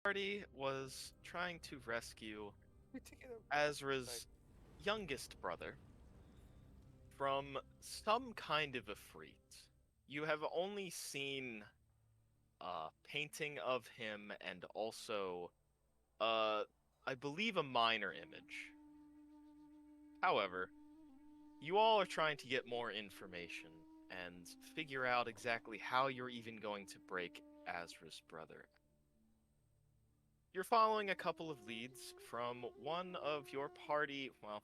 party was trying to rescue We take it up. Azra's youngest brother from some kind of Ifrit. You have only seen a painting of him and also, uh, I believe a minor image. However, you all are trying to get more information and figure out exactly how you're even going to break Azra's brother. You're following a couple of leads from one of your party, well,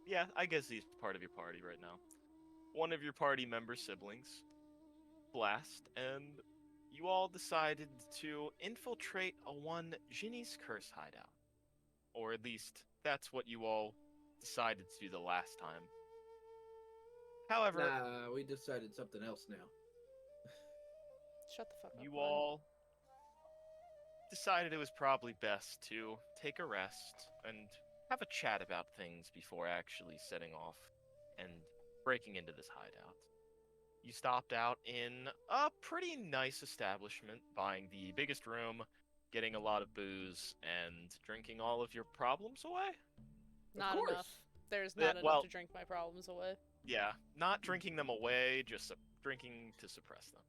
yeah, I guess he's part of your party right now. One of your party member siblings, Blast, and you all decided to infiltrate a one Ginny's Curse hideout. Or at least, that's what you all decided to do the last time. However, Nah, we decided something else now. Shut the fuck up. you Glenn. all decided it was probably best to take a rest and have a chat about things before actually setting off and breaking into this hideout. You stopped out in a pretty nice establishment, buying the biggest room, getting a lot of booze, and drinking all of your problems away? Not course. enough. There's Yeah, not enough well- to drink my problems away. Yeah, not drinking them away, just drinking to suppress them.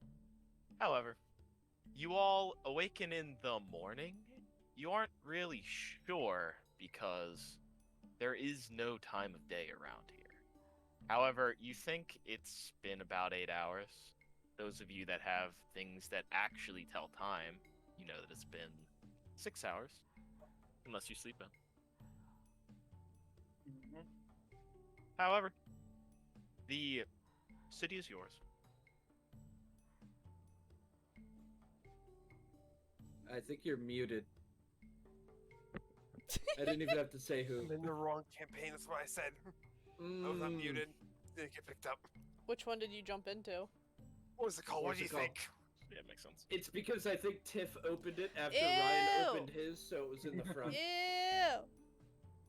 However, you all awaken in the morning. You aren't really sure because there is no time of day around here. However, you think it's been about 8 hours. Those of you that have things that actually tell time, you know that it's been 6 hours. Unless you sleep in. However, the city is yours. I think you're muted. I didn't even have to say who. I'm in the wrong campaign. That's what I said. I was unmuted. Didn't get picked up. Which one did you jump into? What was it called? What What's do it you called? think? Yeah, it makes sense. It's because I think Tiff opened it after Ew! Ryan opened his, so it was in the front. Ew!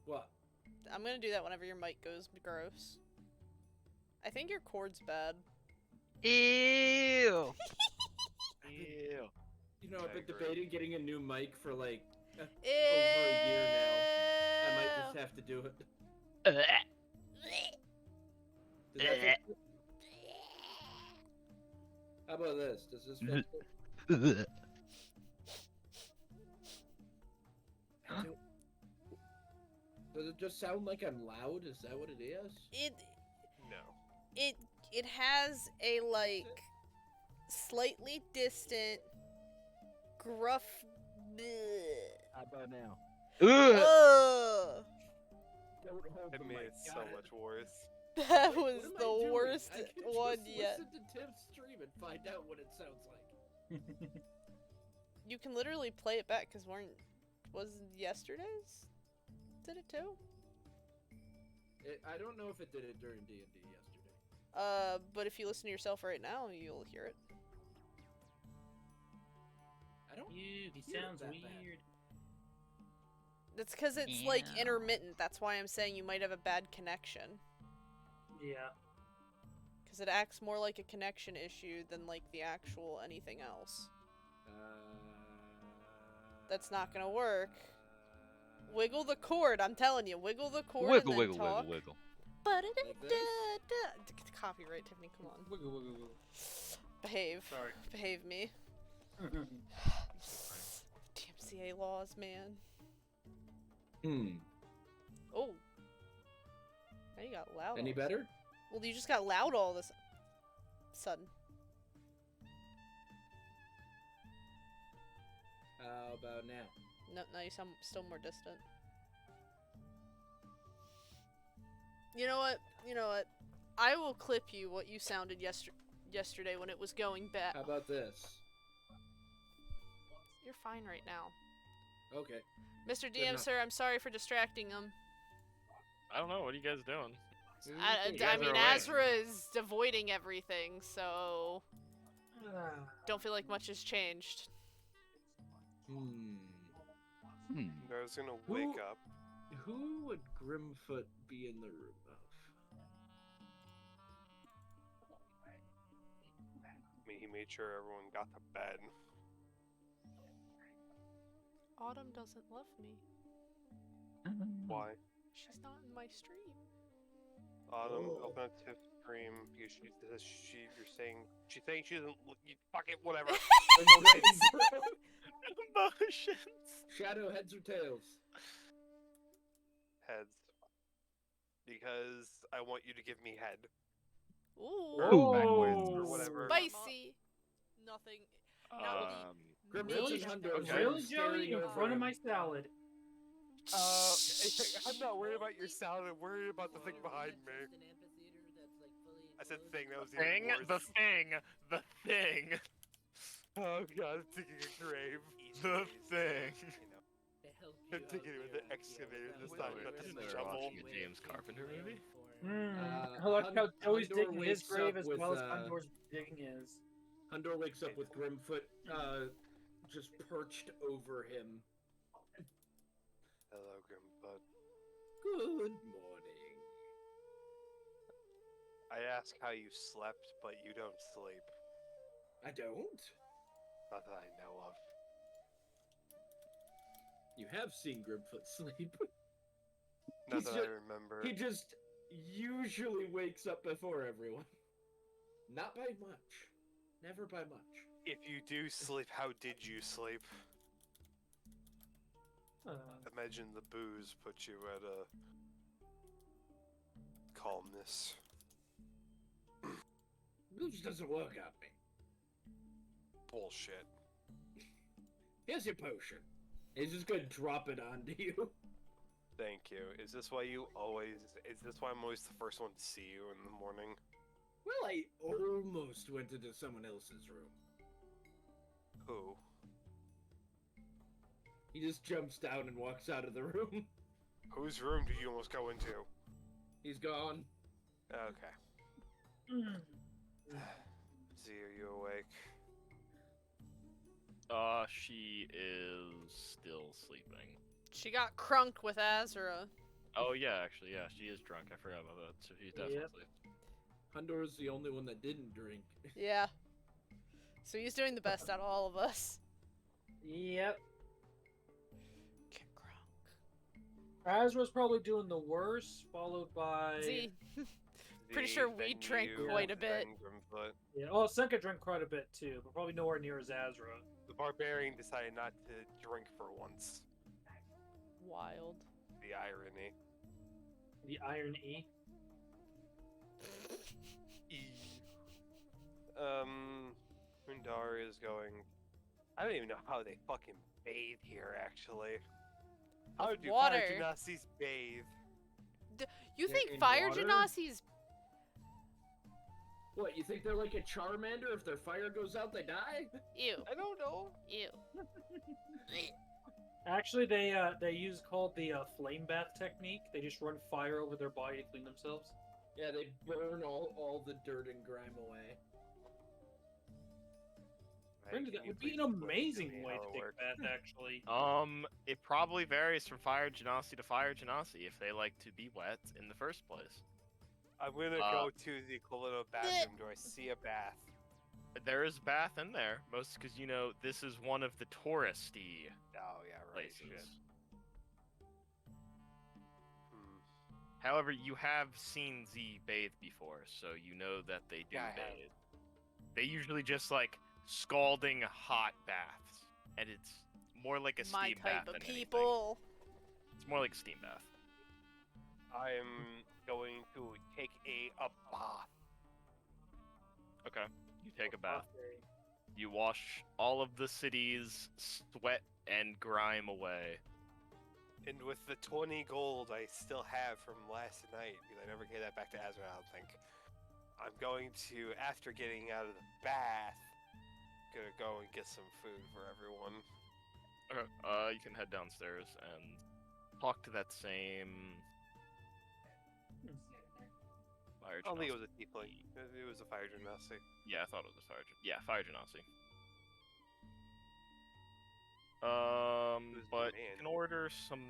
What? I'm gonna do that whenever your mic goes gross. I think your cord's bad. Ew. Ew. You know, I I've been agree. debating getting a new mic for like Ew! over a year now. I might just have to do it. Did that fix it? How about this? Does this fix it? I don't- Does it just sound like I'm loud? Is that what it is? No. It has a like slightly distant gruff How about now? Ugh. Don't hold It the made mic. it so Got it. much worse. That Wait, was what am I the doing? worst I could one just yet. Listen to Tim's stream and find out what it sounds like. You can literally play it back because was yesterday's? Did it too? I don't know if it did it during D&D yesterday. But if you listen to yourself right now, you'll hear it. I don't. Ew, he hear it sounds that bad. weird. That's because it's like Yeah. intermittent. That's why I'm saying you might have a bad connection. Yeah. Because it acts more like a connection issue than like the actual anything else. That's not gonna work. Wiggle the cord, I'm telling you. Wiggle the cord Wiggle, and then wiggle, talk. wiggle, wiggle. Like this? Copyright, Tiffany, come on. Wiggle, wiggle, wiggle. Behave. Sorry. Behave me. DMCA laws, man. Oh. Now you got loud. Any all- better? Well, you just got loud all this sudden. How about now? No, now you sound still more distant. You know what? You know what? I will clip you what you sounded yesterday when it was going bad. How about this? You're fine right now. Okay. Mr. Good DM, enough. sir, I'm sorry for distracting him. I don't know, what are you guys doing? I You guys mean, are away. Azra is avoiding everything, so don't feel like much has changed. I was gonna Who- wake up. Who would Grimfoot be in the room of? I mean, he made sure everyone got to bed. Autumn doesn't love me. Why? She's not in my stream. Autumn, Oh. open up Tiff's stream because you're saying she's saying she doesn't. You fuck it, whatever. Emotions. Shadow, heads or tails? Heads. Because I want you to give me head. Ooh. Backwards or whatever. Spicy. Nothing. Not the Griffiths meat. and Hunter Okay. are Really, staring Joey? In over front of him. my salad. I'm not worried about your salad. I'm worried about the thing behind me. I said thing. That was the Thing, the thing, the thing, Oh god, I'm digging a grave. the thing. I'm digging it with the excavator this time, not I just didn't the know shovel. watching a James Carpenter movie. I like how Joey's Hundor digging his wakes grave up as with, well as Condor's digging his. Hundor wakes up with Grimfoot, just perched over him. Hello, Grimfoot. Good morning. I ask how you slept, but you don't sleep. I don't. Not that I know of. You have seen Grimfoot sleep. Not He's that ju- I remember. He just usually wakes up before everyone. Not by much. Never by much. If you do sleep, how did you sleep? Imagine the booze put you at a calmness. Booze doesn't work on me. Bullshit. Here's your potion. He's just gonna drop it onto you. Thank you. Is this why you always? Is this why I'm always the first one to see you in the morning? Well, I almost went into someone else's room. Who? He just jumps down and walks out of the room. Whose room did you almost go into? He's gone. Okay. Z, are you awake? She is still sleeping. She got crunked with Azura. Oh yeah, actually, yeah, she is drunk. I forgot about that. So she's definitely Yep. asleep. Hundor's the only one that didn't drink. Yeah. So he's doing the best out of all of us. Yep. Get crunk. Azra's probably doing the worst, followed by... Z. Pretty Z, sure we then drank you, quite a bit. then Grimfoot. Yeah, oh, Senka drank quite a bit too, but probably nowhere near as Azra. The barbarian decided not to drink for once. Wild. The irony. The Iron E. Mundar is going. I don't even know how they fucking bathe here, actually. How With do water. fire gymnasts bathe? You They're think in fire water? genasi's What, you think they're like a Charmander? If their fire goes out, they die? ew. I don't know. Ew. Actually, they use called the flame bath technique. They just run fire over their body to clean themselves. Yeah, they burn all the dirt and grime away. Brenda, Can that you would be an please explain to amazing me way how to it take a works? bath, actually. It probably varies from fire genasi to fire genasi if they like to be wet in the first place. I'm gonna go to the equivalent of bathroom. Do I see a bath? There is a bath in there, most because you know this is one of the touristy Oh yeah, right. places. Shit. Hmm. However, you have seen Z bathe before, so you know that they do Yeah, I have. bathe. They usually just like scalding hot baths, and it's more like a My steam bath type of than anything. people. It's more like a steam bath. I'm going to take a bath. Okay, you take a bath. You wash all of the city's sweat and grime away. And with the 20 gold I still have from last night, because I never gave that back to Azra, I don't think. I'm going to, after getting out of the bath, gonna go and get some food for everyone. Okay, you can head downstairs and talk to that same fire I don't think it genasi. was a tiefling. It was a fire gymnastic. Yeah, I thought it was a fire. Yeah, fire genasi. Who's the But man? you can order some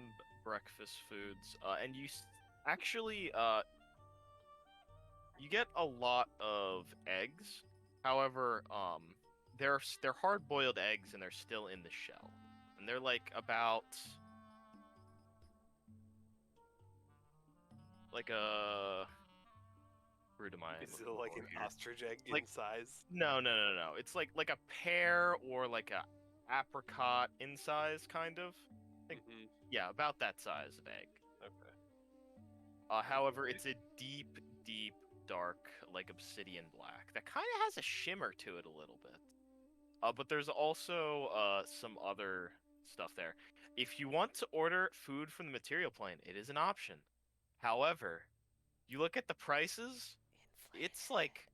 breakfast foods, and actually, you get a lot of eggs. However, they're hard-boiled eggs and they're still in the shell. and they're like about like a where am I? Is it looking like for an here? ostrich egg Like- in size? No. It's like a pear or like a apricot in size, kind of. Like- Mhm. Yeah, about that size of egg. Okay. However, it's a deep, deep, dark, like obsidian black that kind of has a shimmer to it a little bit. But there's also some other stuff there. If you want to order food from the material plane, it is an option. However, you look at the prices, it's like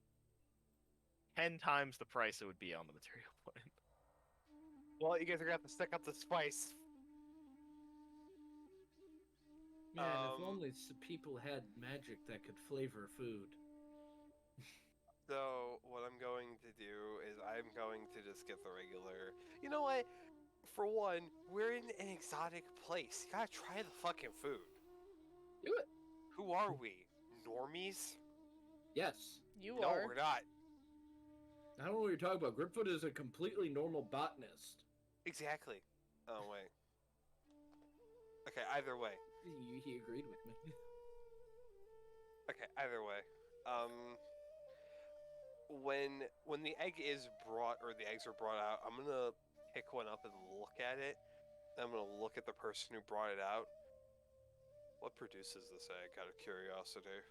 10 times the price it would be on the material plane. Well, you guys are gonna have to stick up the spice. Man, if Um, only people had magic that could flavor food. So what I'm going to do is I'm going to just get the regular. You know what? For one, we're in an exotic place. You gotta try the fucking food. Do it. Who are we? Normies? Yes. You No, are. we're not. I don't know what you're talking about. Gripfoot is a completely normal botanist. Exactly. Oh wait. Okay, either way. He agreed with me. Okay, either way. When the egg is brought or the eggs are brought out, I'm gonna pick one up and look at it. I'm gonna look at the person who brought it out. What produces this egg, out of curiosity?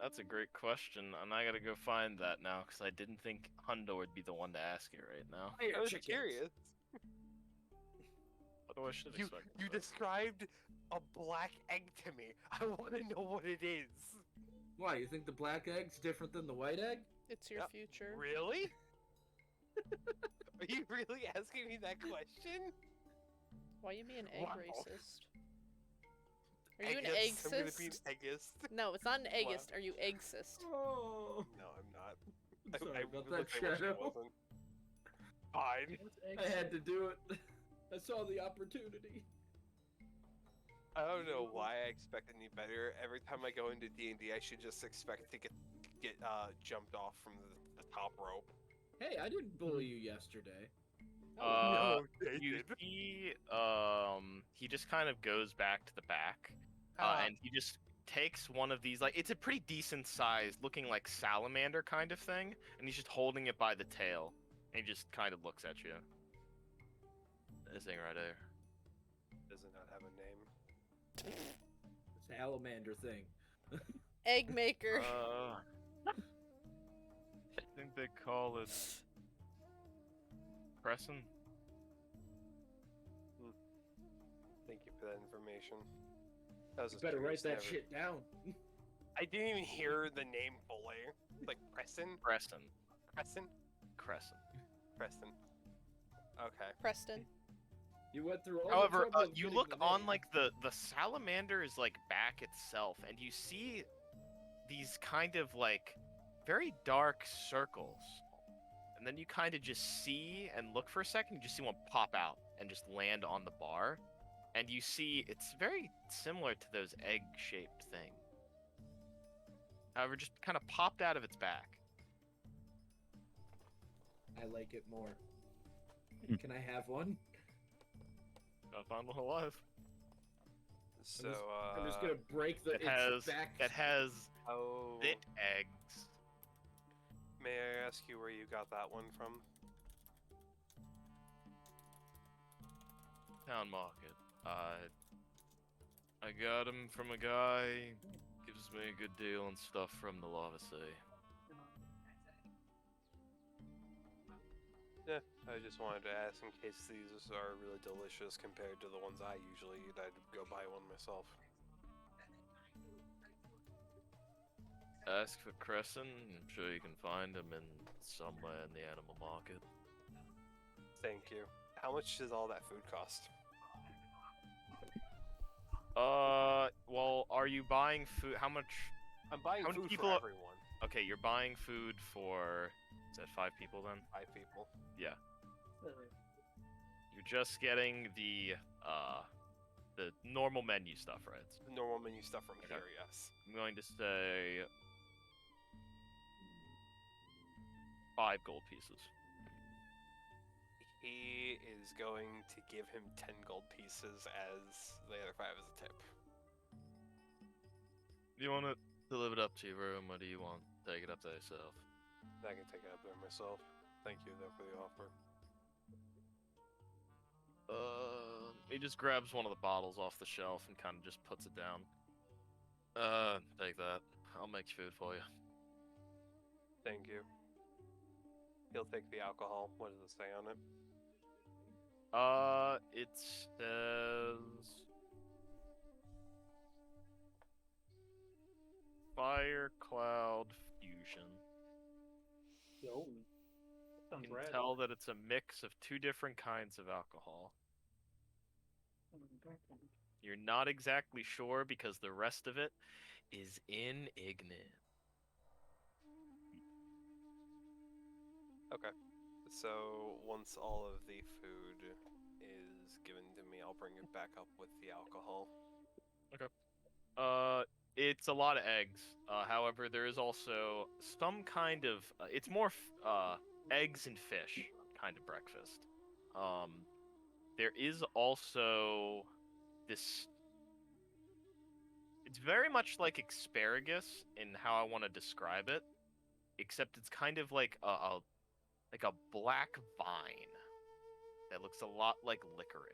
That's a great question, and I gotta go find that now because I didn't think Hundo would be the one to ask it right now. I was chickens. curious. Although I should have You expected you that. described a black egg to me. I want to know what it is. Why, you think the black egg's different than the white egg? It's your Yep. future. Really? Are you really asking me that question? Why you being egg Wow. racist? Are you an Eggist. I'm gonna be an eggist? eggist. No, it's not an Wow. eggist. Are you eggsist? Oh, No, I'm not. I'm sorry about really that, wish I Shadow. wasn't. Fine. What's I had to do it. I saw the opportunity. I don't know why I expect any better. Every time I go into D&D, I should just expect to get jumped off from the top rope. Hey, I didn't bully you yesterday. Uh, they you did. see, he just kind of goes back to the back, and he just takes one of these, like, it's a pretty decent size, looking like salamander kind of thing, and he's just holding it by the tail, and he just kind of looks at you. This thing right there. Does it not have a name? Salamander thing. Egg maker. I think they call it Crescent. Thank you for that information. That was You just better curious, write that never- shit down. I didn't even hear the name fully. Like Preston? Crescent. Preston? Crescent. Preston. Okay. Preston. You went through all However, the trouble of you getting look the on name. like the salamander's like back itself, and you see these kind of like very dark circles, and then you kind of just see and look for a second. You just see one pop out and just land on the bar, and you see it's very similar to those egg-shaped things. However, just kind of popped out of its back. I like it more. Can I have one? Got found one alive. So, I'm just gonna break the It has its back. it has oh, lit eggs. may I ask you where you got that one from? Town market. I got him from a guy. Gives me a good deal and stuff from the Lava Sea. Yeah, I just wanted to ask in case these are really delicious compared to the ones I usually eat. I'd go buy one myself. Ask for Crescent. I'm sure you can find him in somewhere in the animal market. Thank you. How much does all that food cost? Well, are you buying food? How much? I'm buying How many food people for are- everyone. Okay, you're buying food for. Is that 5 people then? 5 people. You're just getting the normal menu stuff, right? The normal menu stuff from Okay. here, yes. I'm going to say 5 gold pieces. He is going to give him 10 gold pieces as the other 5 as a tip. Do you want to deliver it up to your room, or do you want to take it up there yourself? I can take it up there myself. Thank you, though, for the offer. He just grabs one of the bottles off the shelf and kind of just puts it down. Take that. I'll make food for you. Thank you. He'll take the alcohol. What does it say on it? It says Fire Cloud Fusion. Yo. You Sounds can rad. tell that it's a mix of 2 different kinds of alcohol. You're not exactly sure because the rest of it is in Ignis. Okay. So once all of the food is given to me, I'll bring it back up with the alcohol. It's a lot of eggs. However, there is also some kind of it's more eggs and fish kind of breakfast. There is also this. It's very much like asparagus in how I want to describe it, except it's kind of like a black vine that looks a lot like licorice.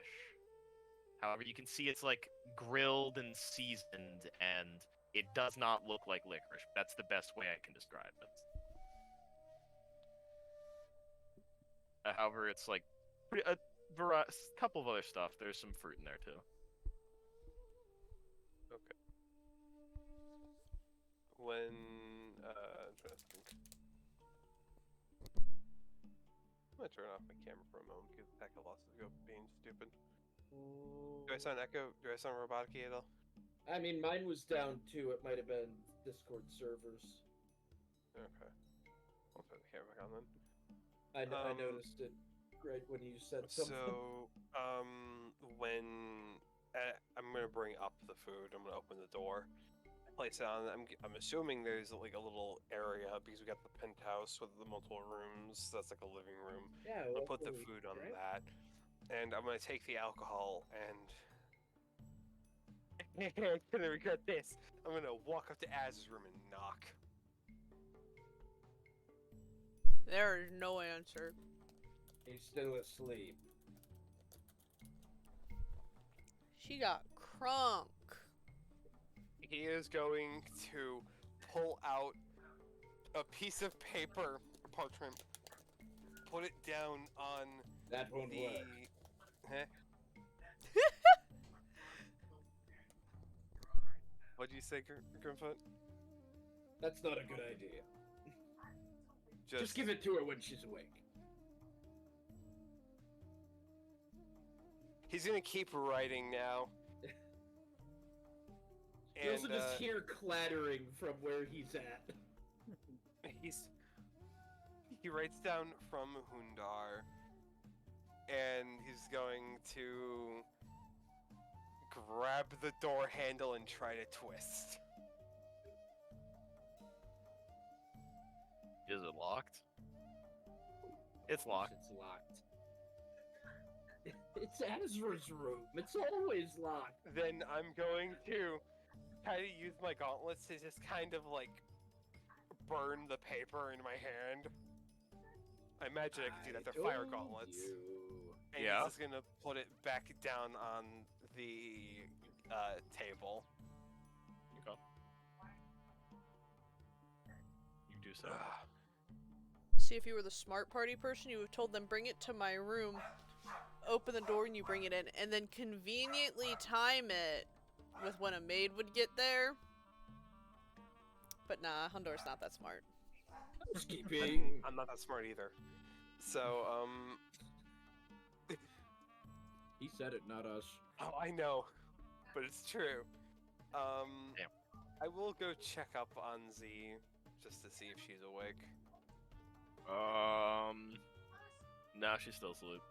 However, you can see it's like grilled and seasoned, and it does not look like licorice. That's the best way I can describe it. However, it's like a couple of other stuff. There's some fruit in there too. Okay. When I'm trying to think. I'm gonna turn off my camera for a moment because Echo lost go being stupid. Do I sound echo? Do I sound robotic at all? I mean, mine was down too. It might have been Discord servers. Okay. I'll turn the camera back on then. I noticed it right when you said something. So, when I'm gonna bring up the food, I'm gonna open the door, place it on. I'm assuming there's like a little area because we got the penthouse with the multiple rooms. That's like a living room. Yeah, I'm well, gonna put the food on that, and I'm gonna take the alcohol and. I'm gonna regret this. I'm gonna walk up to Az's room and knock. There is no answer. He's still asleep. She got crunk. He is going to pull out a piece of paper, parchment, put it down on That won't the. work. Huh? What do you say, Grimfoot? That's not a good idea. Just give it to her when she's awake. He's gonna keep writing now. You also And just hear clattering from where he's at. he writes down from Hundar, and he's going to grab the door handle and try to twist. Is it locked? It's locked. It's locked. It's Azra's room. It's always locked. Then I'm going to try to use my gauntlets to just kind of like burn the paper in my hand. I imagine I could do that. They're fire gauntlets. And Yeah. he's just gonna put it back down on the table. Okay. You do so. See, if you were the smart party person, you would have told them, bring it to my room, open the door and you bring it in, and then conveniently time it with when a maid would get there. But nah, Hundar's not that smart. Housekeeping. I'm not that smart either. So, He said it, not us. oh, I know, but it's true. Damn. I will go check up on Z just to see if she's awake. Nah, she's still asleep.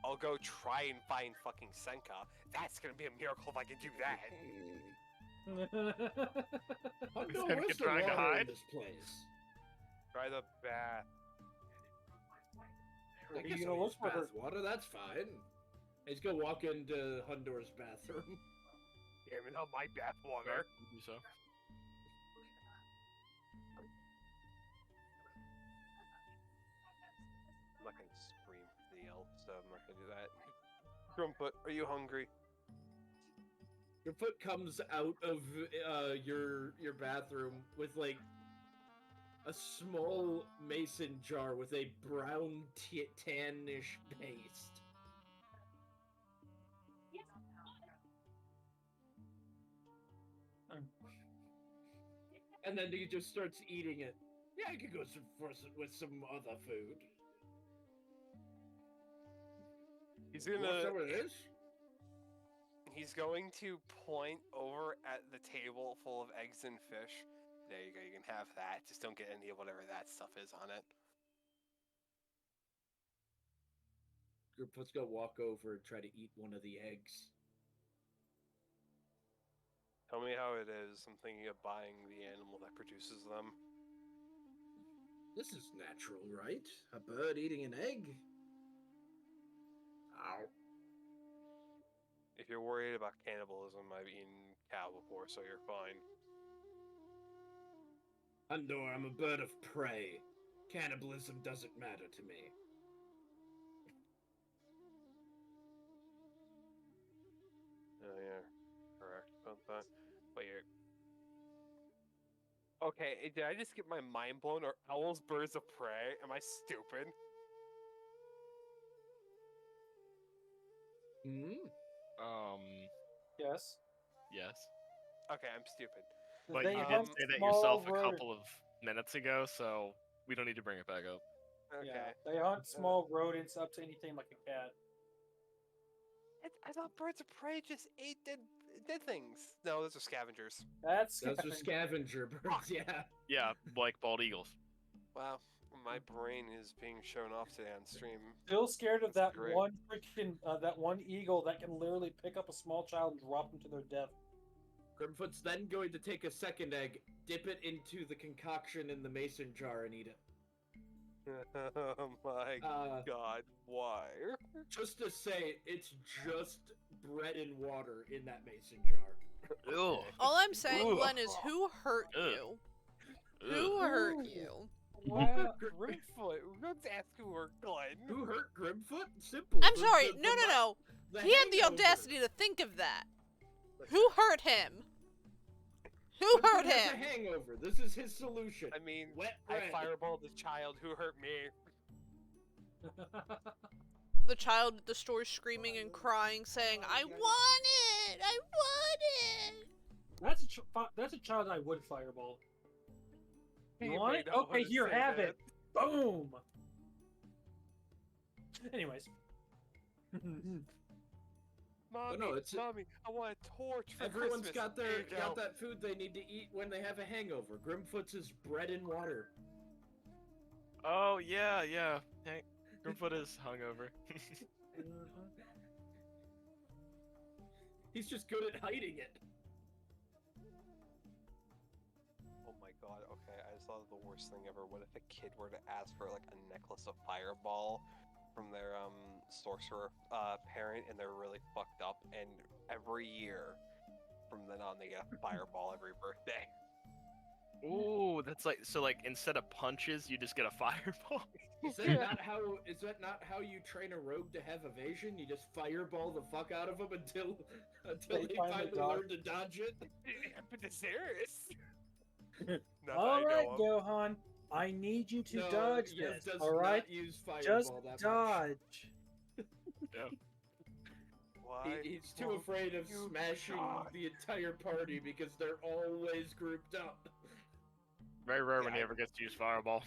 I'll go try and find fucking Senka. That's gonna be a miracle if I can do that. Oh no, Senka where's the trying to water hide? in this place? Try the bath. I Are you guess gonna I'll look use for her? bath water. That's fine. He's gonna walk into Hundor's bathroom. Damn it, my bath water. So. I'm not gonna scream for the elf, so I'm not gonna do that. Grumpfoot, are you hungry? Your foot comes out of your bathroom with like a small mason jar with a brown tannish paste. And then he just starts eating it. Yeah, I could go with some other food. He's Want gonna. some of this? He's going to point over at the table full of eggs and fish. There you go. You can have that. Just don't get any of whatever that stuff is on it. Let's go walk over and try to eat one of the eggs. Tell me how it is. I'm thinking of buying the animal that produces them. This is natural, right? A bird eating an egg? Ow. If you're worried about cannibalism, I've eaten cow before, so you're fine. Hundor, I'm a bird of prey. Cannibalism doesn't matter to me. Oh yeah, correct about that. But you're... Okay, did I just get my mind blown? Are owls birds of prey? Am I stupid? Hmm? Yes. Yes. Okay, I'm stupid. But They you did hunt say that small yourself a rodent- couple of minutes ago, so we don't need to bring it back up. Okay. Yeah, they hunt small rodents up to anything like a cat. I thought birds of prey just ate dead things. No, those are scavengers. That's Those are scavenger birds, yeah. Yeah, like bald eagles. Wow, my brain is being shown off today on stream. still scared of That's that great. one freaking that one eagle that can literally pick up a small child and drop them to their death. Grimfoot's then going to take a second egg, dip it into the concoction in the mason jar, and eat it. Oh my god, why? Just to say, it's just bread and water in that mason jar. Ew. All I'm saying, Ugh. Glenn, is who hurt Ugh. you? Who hurt you? Wow. Grimfoot, let's ask who hurt Glenn. Who hurt Grimfoot? Simple. I'm The- sorry. the- No, the no, no. the He had the hangover. audacity to think of that. Who hurt him? Who Grimfoot hurt has a him? hangover. This is his solution. I mean, Wet I bread. fireballed the child who hurt me. The child at the store screaming and crying, saying, "I want it! I want it!" That's a child I would fireball. He You want may it? not Okay, wanna here, say have that. it. Boom. Anyways. Mommy, no, it's- mommy, I want a torch for Everyone's Christmas. got There you go. that food they need to eat when they have a hangover. Grimfoot's is bread and water. Oh yeah, yeah. Hey, Grimfoot is hungover. He's just good at hiding it. Oh my god, okay, I just thought of the worst thing ever. What if a kid were to ask for like a necklace of fireball from their sorcerer parent and they're really fucked up, and every year from then on they get a fireball every birthday. Ooh, that's like so. Like instead of punches, you just get a fireball. Is that not how you train a rogue to have evasion? You just fireball the fuck out of them until They they finally finally dodge. learn to dodge it? It happened to Ceres. Not that I All know right, of. Gohan. I need you to No, dodge Yev this. does All right, not use fireball just that much. dodge. Why? He's too won't afraid of you smashing dodge? the entire party because they're always grouped up. Very rare when Yeah, he I- ever gets to use fireball.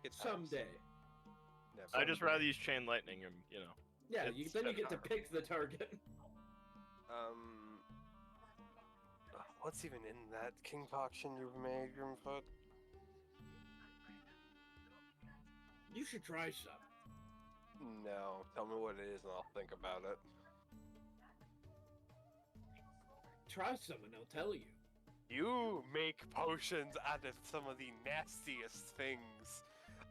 It Someday. Never. I just rather use chain lightning, and you know. Yeah, It's then you get to better. pick the target. What's even in that concoction you've made, Grimfoot? You should try some. No, tell me what it is and I'll think about it. Try some and I'll tell you. You make potions out of some of the nastiest things.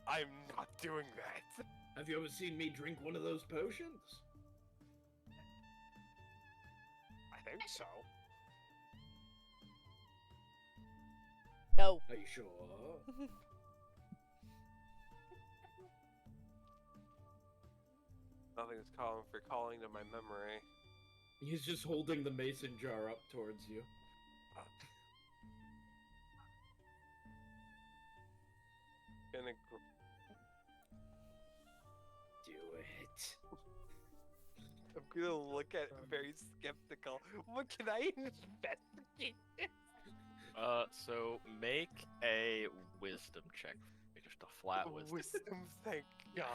I'm not doing that. Have you ever seen me drink one of those potions? I think so. No. Are you sure? Nothing's calling to my memory. He's just holding the mason jar up towards you. Gonna Do it. I'm gonna look at it very skeptical. What can I investigate? So make a wisdom check. Just a flat wisdom. Wisdom, thank God.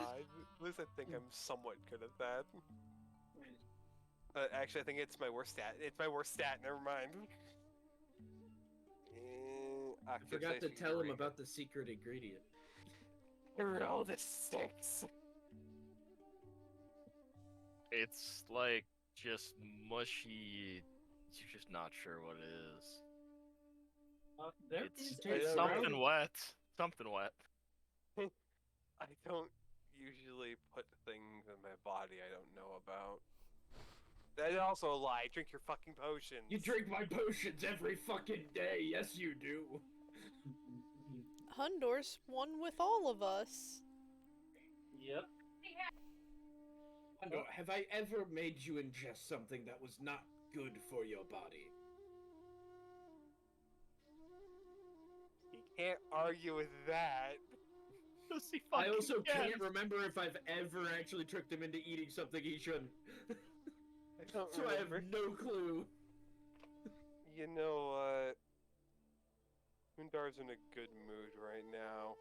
At least I think I'm somewhat good at that. Actually, I think it's my worst stat. It's my worst stat. Never mind. I forgot to tell him about the secret ingredient. Roll the 6. It's like just mushy. You're just not sure what it is. It's something wet. Something wet. I don't usually put things in my body I don't know about. That's also a lie. Drink your fucking potions. You drink my potions every fucking day. Yes, you do. Hundor's one with all of us. Yep. Hondo, have I ever made you ingest something that was not good for your body? You can't argue with that. I also can't remember if I've ever actually tricked him into eating something he shouldn't. I don't So remember. I have no clue. You know what? Mundar's in a good mood right now.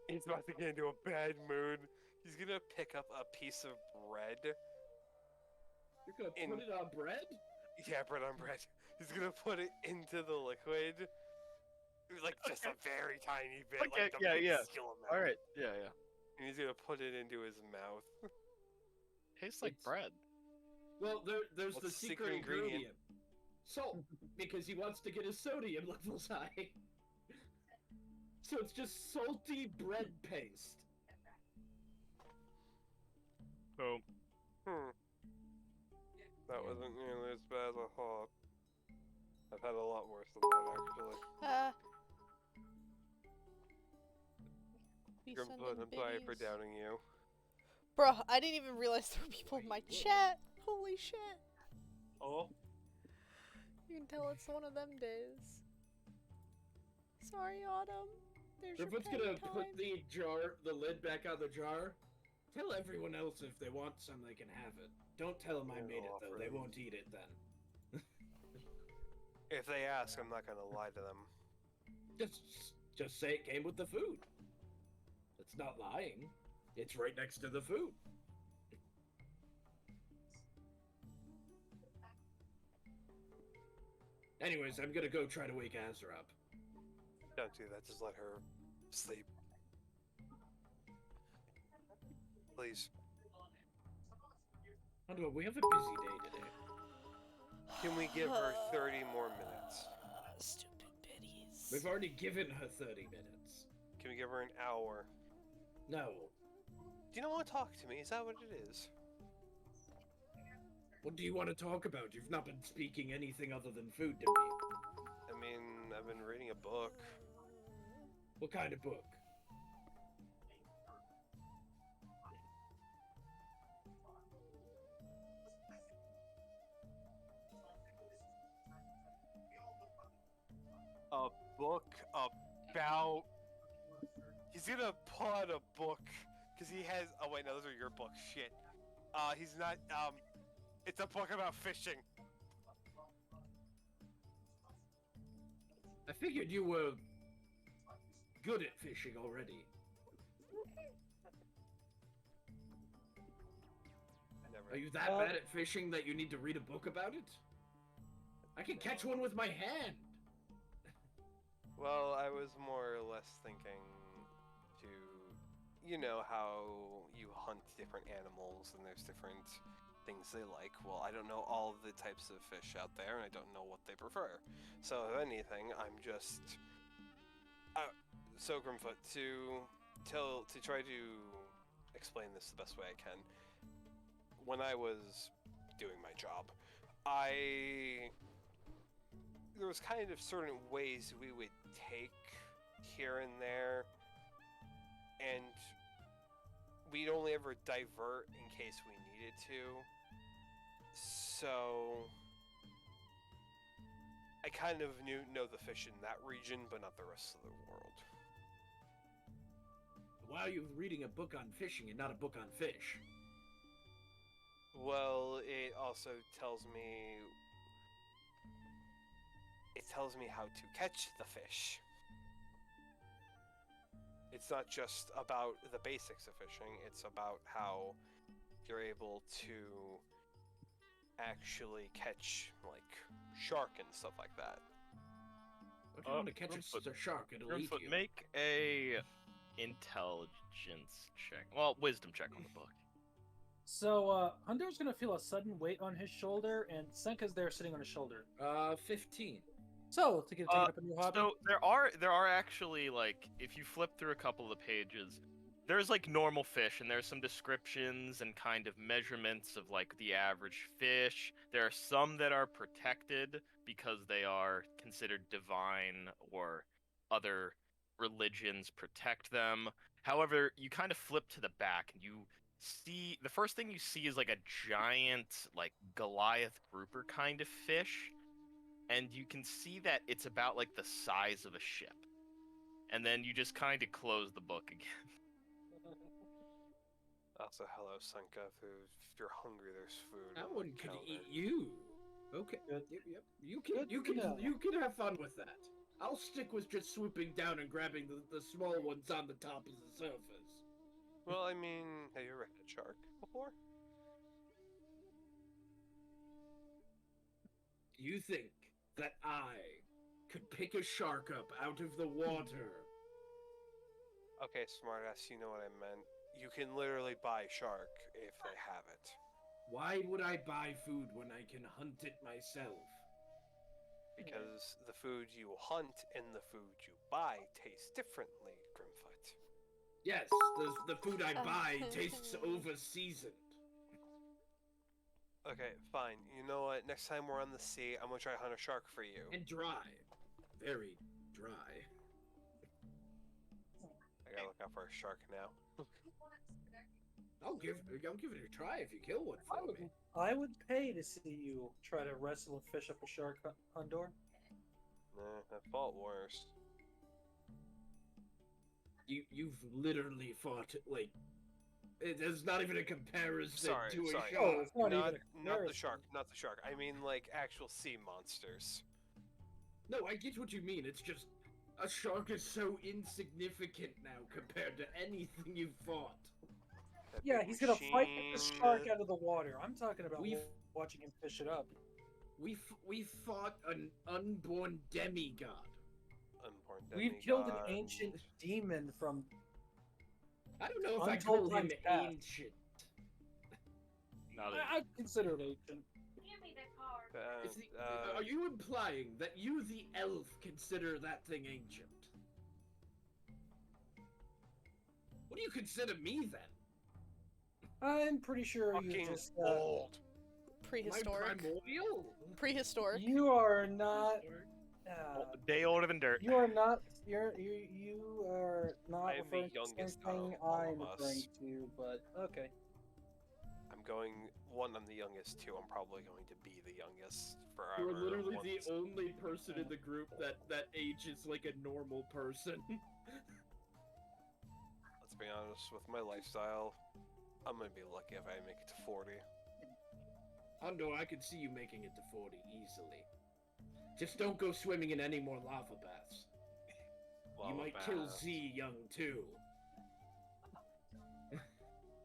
He's about to get into a bad mood. He's gonna pick up a piece of bread. You're gonna put it on bread? Yeah, bread on bread. He's gonna put it into the liquid. Like just a very tiny bit. Okay, like yeah. amount. Alright, yeah. And he's gonna put it into his mouth. Tastes like bread. Well, there's What's the the secret secret ingredient? ingredient. Salt, because he wants to get his sodium levels high. So it's just salty bread paste. So, That wasn't nearly as bad as I thought. I've had a lot worse than that, actually. I'm sorry for doubting you. Bruh, I didn't even realize there were people in my chat. Holy shit. Oh. You can tell it's one of them days. Sorry, Autumn. There's your Ripwood's pen gonna time. put the lid back on the jar. Tell everyone else if they want some, they can have it. Don't tell them I made it, though. They won't eat it then. If they ask, I'm not gonna lie to them. Just say it came with the food. It's not lying. It's right next to the food. Anyways, I'm gonna go try to wake Azra up. Don't do that, just let her sleep. Please. Hondo, we have a busy day today. Can we give her 30 more minutes? Stupid biddies. We've already given her 30 minutes. Can we give her an hour? No. Do you not want to talk to me? Is that what it is? What do you want to talk about? You've not been speaking anything other than food to me. I mean, I've been reading a book. What kind of book? A book about... He's gonna pull out a book, because he has... Oh wait, no, those are your books, shit. He's not, it's a book about fishing. I figured you were good at fishing already. Are you that bad at fishing that you need to read a book about it? I can catch one with my hand. Well, I was more or less thinking to, you know how you hunt different animals and there's different things they like. Well, I don't know all of the types of fish out there and I don't know what they prefer. So if anything, I'm just Sogrimfoot to try to explain this the best way I can. When I was doing my job, there was kind of certain ways we would take here and there, and we'd only ever divert in case we needed to. So I kind of know the fish in that region, but not the rest of the world. Why are you reading a book on fishing and not a book on fish? Well, it also tells me how to catch the fish. It's not just about the basics of fishing, it's about how you're able to actually catch, like, shark and stuff like that. If you want to catch Grimfoot- a shark, it'll eat Grimfoot, you. make a intelligence check. Well, wisdom check on the book. So, Hunter's gonna feel a sudden weight on his shoulder, and Senka's there sitting on his shoulder. 15. So, to get taken up a new hobby. So there are actually, like, if you flip through a couple of the pages, there's like normal fish, and there's some descriptions and kind of measurements of like the average fish. There are some that are protected because they are considered divine, or other religions protect them. However, you kind of flip to the back and you see, the first thing you see is like a giant, like, Goliath grouper kind of fish, and you can see that it's about like the size of a ship. And then you just kind of close the book again. Also, hello, Senka. If you're hungry, there's food. That on the one could counter. eat you. Okay. Good. Yep. You Good to know. can have fun with that. I'll stick with just swooping down and grabbing the small ones on the top of the surface. Well, I mean, have you ever had a shark before? You think that I could pick a shark up out of the water? Okay, smartass, you know what I meant. You can literally buy shark if they have it. Why would I buy food when I can hunt it myself? Because the food you hunt and the food you buy taste differently, Grimfoot. Yes, the food I buy tastes over-seasoned. Okay, fine. You know what? Next time we're on the sea, I'm gonna try to hunt a shark for you. And dry. Very dry. I gotta look out for a shark now. I'll give it a try if you kill one for me. I would pay to see you try to wrestle and fish up a shark, Hundor. Nah, that Fault Wars. You've literally fought, like, there's not even a comparison Sorry, to a sorry. shark. Oh, it's not even a Not the comparison. shark, not the shark. I mean, like, actual sea monsters. No, I get what you mean. It's just a shark is so insignificant now compared to anything you've fought. That Yeah, big he's gonna fight the machine. shark out of the water. I'm talking about We've- watching him fish it up. We fought an unborn demigod. Unborn We've killed an demigod. ancient demon from. I don't know if I Untold call him times past. ancient. Not a, I consider it ancient. Is are you implying that you, the elf, consider that thing ancient? What do you consider me then? I'm pretty sure you fucking just. old. Am I Prehistoric. primordial? Prehistoric. You are not. a day older than dirt. You are not. You are not I am the referring to youngest something of all I'm of us. referring to, but okay. I'm going. One, I'm the youngest. Two, I'm probably going to be the youngest forever. You're literally once. the only person in the group that ages like a normal person. Let's be honest, with my lifestyle, I'm gonna be lucky if I make it to 40. Hondo, I could see you making it to 40 easily. Just don't go swimming in any more lava baths. You Lava might kill baths. Z young too.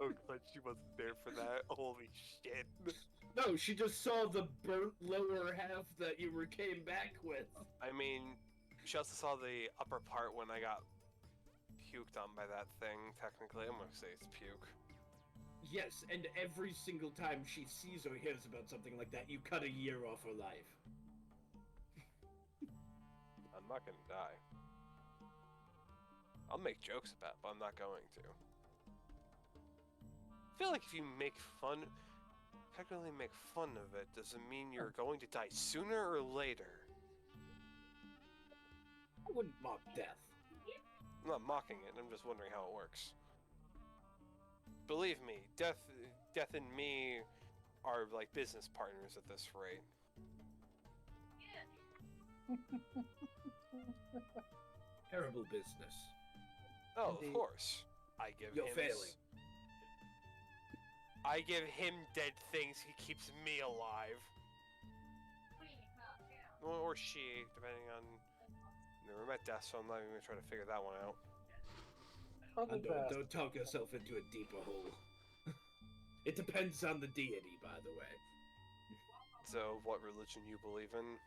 Oh god, she wasn't there for that. Holy shit. No, she just saw the burnt lower half that you came back with. I mean, she also saw the upper part when I got puked on by that thing. Technically, I'm gonna say it's puke. Yes, and every single time she sees or hears about something like that, you cut a year off her life. I'm not gonna die. I'll make jokes about it, but I'm not going to. feel like if you technically make fun of it, does it mean you're going to die sooner or later? I wouldn't mock death. I'm not mocking it, I'm just wondering how it works. Believe me, death and me are like business partners at this rate. Terrible business. Oh, Indeed. of course. You're failing. I give him dead things, he keeps me alive. Or she, depending on... Never met death, so I'm not even gonna try to figure that one out. Probably And best. don't talk yourself into a deeper hole. It depends on the deity, by the way. So, what religion you believe in?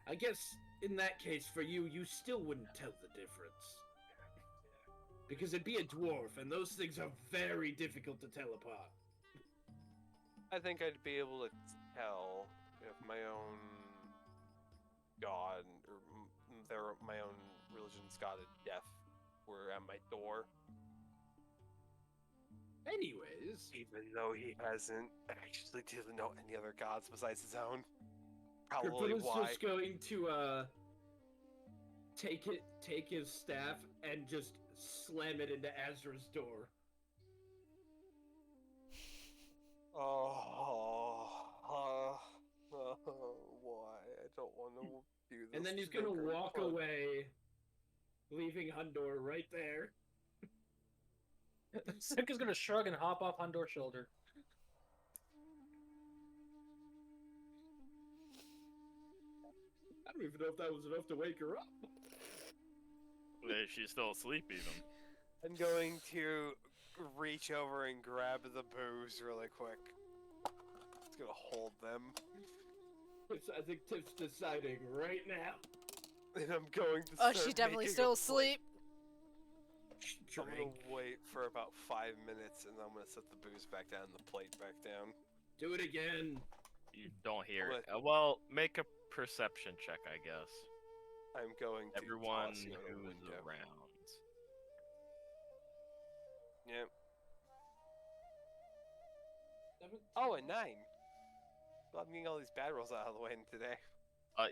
I guess, in that case, for you, you still wouldn't tell the difference. Because it'd be a dwarf, and those things are very difficult to tell apart. I think I'd be able to tell if my own god, or my own religion's god of death were at my door. Anyways, Even though he hasn't actually doesn't know any other gods besides his own. Probably Kripilla's why. just going to, take his staff and just slam it into Azra's door. Why? I don't want to do this. And then he's gonna walk away, leaving Hundor right there. Senka's gonna shrug and hop off Hondor's shoulder. I don't even know if that was enough to wake her up. She's still asleep, even. I'm going to reach over and grab the booze really quick. It's gonna hold them. I think Tiff's deciding right now. And I'm going to Oh, start she's definitely making still a plate. asleep. I'm gonna wait for about 5 minutes and I'm gonna set the booze back down and the plate back down. Do it again. You don't hear it. What? Well, make a perception check, I guess. I'm going to Everyone toss you out a who's window. around. Yep. Oh, a 9. Well, I'm getting all these bad rolls out of the way today.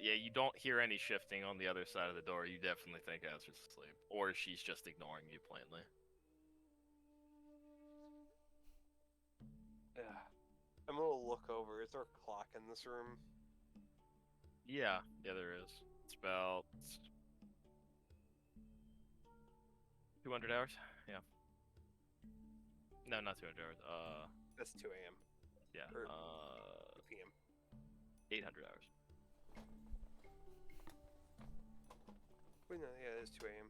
Yeah, you don't hear any shifting on the other side of the door. You definitely think Azra's asleep. Or she's just ignoring you plainly. Yeah. I'm gonna look over. Is there a clock in this room? Yeah, there is. It's about 200 hours? Yeah. No, not 200 hours. That's 2 a.m. Yeah. Or 2 p.m. 800 hours. Wait, no, yeah, it is 2 a.m.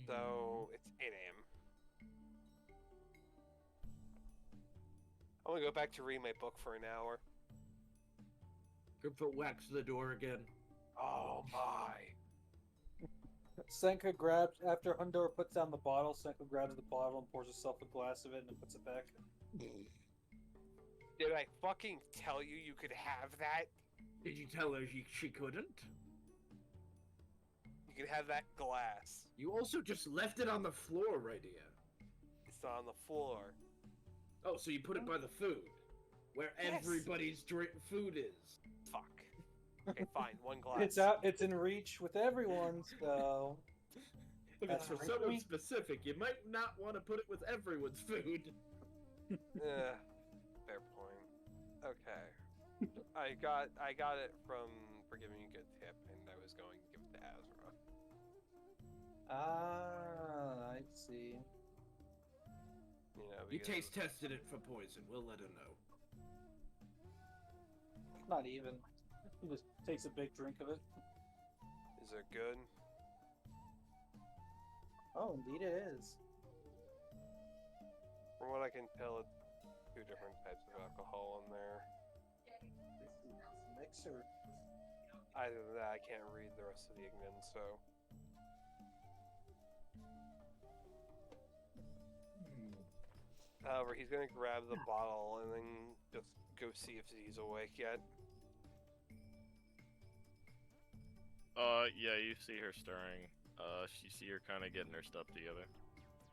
So, it's 8 a.m. I'm gonna go back to read my book for an hour. Gripfoot whacks the door again. Oh my. Senka grabs, after Hundor puts down the bottle, Senka grabs the bottle and pours herself a glass of it and then puts it back. Did I fucking tell you you could have that? Did you tell her she couldn't? You can have that glass. You also just left it on the floor right here. It's not on the floor. Oh, so you put it by the food, where Yes. everybody's food is. Fuck. Okay, fine. One glass. It's out. It's in reach with everyone. So If it's for That's someone right. specific, you might not want to put it with everyone's food. Yeah. Fair point. Okay. I got it from for giving you a good tip, and I was going to give it to Azra. I see. You know, You because- taste tested it for poison. We'll let her know. Not even. He just takes a big drink of it. Is it good? Oh, indeed it is. From what I can tell, it's 2 different types of alcohol in there. This is mixer. Either than that, I can't read the rest of the Ignan, so. However, he's gonna grab the bottle and then just go see if he's awake yet. Yeah, you see her stirring. You see her kind of getting her stuff together.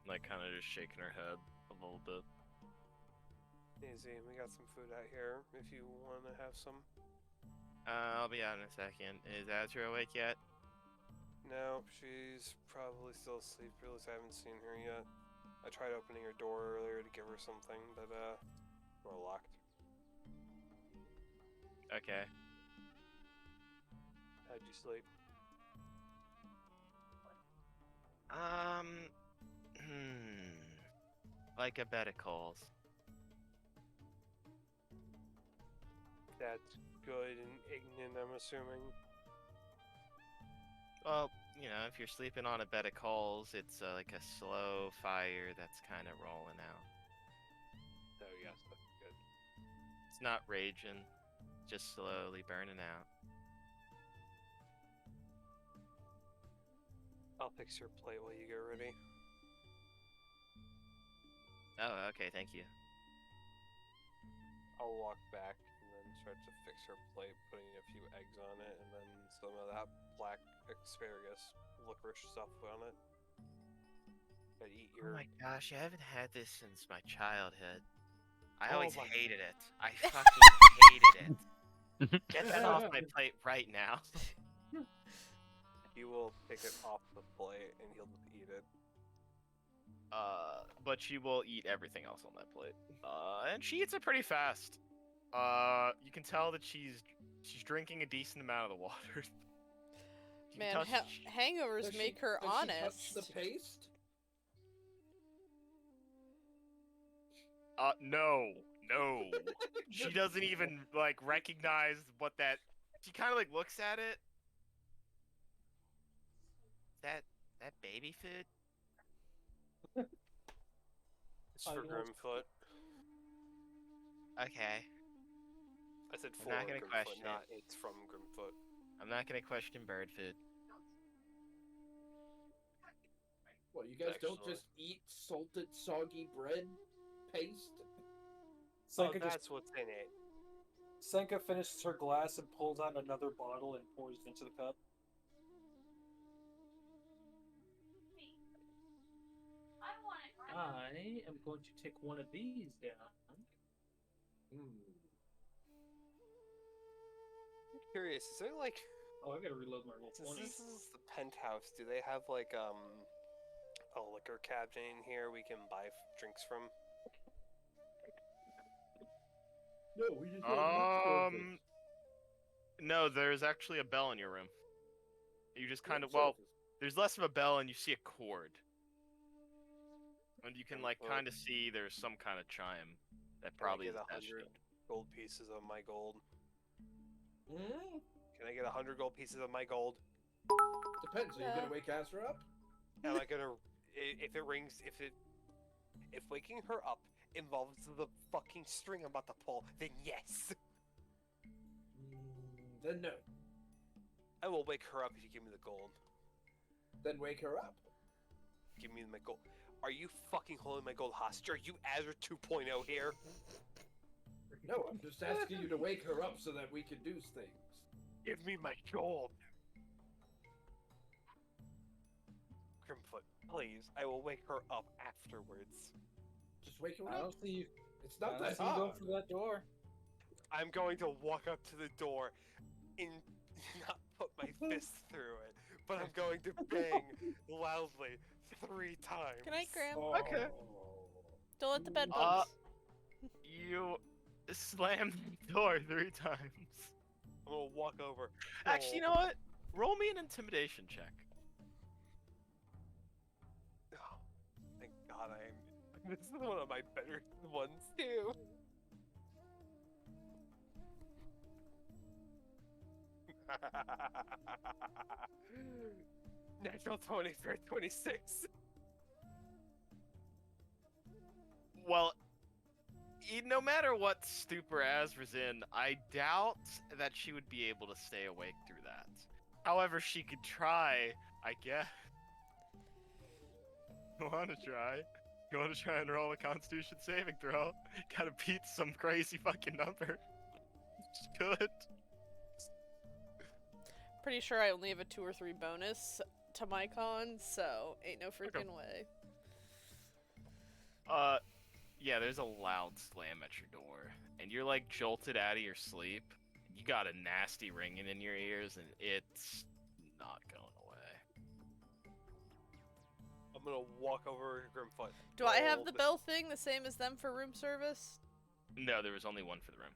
Like, kind of just shaking her head a a little bit. Easy. We got some food out here if you want to have some. I'll be out in a second. Is Azra awake yet? No, she's probably still asleep. At least I haven't seen her yet. I tried opening her door earlier to give her something, but we're locked. Okay. How'd you sleep? Like a bed of coals. That's good and ignorant, I'm assuming. Well, you know, if you're sleeping on a bed of coals, it's like a slow fire that's kind of rolling out. Oh yes, that's good. It's not raging, just slowly burning out. I'll fix your plate while you get ready. Oh, okay, thank you. I'll walk back and then start to fix her plate, putting a few eggs on it, and then some of that black asparagus licorice stuff on it. Gotta eat Oh your. my gosh, I haven't had this since my childhood. I Oh always my- hated it. I fucking hated it. Get that off my plate right now. He will pick it off the plate and he'll just eat it. But she will eat everything else on that plate. And she eats it pretty fast. You can tell that she's drinking a decent amount of the water. You can Man, tell she- hangovers make her does honest. She touch the paste? no. She doesn't even like recognize what that. She kind of like looks at it. That baby food? It's I for know. Grimfoot. Okay. I said I'm for not gonna Grimfoot, question not it's from Grimfoot. I'm not gonna question bird food. What, you guys don't Actually. just eat salted, soggy bread paste? So Senka, that's what's in it. Senka finishes her glass and pulls out another bottle and pours it into the cup. I am going to take one of these down. I'm curious, is there like Oh, I gotta reload my roll since 20. this is the penthouse, do they have like a liquor cabinet in here we can buy drinks from? No, we just have No, there's actually a bell in your room. You just kind of there's less of a bell and you see a cord. And you can like kind of see there's some kind of chime that probably is Can I get attached to 100 it. gold pieces of my gold? Mm, Can I get 100 gold pieces of my gold? depends. Are you Yeah. gonna wake Azra up? Am I gonna if it rings if waking her up involves the fucking string I'm about to pull, then yes. Then no. I will wake her up if you give me the gold. Then wake her up. Give me my gold. Are you fucking holding my gold hostage? Are you Azra 2.0 here? No, I'm just asking you to wake her up so that we can do things. Give me my gold. Grimfoot, please. I will wake her up afterwards. Just wake her I up. don't see you. It's I not don't that see you go hard. for that door. I'm going to walk up to the door and not put my fist through it, but I'm going to bang loudly 3 times. Good night, Graham. Oh. Okay. Don't let the bed bugs. You slam the door 3 times. I'm gonna walk over. Actually, you know what? Roll me an intimidation check. Oh, thank God I'm. This is one of my better ones too. Natural 20 for 26. Well, no matter what stupor Azra's in, I doubt that she would be able to stay awake through that. However, she could try, I guess. You want to try? You want to try and roll a Constitution saving throw? Gotta beat some crazy fucking number. Good. Pretty sure I only have a 2 or 3 bonus to my con, so ain't no freaking way. Yeah, there's a loud slam at your door, and you're like jolted out of your sleep. You got a nasty ringing in your ears, and it's not going away. I'm gonna walk over to Grimfoot. Do I have roll the bell thing the same as them for room service? No, there was only one for the room.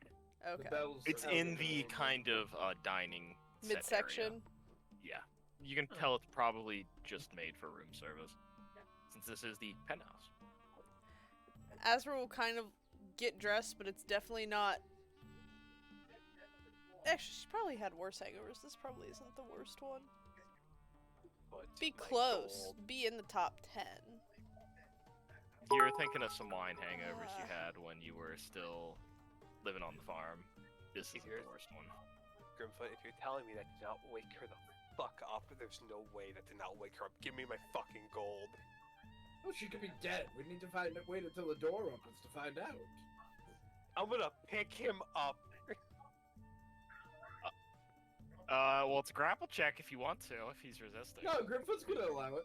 The Okay. bells It's out in of the kind of dining set area. Midsection. Yeah, you can tell it's probably just made for room service, since this is the penthouse. Azra will kind of get dressed, but it's definitely not. Actually, she probably had worse hangovers. This probably isn't the worst one. but Be my close. gold- Be in the top 10. You're thinking of some wine hangovers you had when you were still living on the farm. This isn't the worst one. Grimfoot, if you're telling me that did not wake her the fuck up, there's no way that did not wake her up. Give me my fucking gold. Oh, she could be dead. We need to wait until the door opens to find out. I'm gonna pick him up. Well, it's a grapple check if you want to, if he's resisting. No, Grimfoot's gonna allow it.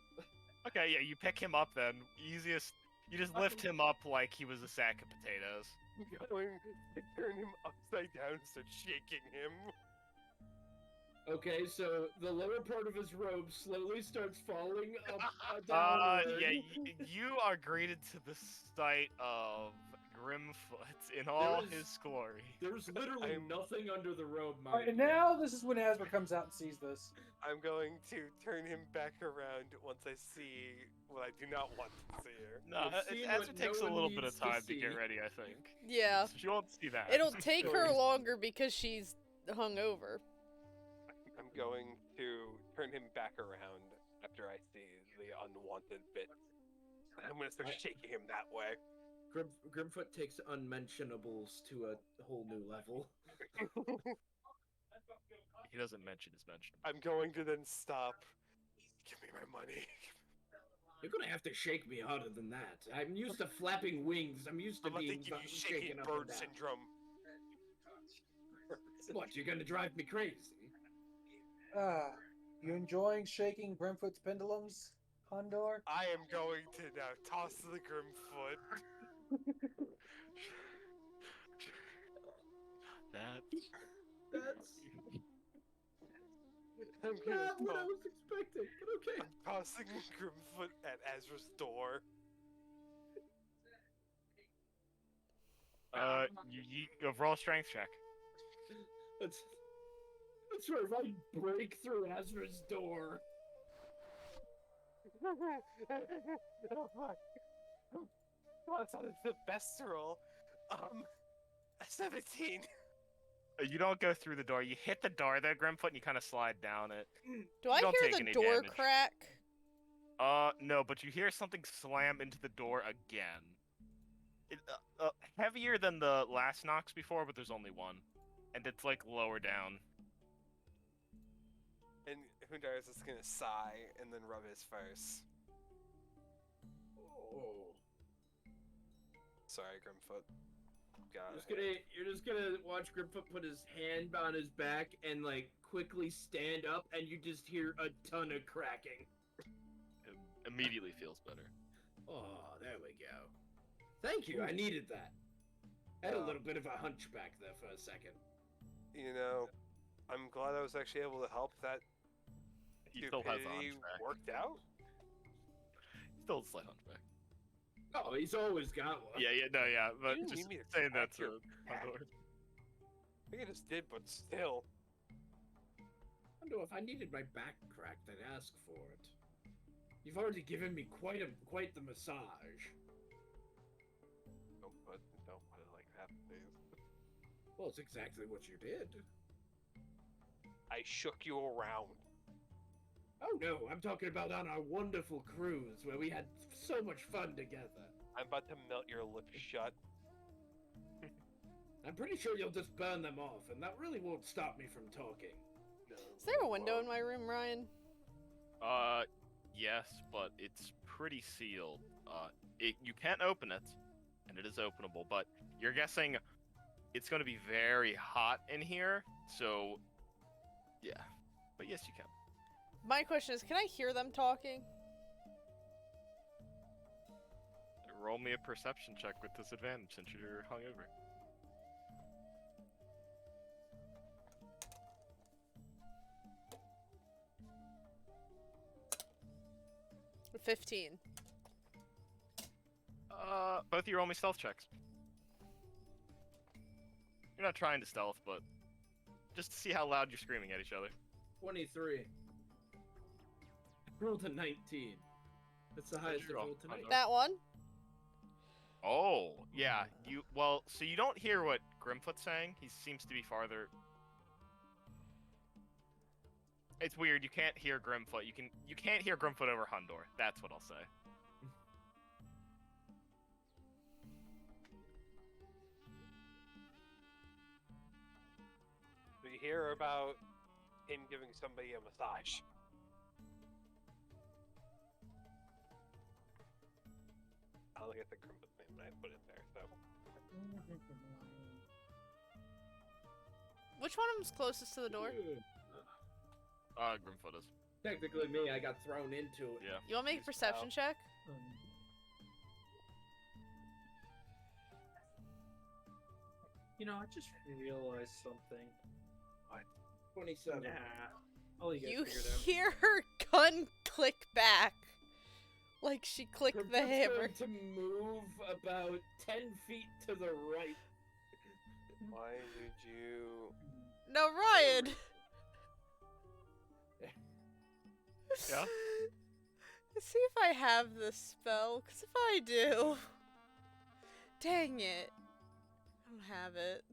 Okay, yeah, you pick him up then. Easiest. You just lift him up like he was a sack of potatoes. I'm going to turn him upside down and start shaking him. Okay, so the lower part of his robe slowly starts falling up, downward. Yeah, you are greeted to the sight of Grimfoot in all There is- his glory. There's literally nothing under the robe, All right, mind and you. now this is when Asper comes out and sees this. I'm going to turn him back around once I see what I do not want to see here. No, You've seen Ezra what takes no a one little bit needs of to time to get see. ready, I think. Yeah. So she won't see that. It'll take her Stories. longer because she's hungover. I'm going to turn him back around after I see the unwanted bit. I'm gonna start shaking him that way. Grimfoot takes unmentionables to a whole new level. He doesn't mention his mention. I'm going to then stop. Give me my money. You're gonna have to shake me harder than that. I'm used to flapping wings. I'm used to I'm about to being give you shaking shaken up bird and down. syndrome. What, you're gonna drive me crazy? You enjoying shaking Brimfoot's pendulums, Condor? I am going to now toss the Grimfoot. That's I'm gonna not what I toss- was expecting, but okay. I'm tossing Grimfoot at Ezra's door. You roll strength check. That's right, if I break through Azra's door. Oh fuck. Oh, that's not the best roll. A 17. You don't go through the door. You hit the door there, Grimfoot, and you kind of slide down it. Do I don't hear take the any door damage. crack? No, but you hear something slam into the door again. It, heavier than the last knocks before, but there's only one. And it's like lower down. And Hundar's is gonna sigh and then rub his face. Oh. Sorry, Grimfoot. Got You're just gonna watch Grimfoot put his hand on his back and like quickly stand up, and you just hear a ton of cracking. It immediately feels better. Oh, there we go. Thank you. I needed that. I had a little bit of a hunchback there for a second. You know, I'm glad I was actually able to help that He still has a stupidity hunchback. worked out. Still a slight hunchback. Oh, he's always got one. Yeah, but didn't just need me to saying crack that's your a back. Condor. I think I just did, but still. I don't know if I needed my back cracked, I'd ask for it. You've already given me quite the massage. Don't put it like that, please. Well, it's exactly what you did. I shook you around. Oh no, I'm talking about on our wonderful cruise where we had so much fun together. I'm about to melt your lips shut. I'm pretty sure you'll just burn them off, and that really won't stop me from talking. No, Is there a it window in won't. my room, Ryan? Yes, but it's pretty sealed. You can't open it, and it is openable, but you're guessing it's going to be very hot in here, so yeah. But yes, you can. My question is, can I hear them talking? roll me a perception check with disadvantage since you're hungover. 15. Both of you roll me stealth checks. You're not trying to stealth, but just to see how loud you're screaming at each other. 23. Rolled a 19. That's the highest I've rolled tonight. That one? Oh, yeah. So you don't hear what Grimfoot's saying. He seems to be farther. It's weird. You can't hear Grimfoot. You can't hear Grimfoot over Hundor. That's what I'll say. We hear about him giving somebody a massage. I'll get the Grimfoot name that I put in there, so. Which one of them's closest to the door? Grimfoot is. Technically me, I got thrown into it. Yeah. You want to make a perception check? You know, I just realized something. 27. Nah. I'll let you You guys figure it out. hear her gun click back. Like she clicked the hammer. To move about 10 feet to the right. Why did you... Now, Ryan. Yeah? See if I have this spell, because if I do... Dang it. I don't have it.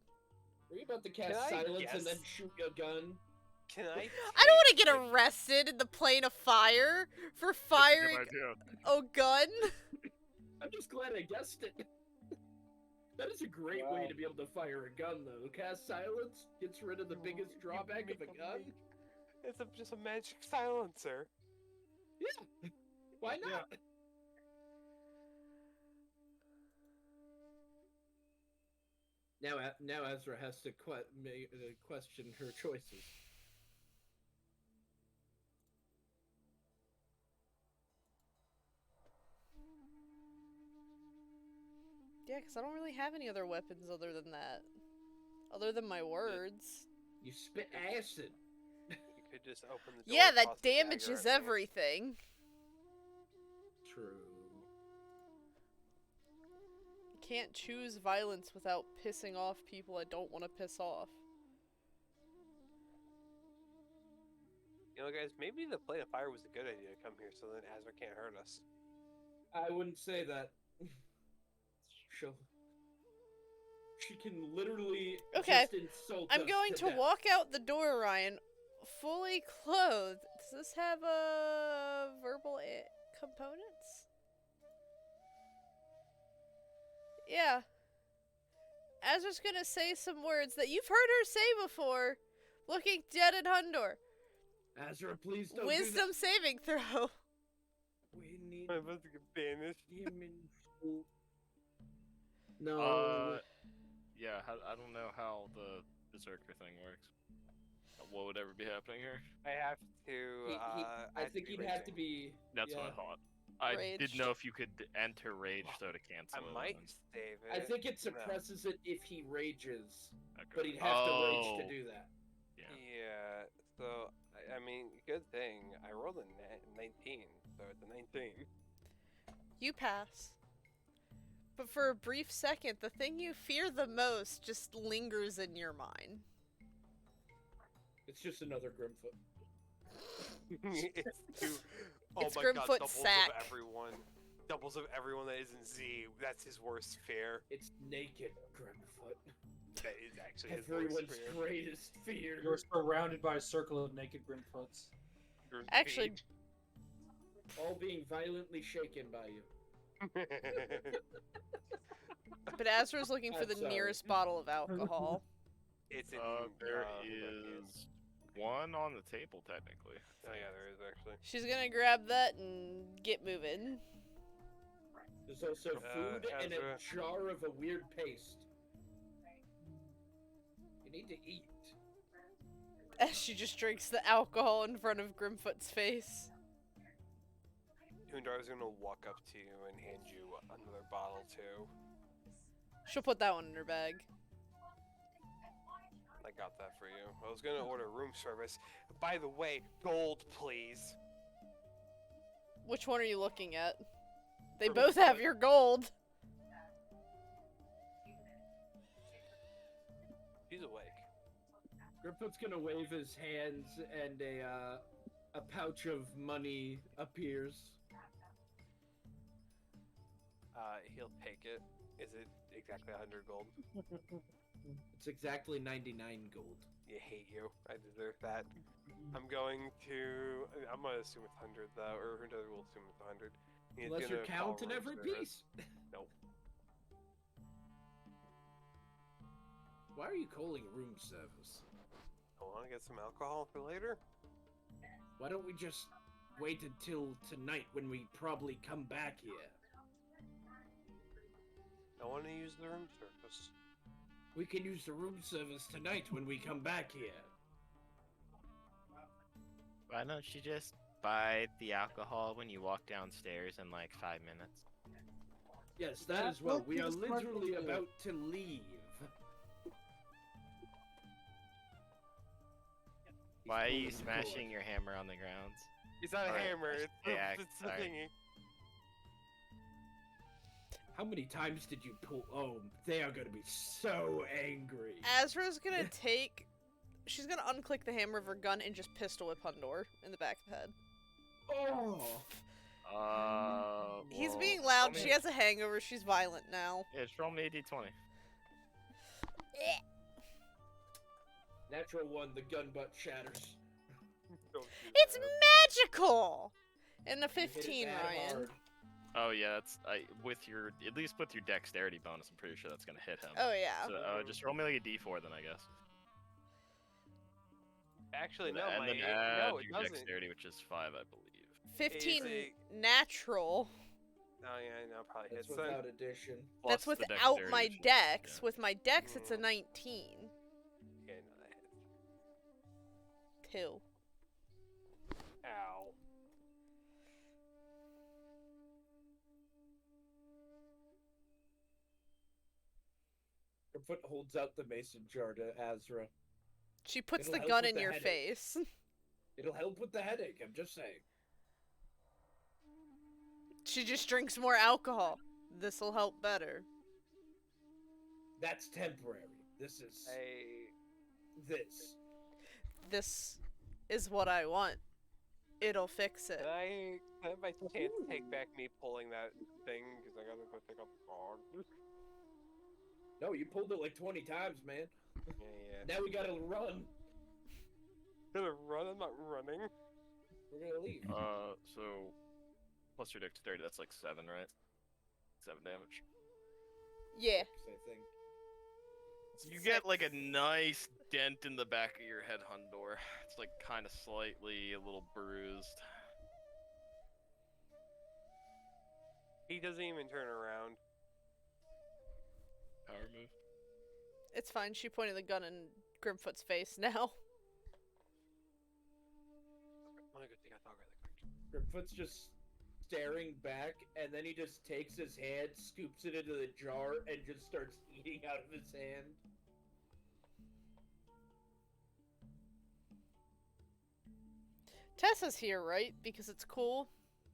Are you about to cast Can I silence and then guess? shoot your gun? Can I... I don't want to get arrested in the plane of fire for firing a gun. I'm just glad I guessed it. That is a great way to be able to fire a gun, though. Cast silence gets rid of the biggest drawback of a gun. It's just a magic silencer. Yeah. Why not? Now Ezra has to question her choices. Yeah, because I don't really have any other weapons other than that. Other than my words. You spit acid. You could just open the door. Yeah, and that toss the dagger damages at me. everything. True. Can't choose violence without pissing off people I don't want to piss off. You know, guys, maybe the plane of fire was a good idea to come here so then Azra can't hurt us. I wouldn't say that. She can literally Okay, just insult I'm us going to death. walk out the door, Ryan, fully clothed. Does this have verbal components? Yeah. Azra's gonna say some words that you've heard her say before, looking dead at Hundor. Ezra, please don't Wisdom do saving throw. that. We need I'm about to get banished. demon. No. Yeah, I don't know how the berserker thing works. What would ever be happening here? I have to. I think he'd have to be. That's what I yeah. thought. I Raged. didn't know if you could enter rage though to cancel I it. might save it. I think it No. suppresses it if he rages, Okay. but he'd have to rage Oh, to do that. Yeah. Yeah. So I mean, good thing I rolled a 19, so it's a 19. You pass. But for a brief second, the thing you fear the most just lingers in your mind. It's just another Grimfoot. It's two. Oh It's my Grimfoot god, doubles sack. of everyone. Doubles of everyone that isn't Z. That's his worst fear. It's naked Grimfoot. That is actually his Everyone's worst fear. greatest fear. You're surrounded by a circle of naked Grimfoots. Your Actually- feet. All being violently shaken by you. But Azra's looking for I'm the sorry. nearest bottle of alcohol. It's in. There the- is one on the table technically. Oh yeah, there is actually. She's gonna grab that and get moving. There's also food and a Ezra. jar of a weird paste. You need to eat. As she just drinks the alcohol in front of Grimfoot's face. Hundar's gonna walk up to you and hand you another bottle too. She'll put that one in her bag. I got that for you. I was gonna order room service. By the way, gold, please. Which one are you looking at? They both have your gold. She's awake. Grimfoot's gonna wave his hands, and a pouch of money appears. He'll take it. Is it exactly 100 gold? It's exactly 99 gold. I hate you. I deserve that. I'm gonna assume it's 100 though, or Hunter will assume it's 100. He's Unless you're gonna call counting room every service. piece. Nope. Why are you calling room service? I wanna get some alcohol for later. Why don't we just wait until tonight when we probably come back here? I wanna use the room service. We can use the room service tonight when we come back here. Why don't you just buy the alcohol when you walk downstairs in like 5 minutes? Yes, that That's as well. what We are the smart literally thing to do. about to leave. Why are you He's pulling the smashing your hammer on the ground? It's not a Alright. hammer, it's the, Yeah, it's the sorry. thingy. How many times did you pull? Oh, they are gonna be so angry. Azra's gonna take. She's gonna unclick the hammer of her gun and just pistol whip Hundor in the back of the head. Oh, He's well, being loud. roll me- She has a hangover. She's violent now. Yeah, just roll me a d20. natural one. The gun butt shatters. Don't do It's that. magical! And a You hit it 15, that Ryan. hard. Oh yeah, that's with your at least with your dexterity bonus, I'm pretty sure that's gonna hit him. Oh, yeah. So just roll me like a d4 then, I guess. Actually, no, And my then add no, it your doesn't. dexterity, which is 5, I believe. 15 a- natural. Oh yeah, no, probably That's hits. Then without addition. That's Plus the without dexterity, my which is- dex. yeah. With my dex, it's a Mm. 19. yeah, no, that hits. 2. Ow. Grimfoot holds out the mason jar to Azra. She puts It'll the help gun with in the your headache. face. It'll help with the headache. I'm just saying. She just drinks more alcohol. This'll help better. That's temporary. This is this. This is what I want. It'll fix it. Can I by chance take back me pulling that thing? Because I gotta go pick up the dog. No, you pulled it like 20 times, man. Yeah. Now we gotta run. Gonna run? I'm not running. We're gonna leave. So plus your dexterity, that's like 7, right? 7 damage. Yeah. I think. You get like a nice dent in the back of your head, Hundor. It's like kind of slightly a little bruised. He doesn't even turn around. Power move. It's fine. She pointed the gun in Grimfoot's face now. I'm gonna go take out dog really quick. Grimfoot's just staring back, and then he just takes his hand, scoops it into the jar, and just starts eating out of his hand. Tessa's here, right? Because it's cool.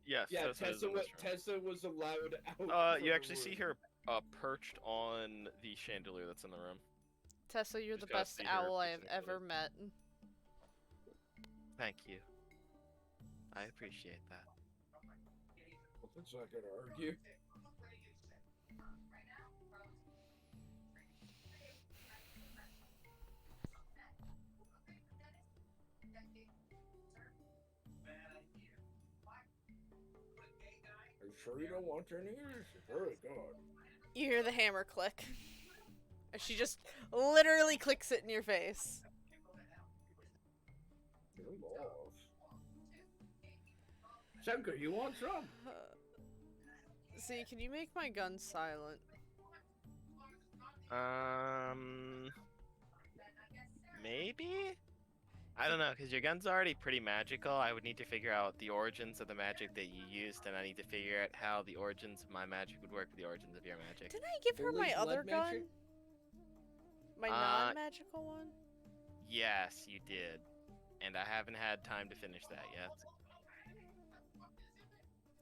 Yes. Yeah, Tessa is in this room. Tessa was allowed out. You from actually the see room. her perched on the chandelier that's in the room. Tessa, you're Just the gotta best see her owl I have facing ever met. Thank you. I appreciate that. It's not gonna argue. Are you sure you don't want any? Very good. You hear the hammer click. And she just literally clicks it in your face. You're lost. Semka, you want some? See, can you make my gun silent? Maybe? I don't know, because your gun's already pretty magical. I would need to figure out the origins of the magic that you used, and I need to figure out how the origins of my magic would work with the origins of your magic. Didn't I give her Fully my blood other gun? magic? My non-magical one? Yes, you did. And I haven't had time to finish that yet.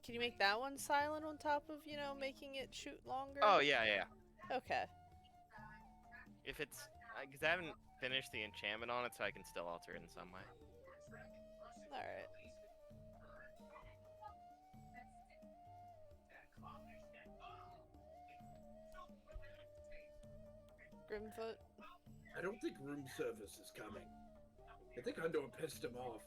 Can you make that one silent on top of, you know, making it shoot longer? Oh, yeah. Okay. If it's... Because I haven't finished the enchantment on it, so I can still alter it in some way. Alright. Grimfoot? I don't think room service is coming. I think Hundor pissed him off.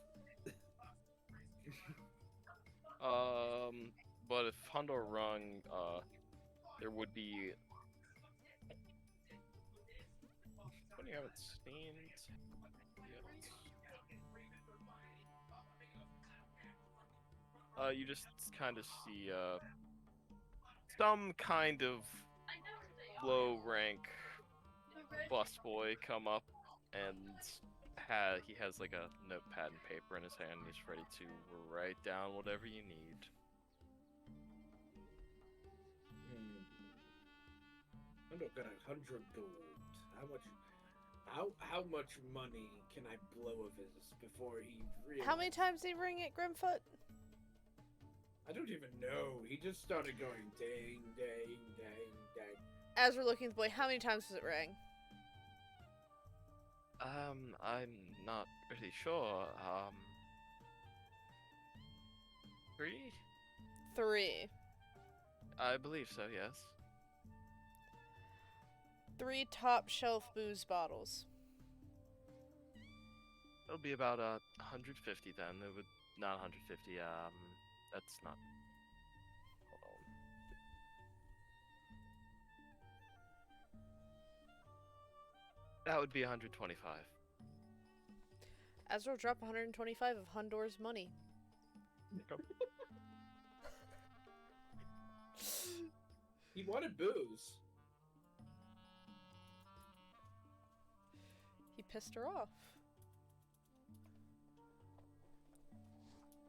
But if Hundor rung, there would be... When you haven't seen... you just kind of see, some kind of low-rank busboy come up, and he has like a notepad and paper in his hand, and he's ready to write down whatever you need. Hundor got 100 gold. How much money can I blow of his before he really... How many times did he ring it, Grimfoot? I don't even know. He just started going ding, ding, ding, ding. As we're looking at the boy, how many times does it ring? I'm not really sure. 3? 3. I believe so, yes. 3 top shelf booze bottles. It'll be about 150 then. It would not 150. That's not. Hold on. That would be 125. Azrael drop 125 of Hundor's money. He wanted booze. He pissed her off.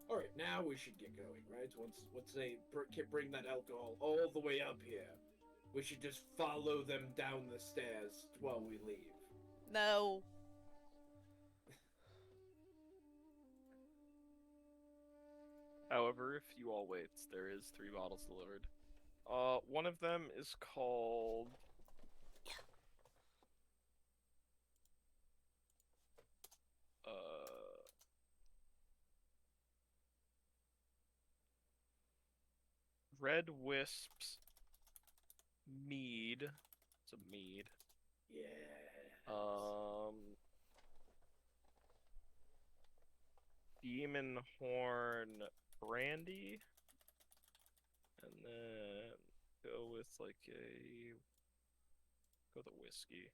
All right, now we should get going, right? Once they bring that alcohol all the way up here, we should just follow them down the stairs while we leave. No. However, if you all wait, there is 3 bottles delivered. One of them is called... Red Wisp's Mead. It's a mead. Yeah. Demon Horn Brandy. And then go with like go with a whiskey.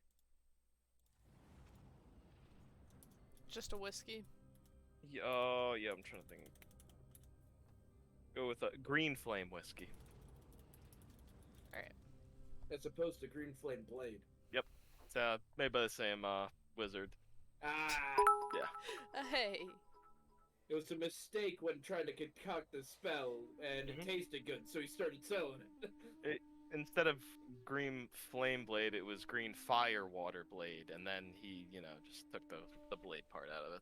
Just a whiskey. Yeah, yeah, I'm trying to think. Go with a Green Flame whiskey. Alright. As opposed to Green Flame Blade. Yep. It's made by the same wizard. Ah! Hey. It was a mistake when trying to concoct the spell, and it tasted good, so he started selling it. Instead of Green Flame Blade, it was Green Fire Water Blade, and then he, you know, just took the blade part out of it.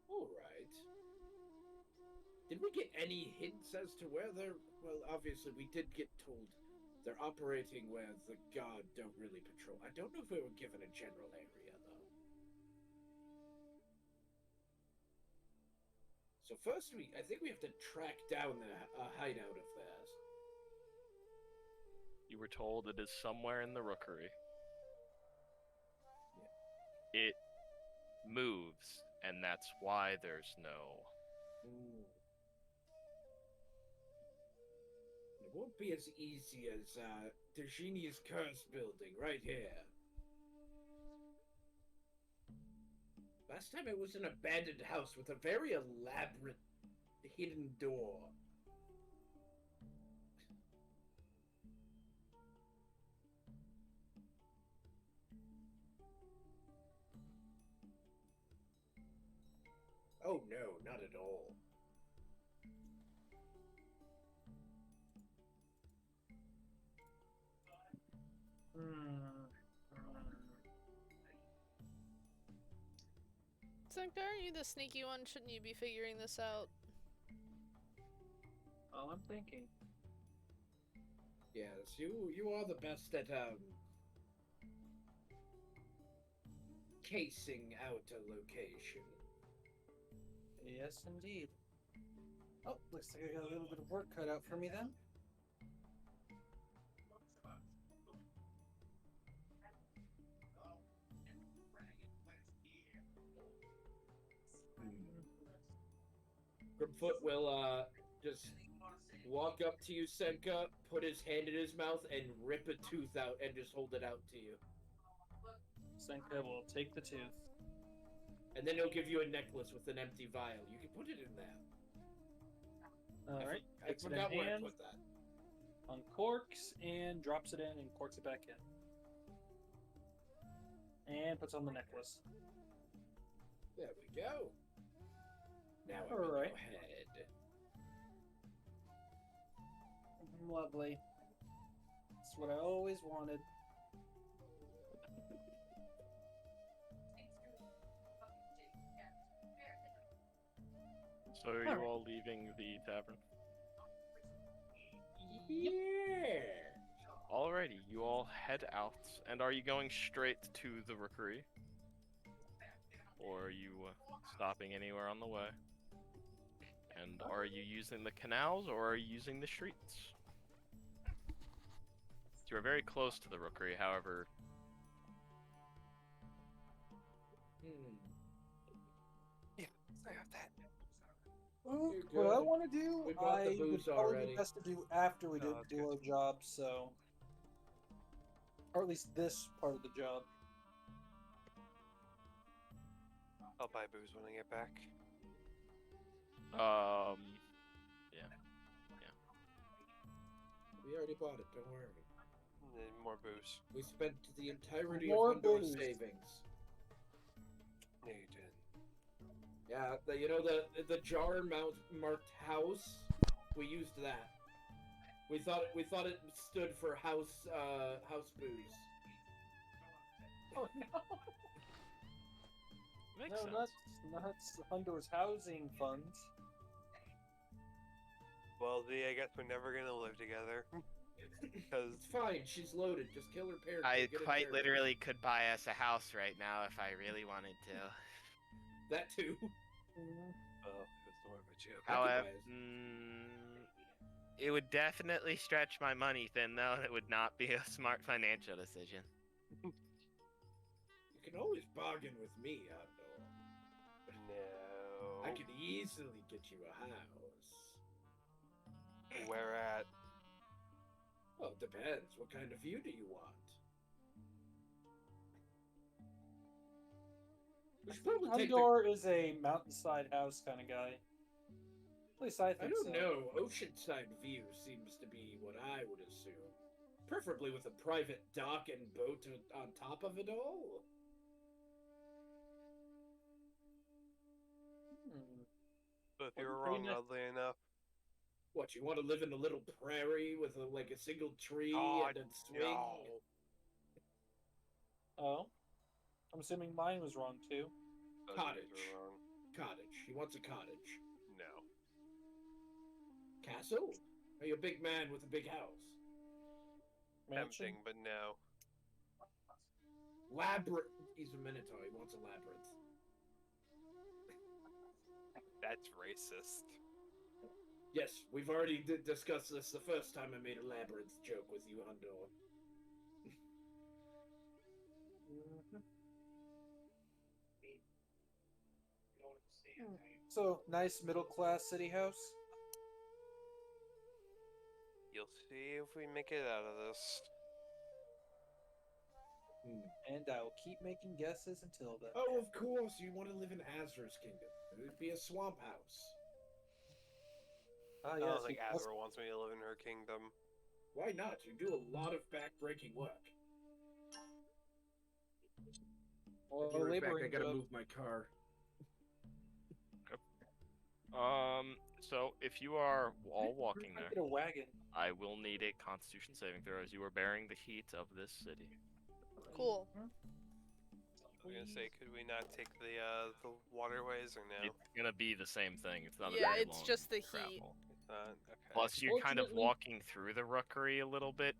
Alright. Did we get any hints as to where they're... Well, obviously we did get told they're operating where the guard don't really patrol. I don't know if we were given a general area, though. So first I think we have to track down a hideout of theirs. You were told it is somewhere in the rookery. Yeah. It moves, and that's why there's no... Ooh. It won't be as easy as Dejini's Curse building right here. Last time it was an abandoned house with a very elaborate hidden door. Oh no, not at all. Senka, aren't you the sneaky one? Shouldn't you be figuring this out? Oh, I'm thinking. Yes, you are the best at casing out a location. Yes, indeed. Oh, looks like I got a little bit of work cut out for me then. Grimfoot will just walk up to you, Senka, put his hand in his mouth, and rip a tooth out and just hold it out to you. Senka will take the tooth. And then he'll give you a necklace with an empty vial. You can put it in there. Alright, I takes it forgot in where I hand, put that. uncorks, and drops it in and corks it back in. And puts on the necklace. There we go. Now I'm in Alright. your head. Lovely. That's what I always wanted. So are you all leaving the tavern? Yeah. Alrighty, you all head out. And are you going straight to the rookery? Or are you stopping anywhere on the way? And are you using the canals or are you using the streets? You are very close to the rookery, however. Yeah, I have that. Well, You're what I good. want to do, We bought the I would booze probably already. be best to do after we No, do it's good. our job, so. Or at least this part of the job. I'll buy booze when I get back. We already bought it, don't worry. And then more booze. We spent the entirety More of Hondo's booze. savings. No, you didn't. Yeah, the jar marked house. We used that. We thought it stood for house booze. Oh no! Makes No, sense. not Hundor's housing funds. Well, I guess we're never gonna live together. Because It's fine. She's loaded. Just kill her parents. I and get it quite married. literally could buy us a house right now if I really wanted to. That too. well, it was more of a joke. I could However, buy us. it would definitely stretch my money thin, though. It would not be a smart financial decision. You can always bargain with me, Hondo. No. I can easily get you a house. Where at? Well, it depends. What kind of view do you want? We should probably take the... Hundor is a mountainside house kind of guy. At least I I think don't so. know. Oceanside view seems to be what I would assume. Preferably with a private dock and boat on top of it all. But if you That'd were be wrong, pretty nice. oddly enough. What, you want to live in a little prairie with a single tree God, and then swing? no. Oh? I'm assuming mine was wrong too. Those Cottage. guys were wrong. Cottage. He wants a cottage. No. Castle? Are you a big man with a big house? Mansion? Tempting, but no. Labyrinth. He's a minotaur. He wants a labyrinth. That's racist. Yes, we've already discussed this the first time I made a labyrinth joke with you, Hondo. Mhm. So, nice middle class city house. You'll see if we make it out of this. And I will keep making guesses until then. Oh, of course, you want to live in Azra's kingdom. It would be a swamp house. Ah, I yes, don't think you must- Azra wants me to live in her kingdom. Why not? You do a lot of back-breaking work. Well, Be right back, I laboring gotta job. move my car. So if you are all walking I there, get a wagon. I will need a Constitution saving throw as you are bearing the heat of this city. Cool. I was gonna say, could we not take the waterways or no? It's gonna be the same thing. It's not a Yeah, very it's long just the heat. travel. Okay. Plus, you're kind of Fortunately- walking through the rookery a little bit,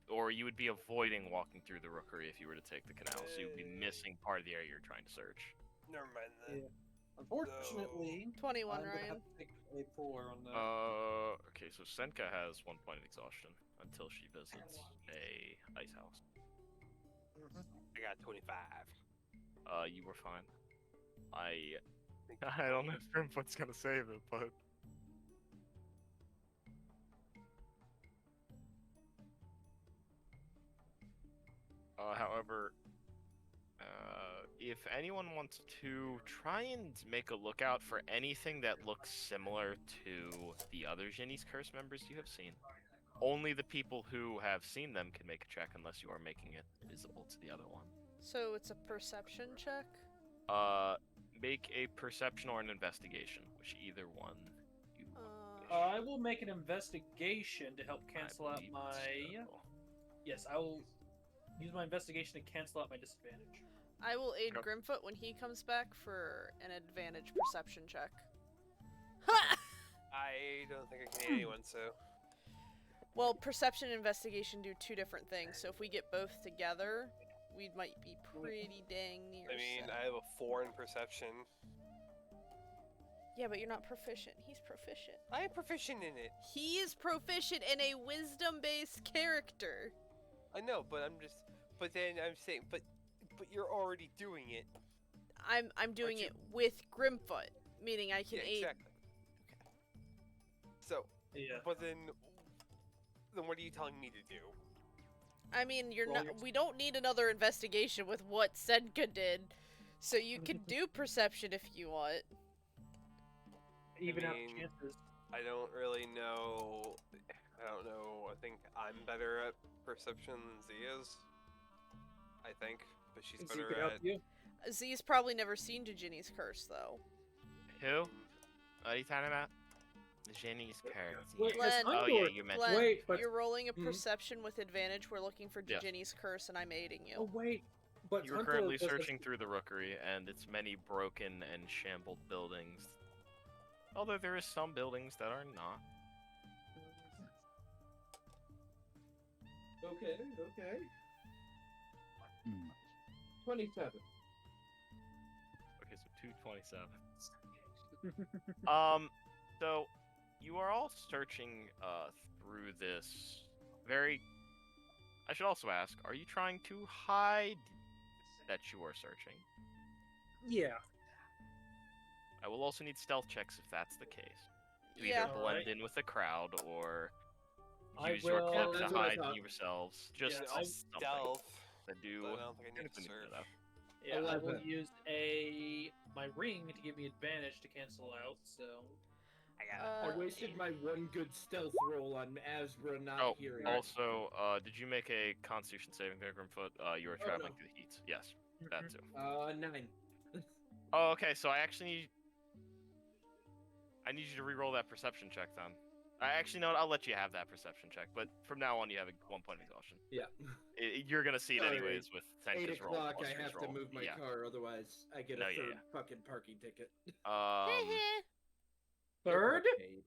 or you would be avoiding walking through the rookery if you were to take the canal. So you'd be missing part of the area you're trying to search. Never mind then. Yeah. Unfortunately, 21, I'm gonna Ryan. have to take a 4 on that. Okay, so Senka has 1 point of exhaustion until she visits a ice house. I got 25. You were fine. I don't know if Grimfoot's gonna save it, but however, if anyone wants to try and make a lookout for anything that looks similar to the other Ginny's Curse members you have seen, only the people who have seen them can make a check unless you are making it visible to the other one. So it's a perception check? Make a perception or an investigation, which either one you I will make an investigation to help I cancel out believe my. so. Yes, I will use my investigation to cancel out my disadvantage. I will aid Yep. Grimfoot when he comes back for an advantage perception check. I don't think I can hit anyone, so Well, perception and investigation do two different things, so if we get both together, we might be pretty dang near. I mean, set. I have a 4 in perception. Yeah, but you're not proficient. He's proficient. I am proficient in it. He is proficient in a wisdom-based character. I know, but but then I'm saying, but you're already doing it. I'm doing you- it with Grimfoot, meaning I can Yeah, aid. exactly. So, Yeah. but then what are you telling me to do? I mean, you're Well, not. We don't need another investigation with what Senka did, so you can do perception if you want. Even out mean, chances. I don't really know. I don't know. I think I'm better at perception than Z is. I think, but she's Z better could help at. you. Z's probably never seen Ginny's Curse, though. Who? What are you talking about? Ginny's Curse. Wait, Glenn. Oh yeah, you mentioned. Glenn, Wait, but- you're rolling a Mhm. perception with advantage. We're looking for Yes. Ginny's Curse, and I'm aiding you. Oh wait, but You're Hunter currently doesn't- searching through the rookery and its many broken and shambled buildings. Although there is some buildings that are not. Okay. 27. Okay, so 227. So you are all searching through this very. I should also ask: are you trying to hide that you are searching? Yeah. I will also need stealth checks if that's the case. To Yeah. either blend Alright. in with the crowd or I use your will- cloak That's to what I hide thought. yourselves. Just Yeah, I'm something stealth. to do. But I don't think I need to anything search. do that. Yeah, I will 11. use my ring to give me advantage to cancel out. So I wasted my one good stealth roll on Asbra not Oh, hearing. also, did you make a Constitution saving throw, Grimfoot? You are Oh, traveling no. through the heat. Yes, that too. 9. Oh, okay. So I actually need you to re-roll that perception check then. I actually know. I'll let you have that perception check, but from now on, you have a 1 point of exhaustion. Yeah. You're gonna see it Sorry. anyways with 8 Senka's roll. o'clock, plus I his have to roll. move my Yeah. car, otherwise I get a No, yeah, third fucking parking ticket. third. Paid.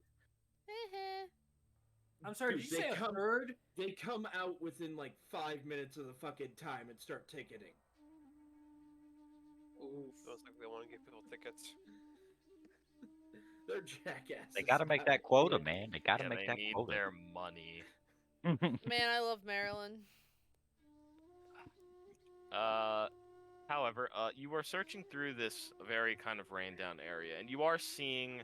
I'm sorry. Dude, Did you they say a come- third? They come out within like 5 minutes of the fucking time and start ticketing. Oof. Feels like they want to give people tickets. They're jackasses. They gotta make that quota, man. They gotta Yeah, make they that need quota. their money. Man, I love Maryland. However, you are searching through this very kind of rain-down area, and you are seeing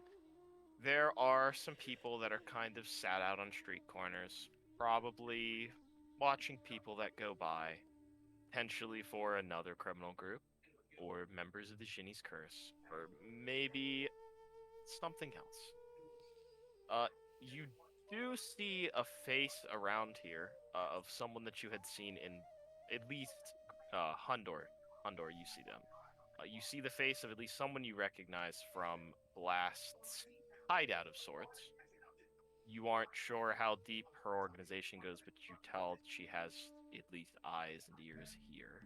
there are some people that are kind of sat out on street corners, probably watching people that go by, potentially for another criminal group, or members of the Ginny's Curse, or maybe something else. You do see a face around here of someone that you had seen in at least Hundor. Hundor, you see them. You see the face of at least someone you recognize from Blast's hideout of sorts. You aren't sure how deep her organization goes, but you tell she has at least eyes and ears here.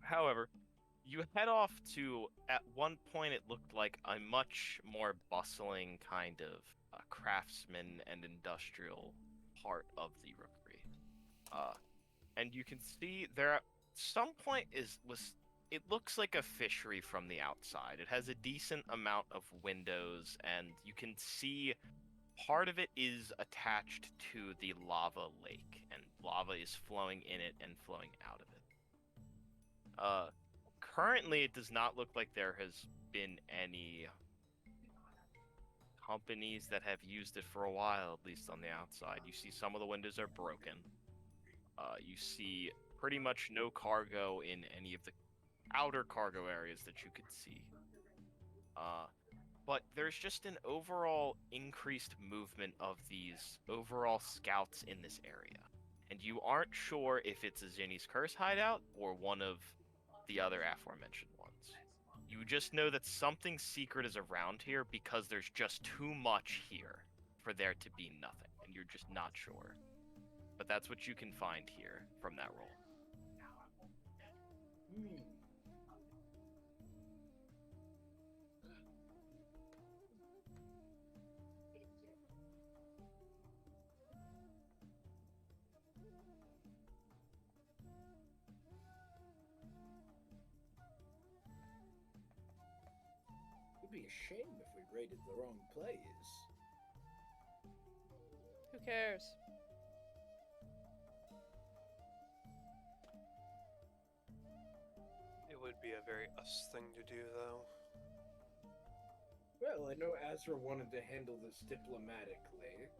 However, you head off to, at one point it looked like a much more bustling kind of craftsman and industrial part of the rookery. And you can see there at some point it looks like a fishery from the outside. It has a decent amount of windows, and you can see part of it is attached to the lava lake, and lava is flowing in it and flowing out of it. Currently, it does not look like there has been any companies that have used it for a while, at least on the outside. You see some of the windows are broken. You see pretty much no cargo in any of the outer cargo areas that you could see. But there's just an overall increased movement of these overall scouts in this area. And you aren't sure if it's a Zinni's Curse hideout or one of the other aforementioned ones. You just know that something secret is around here because there's just too much here for there to be nothing, and you're just not sure. But that's what you can find here from that roll. It'd be a shame if we raided the wrong place. Who cares? It would be a very us thing to do, though. Well, I know Azra wanted to handle this diplomatically.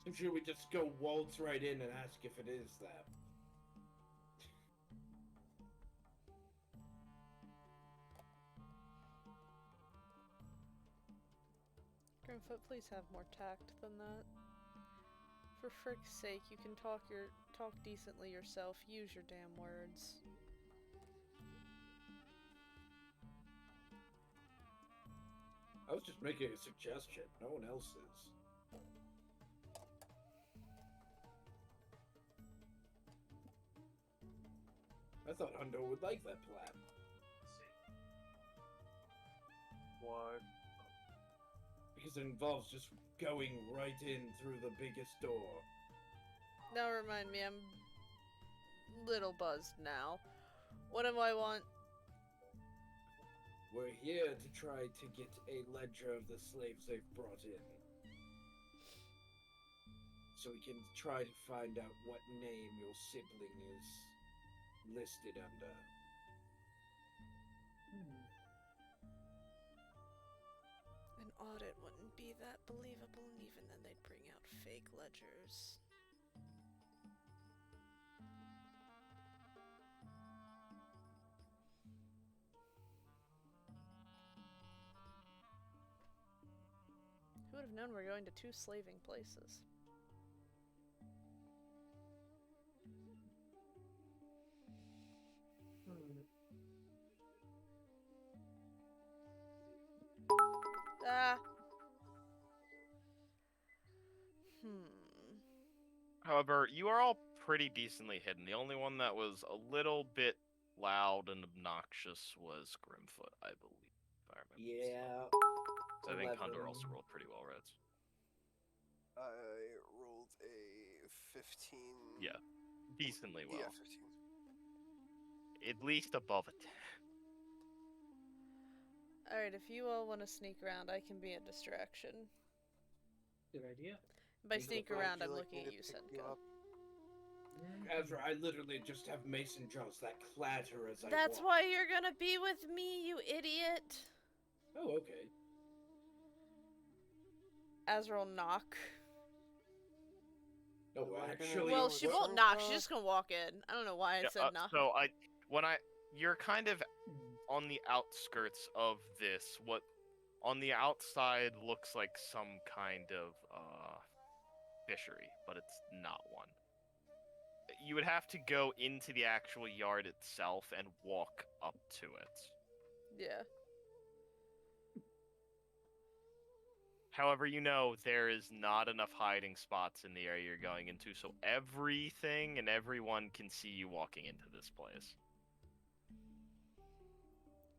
So should we just go waltz right in and ask if it is that? Grimfoot, please have more tact than that. For frick's sake, you can talk decently yourself. Use your damn words. I was just making a suggestion. No one else is. I thought Hundo would like that plan. Why? Because it involves just going right in through the biggest door. Now remind me, I'm little buzzed now. What do I want? We're here to try to get a ledger of the slaves they've brought in. So we can try to find out what name your sibling is listed under. An audit wouldn't be that believable, and even then they'd bring out fake ledgers. Who would have known we're going to two slaving places? Ah. However, you are all pretty decently hidden. The only one that was a little bit loud and obnoxious was Grimfoot, I believe, if I remember. Yeah. So I think 11. Condor also rolled pretty well, Reds. I rolled a 15. Yeah, decently well. Yeah, 15. At least above a 10. Alright, if you all want to sneak around, I can be a distraction. Good idea. By Would sneak you around, I'm like looking me at to you, pick you Senko. up? Azra, I literally just have mason jars that clatter as I That's walk. why you're gonna be with me, you idiot! Oh, okay. Azra will knock. No, Am I gonna actually... leave Well, with she won't knock, she's Senko? just gonna walk in. I don't know why I Yeah, said knock. So you're kind of on the outskirts of this, what on the outside looks like some kind of fishery, but it's not one. You would have to go into the actual yard itself and walk up to it. Yeah. However, you know there is not enough hiding spots in the area you're going into, so everything and everyone can see you walking into this place.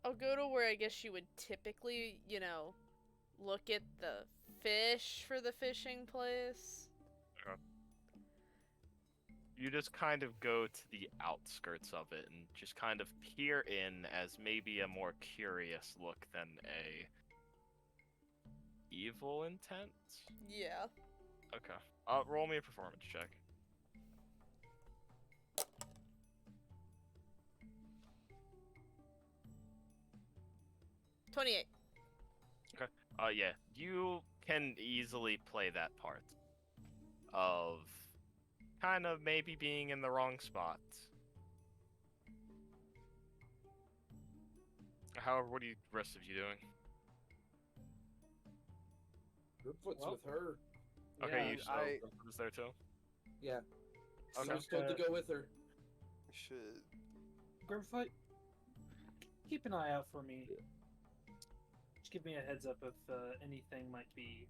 I'll go to where I guess you would typically, look at the fish for the fishing place. You just kind of go to the outskirts of it and just kind of peer in as maybe a more curious look than a evil intent. Yeah. Okay. Roll me a performance check. $28. Yeah, you can easily play that part of kind of maybe being in the wrong spot. However, what are you, rest of you doing? Groupfoot's Well, with her. Okay, Yeah, you still was there too? Yeah. Okay. I was told to go with her. We should. Grimfoot, keep an eye out for me. Just give me a heads up if anything might be.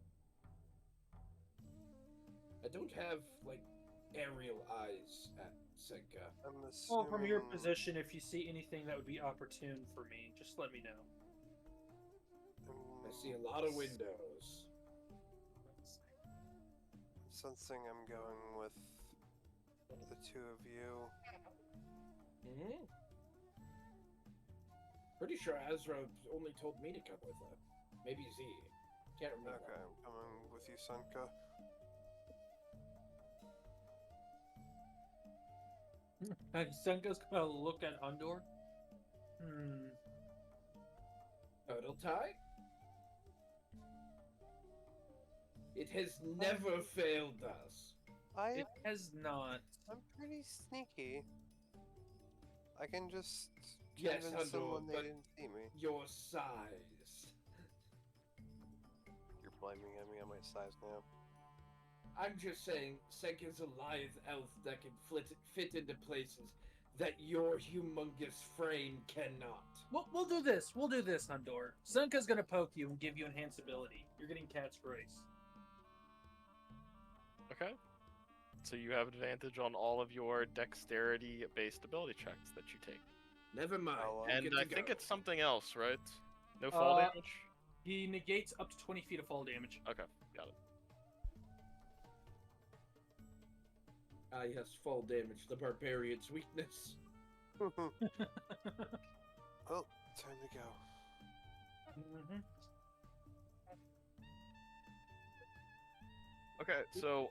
I don't have, like, aerial eyes at Senka. I'm Well, from your assuming- position, if you see anything that would be opportune for me, just let me know. I see a lot of windows. Sensing I'm going with the two of you. Mm-hmm. Pretty sure Azra only told me to come with her. Maybe Z. Can't remember. Okay, I'm coming with you, Senka. And Senka's gonna look at Undor. Hurdle tie? It has never failed us. It has not. I'm pretty sneaky. I can just Yes, convince Andor, someone they but- didn't see me. Your size. You're blaming me on my size now. I'm just saying, Senka's a lithe elf that can fit into places that your humongous frame cannot. We'll do this. We'll do this, Undor. Senka's gonna poke you and give you enhanced ability. You're getting cat's grace. Okay. So you have advantage on all of your dexterity-based ability checks that you take. Never mind. Oh, I'm And good I to think go. it's something else, right? No fall damage? He negates up to 20 feet of fall damage. Okay, got it. Ah, yes, fall damage, the barbarian's weakness. Well, time to go. Mm-hmm. Okay, so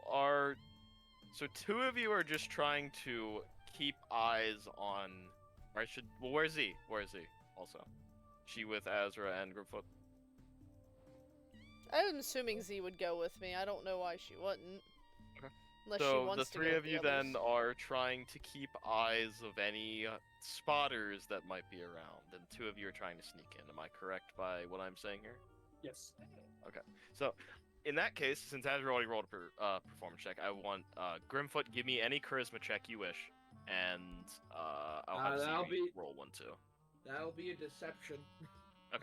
two of you are just trying to keep eyes on. Or where's Z? Where's Z? Also, she with Azra and Grimfoot. I'm assuming Z would go with me. I don't know why she wouldn't. Okay. Unless she So wants the to three go of with you the then others. are trying to keep eyes of any spotters that might be around, and two of you are trying to sneak in. Am I correct by what I'm saying here? Yes. So, in that case, since Azra already rolled a performance check, I want Grimfoot give me any charisma check you wish, and I'll have that'll Z be- roll one too. That'll be a deception. Z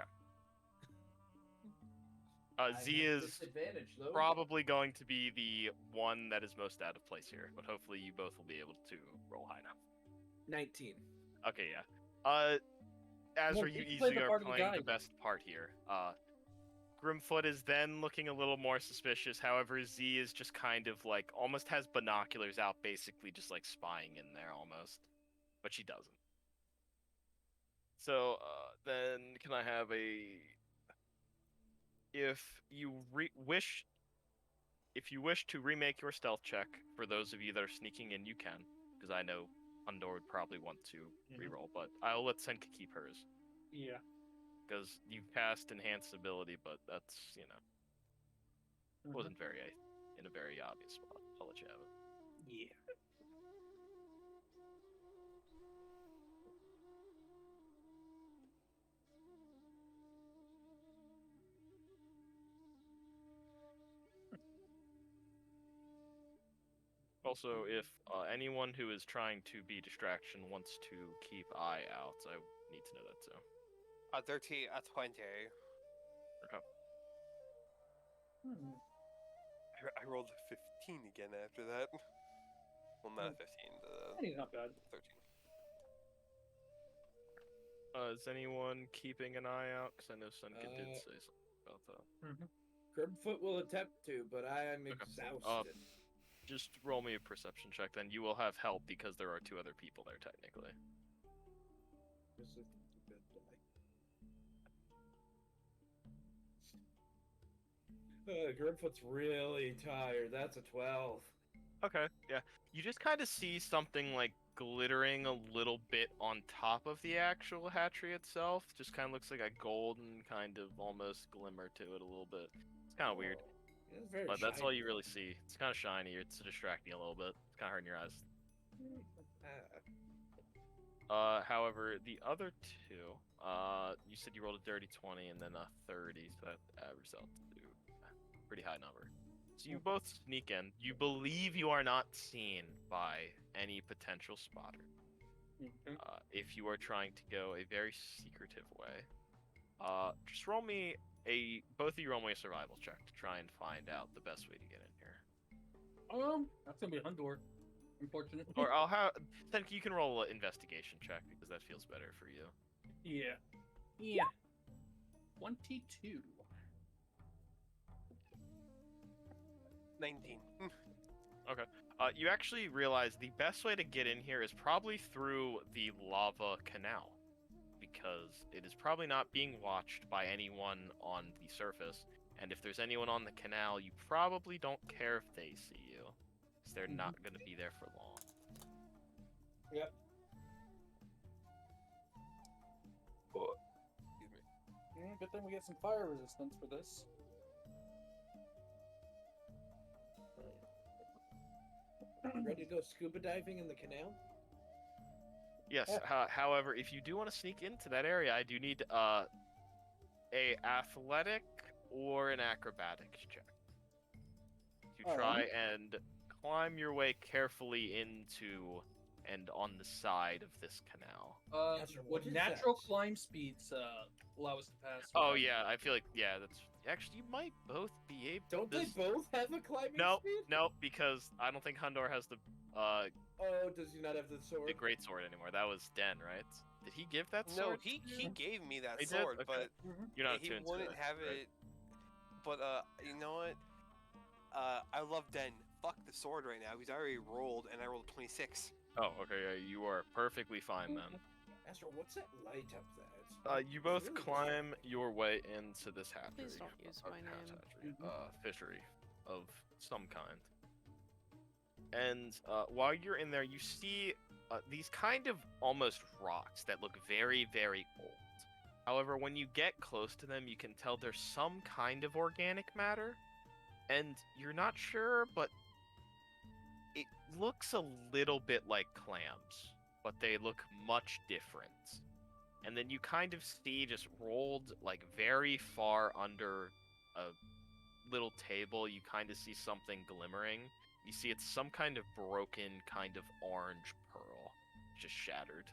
I have is disadvantage, though. probably going to be the one that is most out of place here, but hopefully you both will be able to roll high enough. 19. Okay, yeah. Azra, Well, you you play easily the are part of the playing the guide. best part here. Grimfoot is then looking a little more suspicious. However, Z is just kind of like almost has binoculars out, basically just like spying in there almost, but she doesn't. So then, can I have a? If you wish to remake your stealth check, for those of you that are sneaking in, you can, because I know Undor would probably want to reroll, but I'll let Senka keep hers. Yeah. Because you cast enhanced ability, but that's, Mhm. wasn't in a very obvious spot. I'll let you have it. Yeah. Also, if anyone who is trying to be distraction wants to keep eye out, I need to know that too. 13, 20. Okay. Hmm. I rolled a 15 again after that. Well, not a 15, I think not bad. 13. Is anyone keeping an eye out? Because I know Sunka did say something about that. Grimfoot will attempt to, but I am Okay. exhausted. Just roll me a perception check, then you will have help because there are 2 other people there technically. This isn't a good die. Grimfoot's really tired. That's a 12. Okay, yeah. You just kind of see something like glittering a little bit on top of the actual hatchery itself. Just kind of looks like a golden kind of almost glimmer to it a little bit. It's kind of weird, It's very but that's all shiny. you really see. It's kind of shiny. It's distracting a little bit. It's kind of hurting your eyes. However, the other 2, you said you rolled a dirty 20 and then a 30, so that averaged out to a pretty high number. So you both sneak in. You believe you are not seen by any potential spotter. Okay. If you are trying to go a very secretive way, just roll me both of you roll me a survival check to try and find out the best way to get in here. That's gonna be Hundor, unfortunately. Or I'll have then you can roll an investigation check because that feels better for you. Yeah. 22. 19. You actually realize the best way to get in here is probably through the lava canal, because it is probably not being watched by anyone on the surface, and if there's anyone on the canal, you probably don't care if they see you, because they're not going to be there for long. Yep. Excuse me. Good thing we get some fire resistance for this. Ready to go scuba diving in the canal? Yes, however, if you do want to sneak into that area, I do need a athletic or an acrobatics check to try and climb your way carefully into and on the side of this canal. Ezra, what Would is natural that? climb speeds allow us to pass? Oh without- yeah, I feel like that's actually you might both be able. Don't they both have a climbing No, speed? no, because I don't think Hundor has the Oh, does he not have the sword? great sword anymore. That was Den, right? Did he give that No, sword? he gave me that He did? sword, Okay. but You're not he attuned wouldn't to it. have right? it. But you know what? I love Den. Fuck the sword right now. He's already rolled, and I rolled a 26. Oh, okay, yeah, you are perfectly fine then. Ezra, what's that light up there? You It's both really climb your way into this hatchery. Please don't use my name. Hatchery, fishery of some kind. And while you're in there, you see these kind of almost rocks that look very, very old. However, when you get close to them, you can tell there's some kind of organic matter, and you're not sure, but it looks a little bit like clams, but they look much different. And then you kind of see just rolled like very far under a little table, you kind of see something glimmering. You see it's some kind of broken kind of orange pearl, just shattered.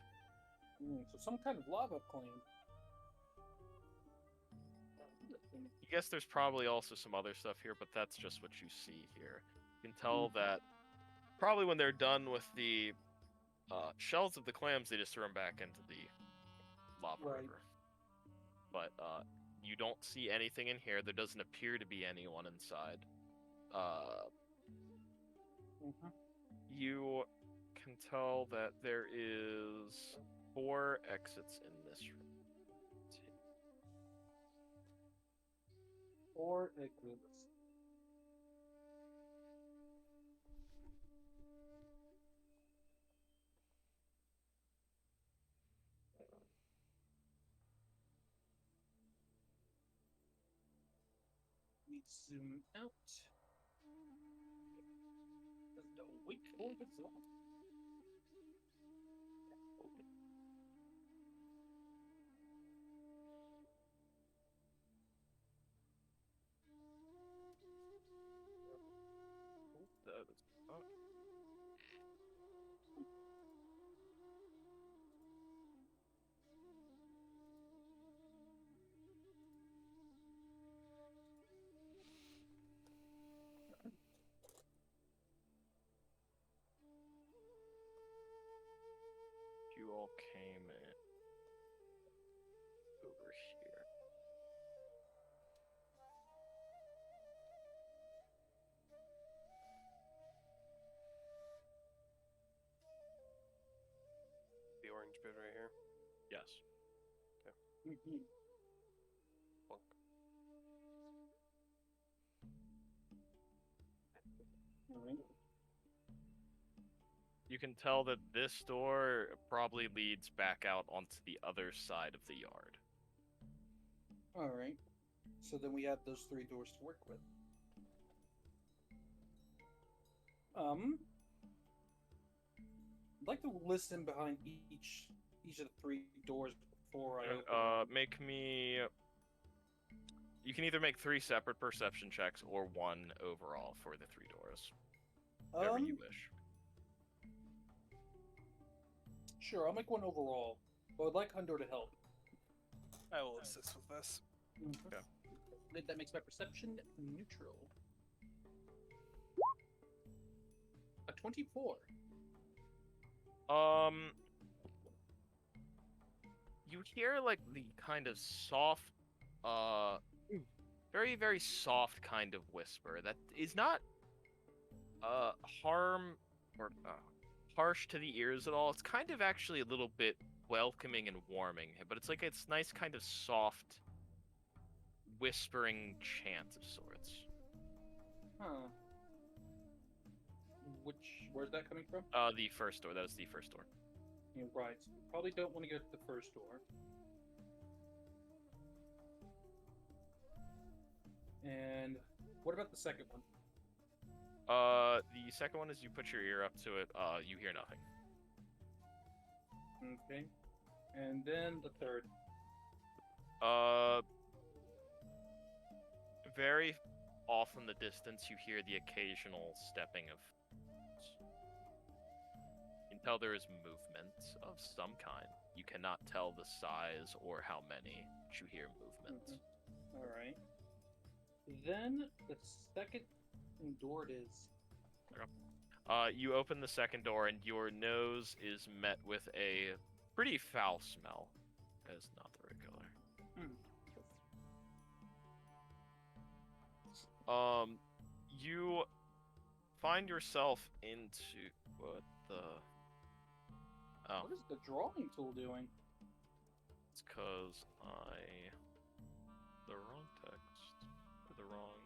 So some kind of lava clam. You guess there's probably also some other stuff here, but that's just what you see here. You can tell that probably when they're done with the shells of the clams, they just throw them back into the lava river. But you don't see anything in here. There doesn't appear to be anyone inside. You can tell that there is 4 exits in this room. 4 exits. We zoom out. Wait, 4 exits left. Yes. Mhm. Bonk. Alright. You can tell that this door probably leads back out onto the other side of the yard. Alright. So then we have those 3 doors to work with. I'd like to listen behind each of the 3 doors before I open them. Make me. You can either make 3 separate perception checks or 1 overall for the 3 doors. Whatever you wish. Sure, I'll make 1 overall, but I'd like Hundo to help. I will assist with this. Okay. That makes my perception neutral. A 24. You hear like the kind of soft, very, very soft kind of whisper that is not, harm or harsh to the ears at all. It's kind of actually a little bit welcoming and warming, but it's like it's nice kind of soft, whispering chant of sorts. Huh. Where's that coming from? The first door. That was the first door. Yeah, right. So we probably don't want to go to the first door. And what about the second one? The second one is you put your ear up to it. You hear nothing. Okay. And then the third. Very off in the distance, you hear the occasional stepping of. You can tell there is movement of some kind. You cannot tell the size or how many, but you hear movement. All right. Then the second door it is. You open the second door, and your nose is met with a pretty foul smell. That is not the regular. You find yourself into what the? Oh, What is the drawing tool doing? it's because the wrong text or the wrong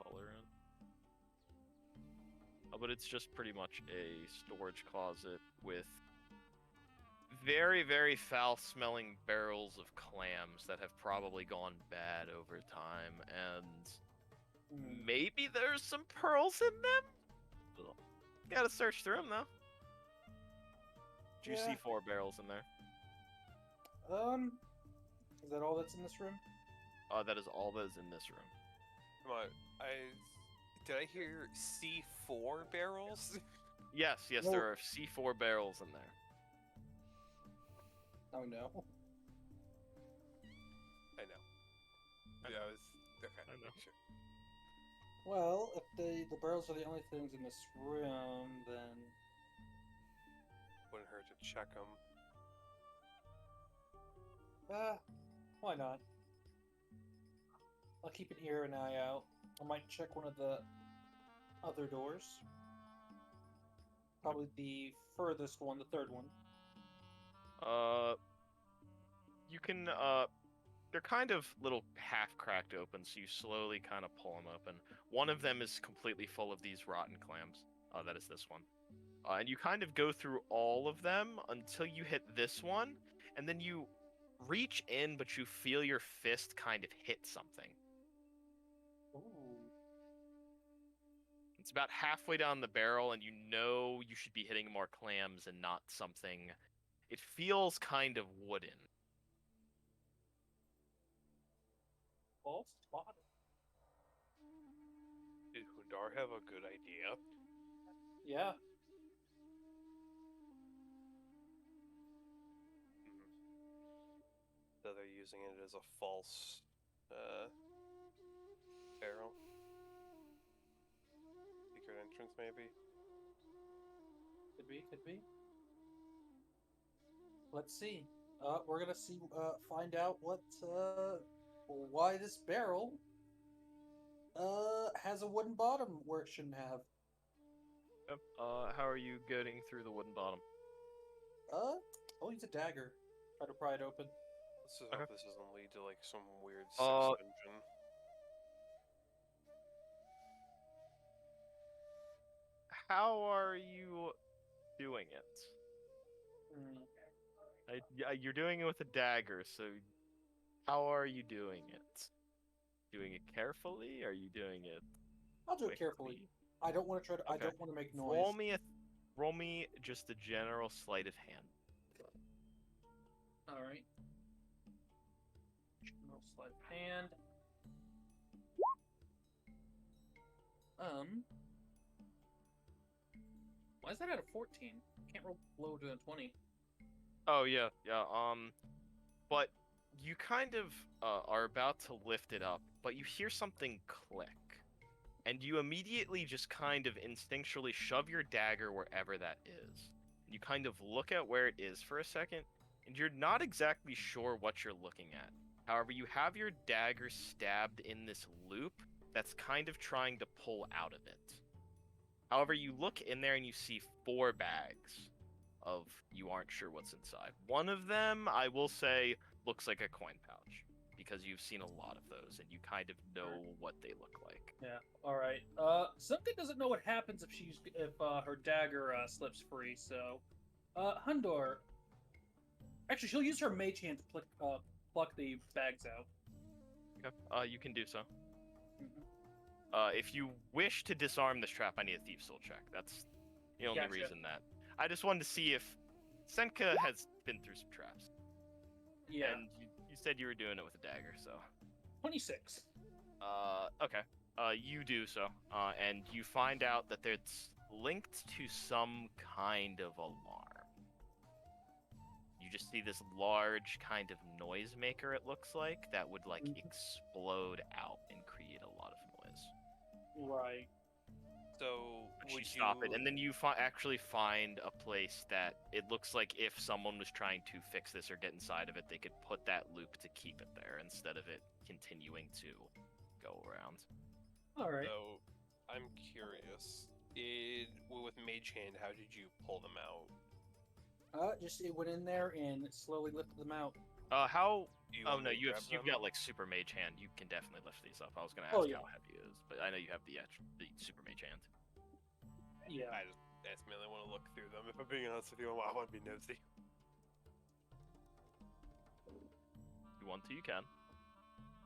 color in. But it's just pretty much a storage closet with very, very foul-smelling barrels of clams that have probably gone bad over time, and maybe there's some pearls in them? Gotta search through them, though. Do you see 4 barrels in there? Is that all that's in this room? That is all that is in this room. Come on, did I hear C4 barrels? Yes, No. there are C4 barrels in there. Oh no. I know. Yeah, I was okay. I know. Sure. Well, if the barrels are the only things in this room, then Wouldn't hurt to check them. why not? I'll keep an ear and eye out. I might check one of the other doors. Probably the furthest one, the third one. You can, they're kind of little half-cracked open, so you slowly kind of pull them open. One of them is completely full of these rotten clams. That is this one. And you kind of go through all of them until you hit this one, and then you reach in, but you feel your fist kind of hit something. Ooh. It's about halfway down the barrel, and you know you should be hitting more clams and not something. It feels kind of wooden. False spotted. Did Hundar have a good idea? Yeah. So they're using it as a false barrel? Secret entrance, maybe? Could be. Let's see. We're gonna find out why this barrel has a wooden bottom where it shouldn't have. How are you getting through the wooden bottom? I'll use a dagger. Try to pry it open. Let's just Okay. hope this doesn't lead to like some weird Uh, sex dungeon. How are you doing it? Mm. You're doing it with a dagger, so how are you doing it? Doing it carefully? Are you doing it I'll do it carefully. quickly? I don't want to try to. I Okay. don't want to make noise. Roll me just a general sleight of hand. All right. No sleight of hand. Why is that at a 14? Can't roll lower than a 20. Oh yeah, yeah. But you kind of are about to lift it up, but you hear something click, and you immediately just kind of instinctually shove your dagger wherever that is. You kind of look at where it is for a second, and you're not exactly sure what you're looking at. However, you have your dagger stabbed in this loop that's kind of trying to pull out of it. However, you look in there and you see 4 bags of you aren't sure what's inside. One of them, I will say, looks like a coin pouch because you've seen a lot of those and you kind of know what they look like. Yeah. All right. Sunka doesn't know what happens if her dagger slips free. So, Hundor. Actually, she'll use her mage hand to pluck the bags out. Okay. You can do so. Mhm. If you wish to disarm this trap, I need a thief soul check. That's the only Gotcha. reason that. I just wanted to see if Senka has been through some traps. Yeah. And you said you were doing it with a dagger, so. 26. Okay. You do so. And you find out that it's linked to some kind of alarm. You just see this large kind of noisemaker, it looks like, that would like explode out and create a lot of noise. Right. So But would you stop it, and then you actually find a place that it looks like if someone was trying to fix this or get inside of it, they could put that loop to keep it there instead of it continuing to go around. All right. So I'm curious. With Mage Hand, how did you pull them out? Just it went in there and slowly lifted them out. How? Do you Oh want no, me to you've grab them? got like super mage hand. You can definitely lift these up. I was gonna ask Oh, yeah. how heavy it is, but I know you have the super mage hand. Yeah. I just mainly want to look through them. If I'm being honest with you, I want to be nosy. You want to, you can.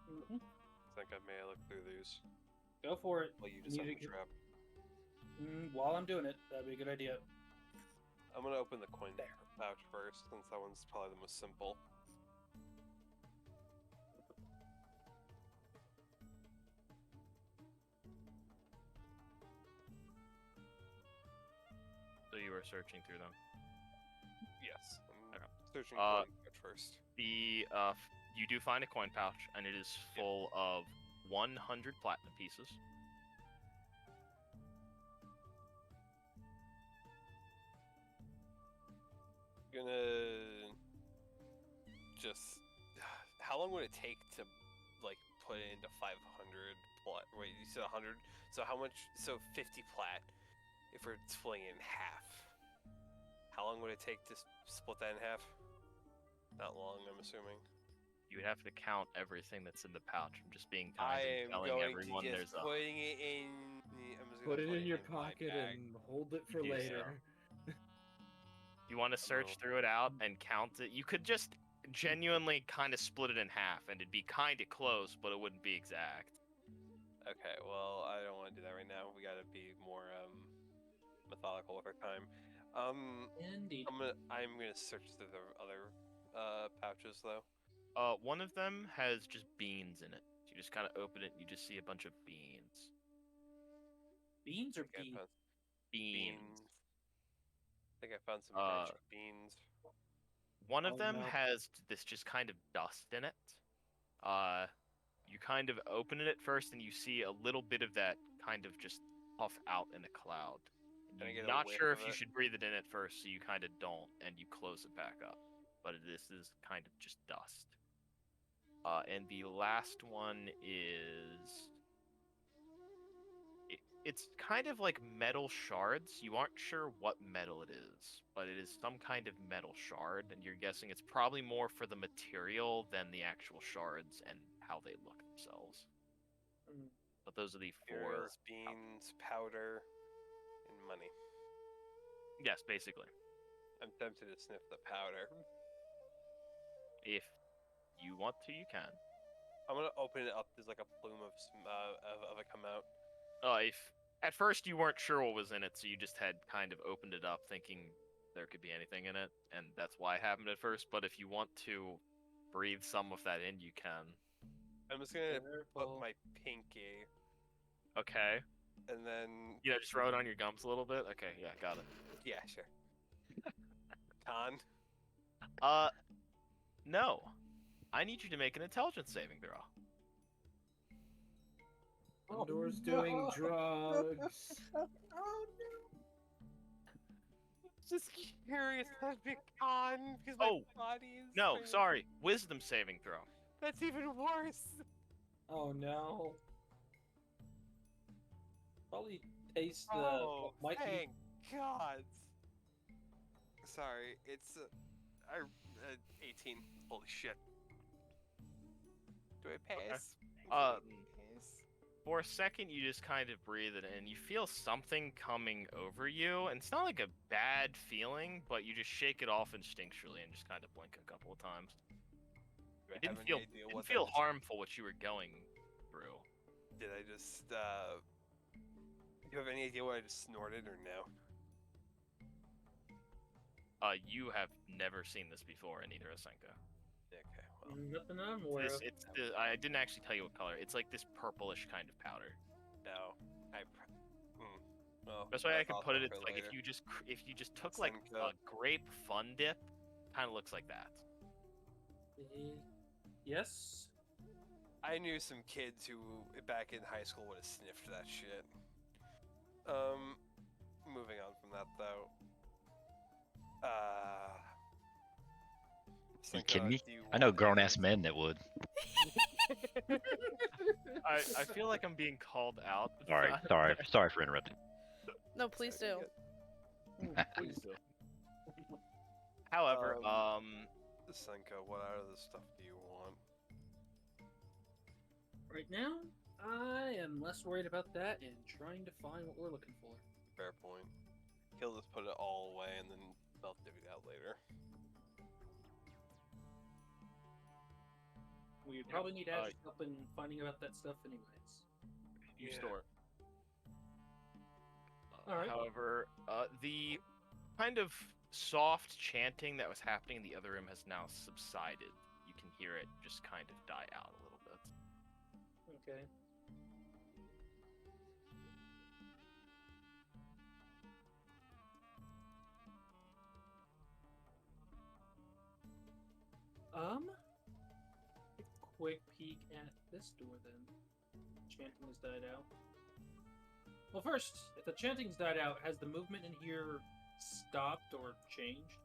Mhm. I think I may look through these. Go for it. While you You decide need the to- trap. While I'm doing it, that'd be a good idea. I'm gonna open the coin There. pouch first, since that one's probably the most simple. So you were searching through them. Yes. I'm Okay. searching coin pouch first. You do find a coin pouch, and it is full of 100 platinum pieces. Gonna just. How long would it take to, like, put it into 500 plat? Wait, you said 100? So how much? So 50 plat. If we're splitting it in half, how long would it take to split that in half? Not long, I'm assuming. You would have to count everything that's in the pouch. I'm just being I kind am and telling going everyone to there's just a. putting it in. I'm just Put gonna it in your my pocket bag. and hold it You for do so. later. You want to search through it out and count it. You could just genuinely kind of split it in half, and it'd be kind of close, but it wouldn't be exact. Okay, well, I don't want to do that right now. We gotta be more methodical with our time. Indeed. I'm gonna search through the other pouches though. One of them has just beans in it. You just kind of open it, and you just see a bunch of beans. Beans or I think I beans? found Beans. I think I found some Uh, magic beans. One of Oh, them no. has this just kind of dust in it. You kind of open it at first, and you see a little bit of that kind of just puff out in a cloud. Can I You're get a not whiff sure of if you it? should breathe it in at first, so you kind of don't, and you close it back up. But this is kind of just dust. And the last one is it's kind of like metal shards. You aren't sure what metal it is, but it is some kind of metal shard, and you're guessing it's probably more for the material than the actual shards and how they look themselves. Mm. But those are the four. Materials, beans, powder, and money. Yes, basically. I'm tempted to sniff the powder. If you want to, you can. I'm gonna open it up. There's like a plume of it come out. If at first you weren't sure what was in it, so you just had kind of opened it up thinking there could be anything in it, and that's why it happened at first. But if you want to breathe some of that in, you can. I'm just gonna put Careful. my pinky, Okay. and then Just throw it on your gums a little bit. Okay, yeah, got it. yeah, sure. Con. No. I need you to make an intelligence saving throw. Andor's doing drugs. Oh no! Just curious how to be con because my body is. No, very- sorry. Wisdom saving throw. That's even worse. Oh no! Probably taste the Oh, might be thank God. Sorry, it's 18. Holy shit. Do I pass? Um, Pass? For a second, you just kind of breathe it in. You feel something coming over you, and it's not like a bad feeling, but you just shake it off instinctually and just kind of blink a couple of times. Do I It didn't have feel any idea didn't what feel that- harmful what you were going through. Did I just do you have any idea what I just snorted or no? You have never seen this before, and neither has Senka. Okay, well. nothing I'm aware of. I didn't actually tell you what color. It's like this purplish kind of powder. No. Well, Best way I that's could also put it, for it's like later. if you just took like Senka. a grape fun dip, kind of looks like that. Yes. I knew some kids who, back in high school, would have sniffed that shit. Moving on from that, though. You Senka, kidding me? do you I know want grown-ass anything? men that would. I feel like I'm being called out. Sorry for interrupting. No, please do. Please do. However, Senka, what other stuff do you want? Right now, I am less worried about that and trying to find what we're looking for. Fair point. He'll just put it all away and then they'll divvy it out later. We would probably need Ash's help in finding about that stuff, anyways. you Yeah. store it. All right. However, the kind of soft chanting that was happening in the other room has now subsided. You can hear it just kind of die out a little bit. Okay. A quick peek at this door then. Chanting has died out. Well, first, if the chanting's died out, has the movement in here stopped or changed?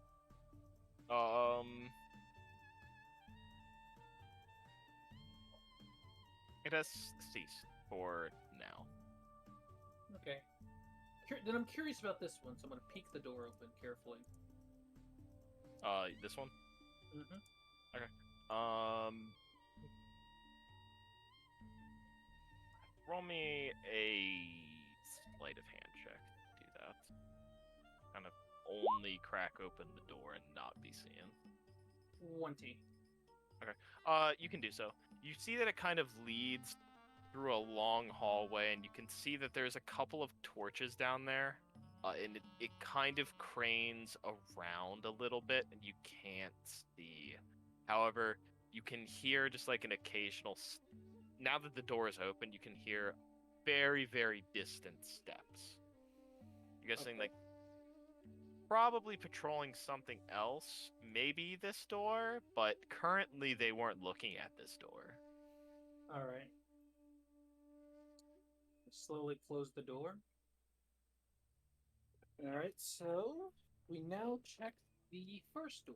It has ceased for now. Okay. Then I'm curious about this one, so I'm gonna peek the door open carefully. This one? Mm-hmm. Roll me a sleight of hand check to do that. Kind of only crack open the door and not be seen. 20. You can do so. You see that it kind of leads through a long hallway, and you can see that there's a couple of torches down there, and it kind of cranes around a little bit, and you can't see. However, you can hear just like an occasional. Now that the door is open, you can hear very, very distant steps. You're guessing Okay. like probably patrolling something else, maybe this door, but currently they weren't looking at this door. Alright. Slowly close the door. Alright, so we now check the first door.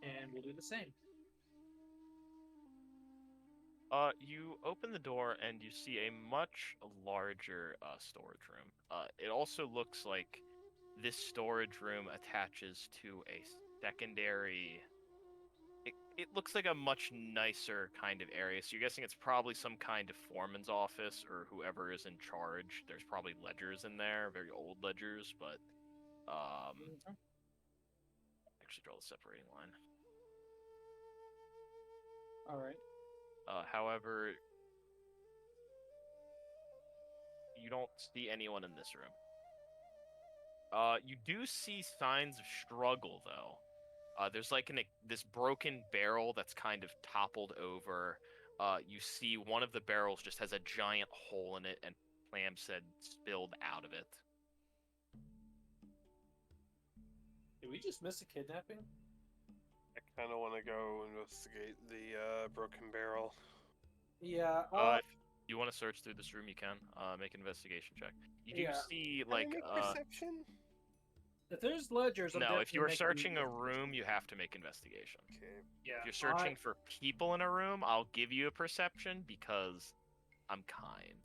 And we'll do the same. You open the door and you see a much larger storage room. It also looks like this storage room attaches to a secondary. It looks like a much nicer kind of area. So you're guessing it's probably some kind of foreman's office or whoever is in charge. There's probably ledgers in there, very old ledgers, but actually draw the separating line. All right. However, you don't see anyone in this room. You do see signs of struggle, though. There's like this broken barrel that's kind of toppled over. You see one of the barrels just has a giant hole in it, and clams had spilled out of it. Did we just miss a kidnapping? I kind of want to go investigate the broken barrel. Yeah. If you want to search through this room, you can. Make an investigation check. You do Yeah. see, Can I like, make perception? If there's ledgers, I'm no, if you definitely were making searching a investigation. room, you have to make investigation. Okay. Yeah. If you're searching for people in a room, I'll give you a perception because I'm kind.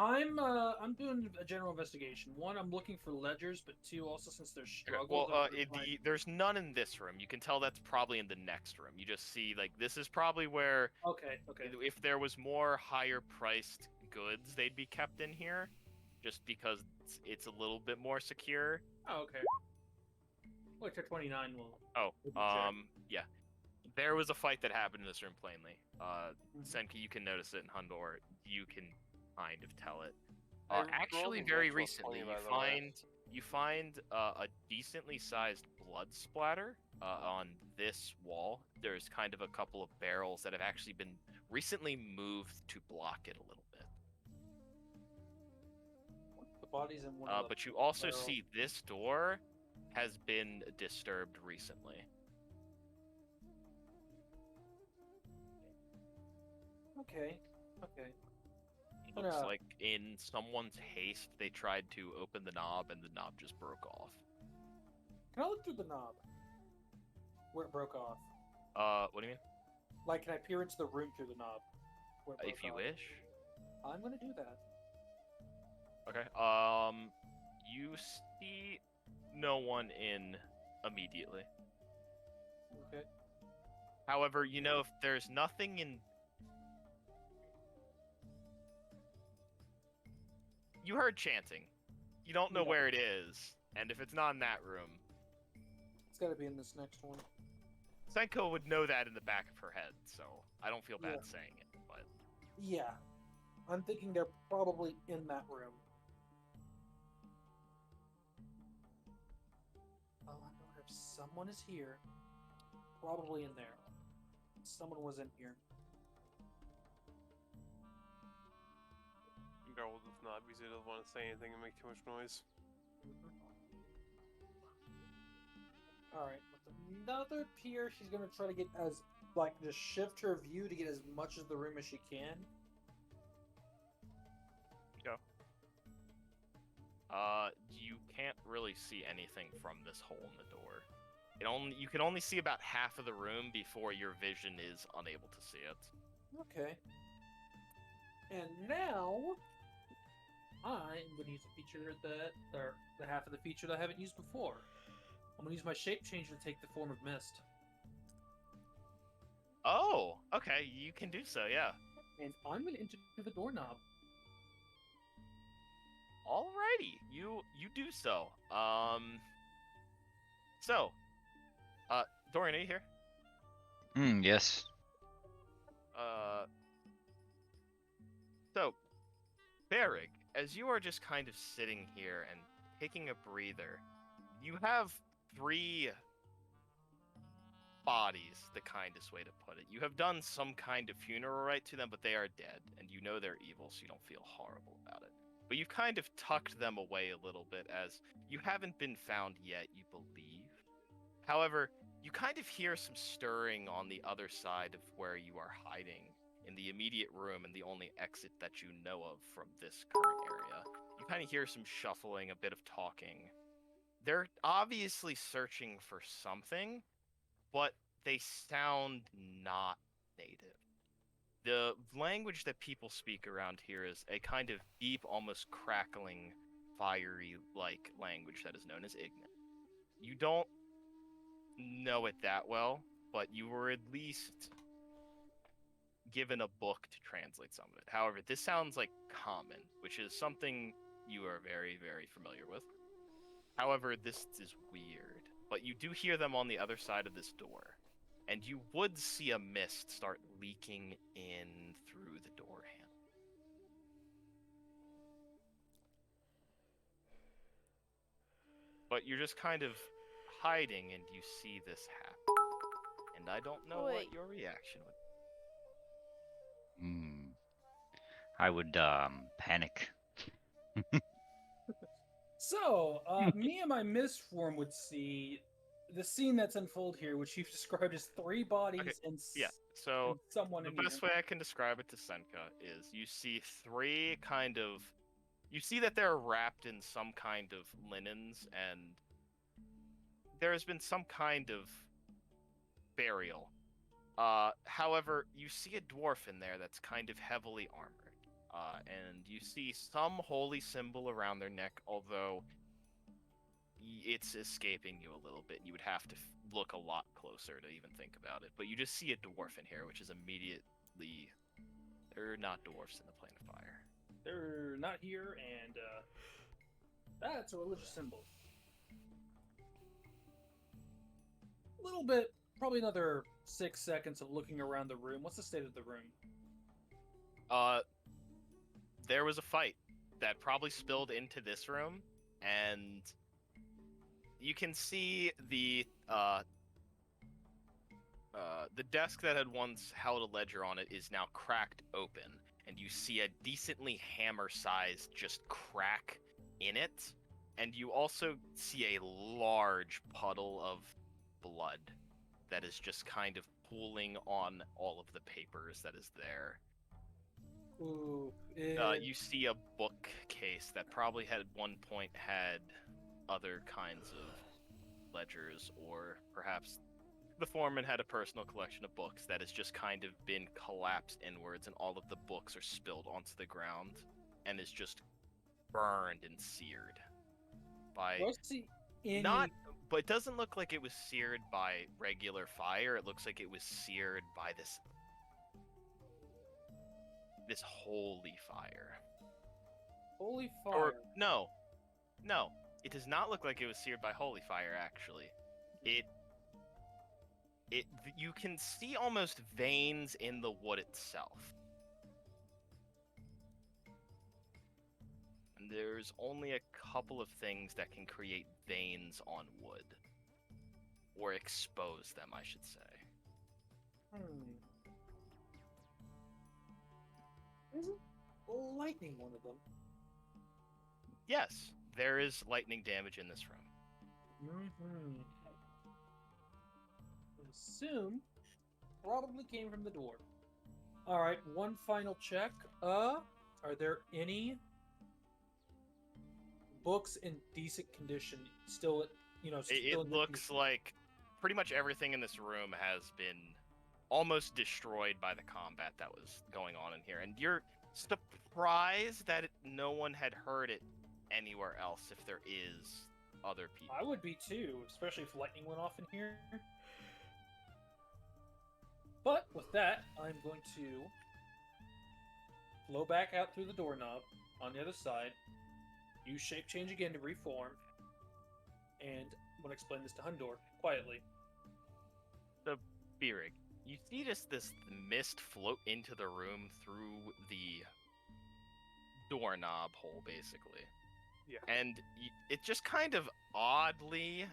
I'm doing a general investigation. One, I'm looking for ledgers, but two, also since there's struggles. Well, I'm trying to find- there's none in this room. You can tell that's probably in the next room. You just see, like, this is probably where, Okay. if there was more higher priced goods, they'd be kept in here, just because it's a little bit more secure. Oh, okay. Wait, to 29 will. Oh, We'll check. yeah. There was a fight that happened in this room plainly. Mhm. Senka, you can notice it, and Hundor, you can kind of tell it. I rolled Actually, a very natural recently, 20, by the way. you find a decently sized blood splatter on this wall. There's kind of a couple of barrels that have actually been recently moved to block it a little bit. The body's in one of the But you also barrels. see this door has been disturbed recently. Okay. It looks Yeah. like in someone's haste, they tried to open the knob and the knob just broke off. Can I look through the knob? Where it broke off? What do you mean? Like, can I peer into the room through the knob? Where it If broke you off? wish. I'm gonna do that. Okay. You see no one in immediately. Okay. However, you know, if there's nothing in... You heard chanting. You don't know Yeah. where it is, and if it's not in that room, It's gotta be in this next one. Senko would know that in the back of her head, so I don't feel bad Yeah. saying it, but... Yeah. I'm thinking they're probably in that room. Oh, I know if someone is here. Probably in there. Someone was in here. Girl with this knob because he doesn't want to say anything and make too much noise. Alright, with another peer, she's gonna try to get as, like, just shift her view to get as much of the room as she can. You can't really see anything from this hole in the door. You can only see about half of the room before your vision is unable to see it. Okay. And now, I'm gonna use a feature or the half of the feature that I haven't used before. I'm gonna use my shape changer to take the form of mist. Oh, okay, you can do so, yeah. And I'm gonna enter the doorknob. Alrighty, you do so. Dorian, are you here? Yes. So, Barrig, as you are just kind of sitting here and taking a breather, you have 3 bodies, the kindest way to put it. You have done some kind of funeral rite to them, but they are dead, and you know they're evil, so you don't feel horrible about it. But you've kind of tucked them away a little bit, as you haven't been found yet, you believe. However, you kind of hear some stirring on the other side of where you are hiding, in the immediate room and the only exit that you know of from this current area. You kind of hear some shuffling, a bit of talking. They're obviously searching for something, but they sound not native. The language that people speak around here is a kind of deep, almost crackling, fiery-like language that is known as Ignis. You don't know it that well, but you were at least given a book to translate some of it. However, this sounds like common, which is something you are very, very familiar with. However, this is weird, but you do hear them on the other side of this door, and you would see a mist start leaking in through the door handle. But you're just kind of hiding, and you see this happen. And I don't know Wait. what your reaction would be. Hmm. I would panic. So, me and my mist form would see the scene that's unfold here, which you've described as 3 bodies Okay, and, Yeah, so and someone the in best way I can describe it to Senka is you see 3 kind of. You see that they're wrapped in some kind of linens, and there has been some kind of burial. However, you see a dwarf in there that's kind of heavily armored. And you see some holy symbol around their neck, although it's escaping you a little bit. You would have to look a lot closer to even think about it. But you just see a dwarf in here, which is immediately. They're not dwarfs in the plane of fire. They're not here, and that's a religious symbol. A little bit, probably another 6 seconds of looking around the room. What's the state of the room? There was a fight that probably spilled into this room, and you can see the desk that had once held a ledger on it is now cracked open, and you see a decently hammer-sized just crack in it, and you also see a large puddle of blood that is just kind of pooling on all of the papers that is there. Ooh, You see a bookcase that probably at one point had other kinds of ledgers, or perhaps the foreman had a personal collection of books that has just kind of been collapsed inwards, and all of the books are spilled onto the ground and is just burned and seared by do I see any? not. But it doesn't look like it was seared by regular fire. It looks like it was seared by this holy fire. Holy fire. Or no, it does not look like it was seared by holy fire. Actually, it you can see almost veins in the wood itself. And there's only a couple of things that can create veins on wood, or expose them, I should say. Isn't lightning one of them? Yes, there is lightning damage in this room. Assume probably came from the door. All right, one final check. Are there any books in decent condition? Still, It looks like pretty much everything in this room has been almost destroyed by the combat that was going on in here, and you're surprised that no one had heard it anywhere else if there is other people. I would be too, especially if lightning went off in here. But with that, I'm going to flow back out through the doorknob on the other side, use shape change again to reform, and I'm going to explain this to Hundor quietly. The Birig, you see just this mist float into the room through the doorknob hole, basically. Yeah. And it just kind of oddly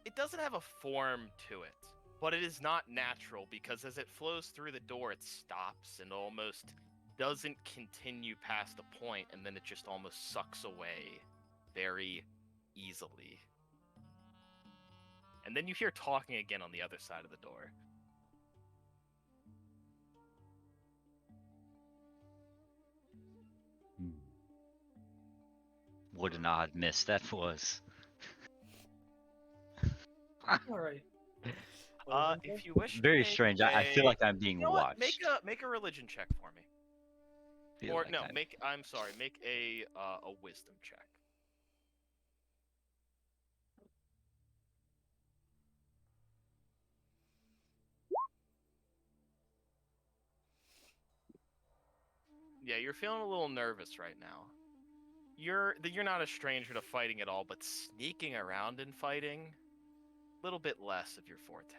it doesn't have a form to it, but it is not natural, because as it flows through the door, it stops and almost doesn't continue past a point, and then it just almost sucks away very easily. And then you hear talking again on the other side of the door. What an odd miss that was. All right. If you wish to Very make strange. I feel like I'm being you know what? watched. Make a religion check for me. Feel Or like no, I'm- I'm sorry, make a wisdom check. Yeah, you're feeling a little nervous right now. You're not a stranger to fighting at all, but sneaking around and fighting, a little bit less of your forte.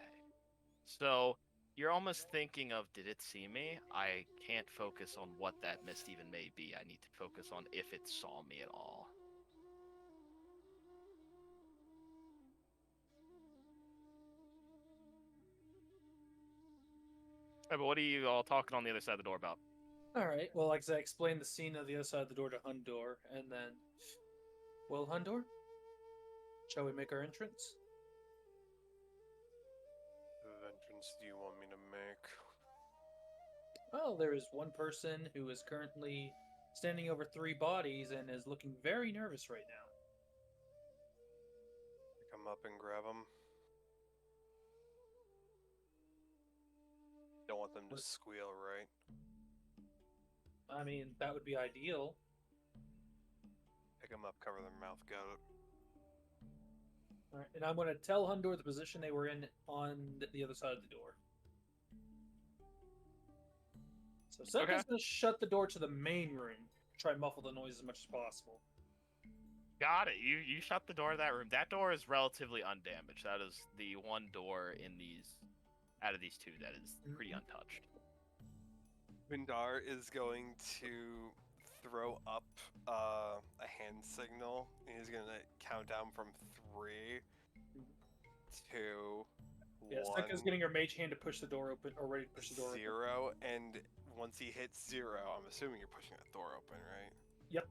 So you're almost thinking of, did it see me? I can't focus on what that mist even may be. I need to focus on if it saw me at all. Hey, but what are you all talking on the other side of the door about? All right. Well, like I said, I explained the scene of the other side of the door to Hundor, and then, well, Hundor, shall we make our entrance? What entrance do you want me to make? Well, there is one person who is currently standing over 3 bodies and is looking very nervous right now. Come up and grab him. Don't want them to What? squeal, right? I mean, that would be ideal. Pick them up, cover their mouth, got it. All right, and I'm going to tell Hundor the position they were in on the other side of the door. So Senka's going to shut the door to the main room. Try and muffle the noise as much as possible. Got it. You shut the door of that room. That door is relatively undamaged. That is the one door in out of these two that is pretty untouched. Vindar is going to throw up a hand signal. He's going to count down from 3, 2, Yeah, 1, Senka's getting her mage hand to push the door open, or ready to push the door open. 0, and once he hits 0, I'm assuming you're pushing that door open, right? Yep.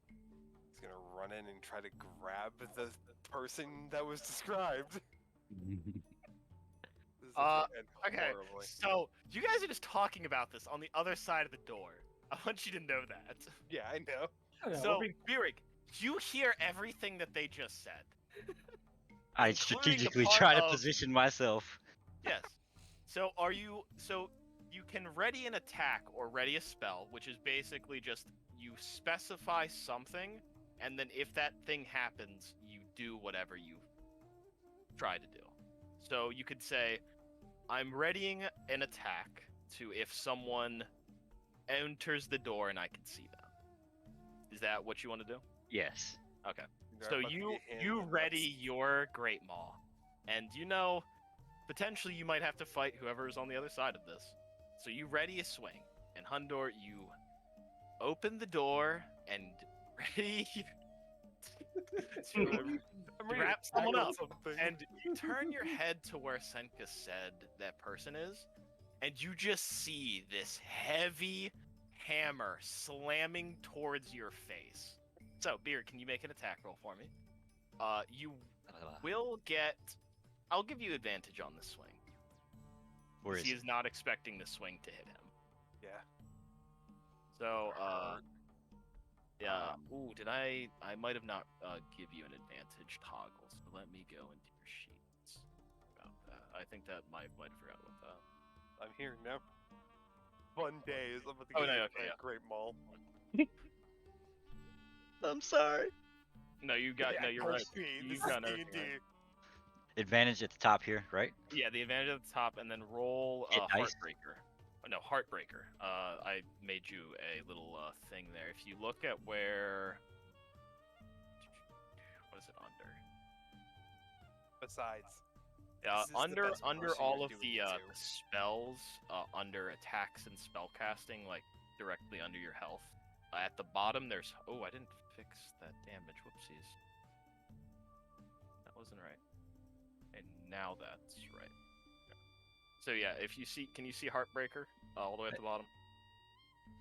He's going to run in and try to grab the person that was described. This is gonna end Okay, horribly. so you guys are just talking about this on the other side of the door. I want you to know that. Yeah, I know. I don't know, So, we're being- Birik, you hear everything that they just said. I including the strategically part try to of- position myself. Yes. So you can ready an attack or ready a spell, which is basically just you specify something, and then if that thing happens, you do whatever you try to do. So you could say, I'm readying an attack to if someone enters the door and I can see them. Is that what you want to do? Yes. Okay. They're So about to you get him, you and ready your Great Maw, and you know potentially you might have to fight whoever is on the other side of this. So you ready a swing, and Hundor, you open the door and ready to I'm ready to wrap someone tackle up, something. and you turn your head to where Senka said that person is, and you just see this heavy hammer slamming towards your face. So, Beard, can you make an attack roll for me? You will get. I'll give you advantage on this swing. Where is He it? is not expecting the swing to hit him. Yeah. So, yeah. Um, Ooh, did I might have not give you an advantage toggle. So let me go into your sheets about that. I think that might have forgot about that. I'm here now. Fun days. I'm about to Oh, get no, you okay, a yeah. Great Mall. I'm sorry. No, you got. No, you're right. This You've is got D&D. everything right. Advantage at the top here, right? Yeah, the advantage at the top, and then roll Hit dice. Heartbreaker. No, Heartbreaker. I made you a little thing there. If you look at where, what is it under? Besides, Uh, This is the under best under person all you're of doing the it to. spells, under attacks and spellcasting, like directly under your health. At the bottom, there's. Oh, I didn't fix that damage. Whoopsies. That wasn't right. And now that's right. Okay. So yeah, if you see, can you see Heartbreaker all the way at the bottom?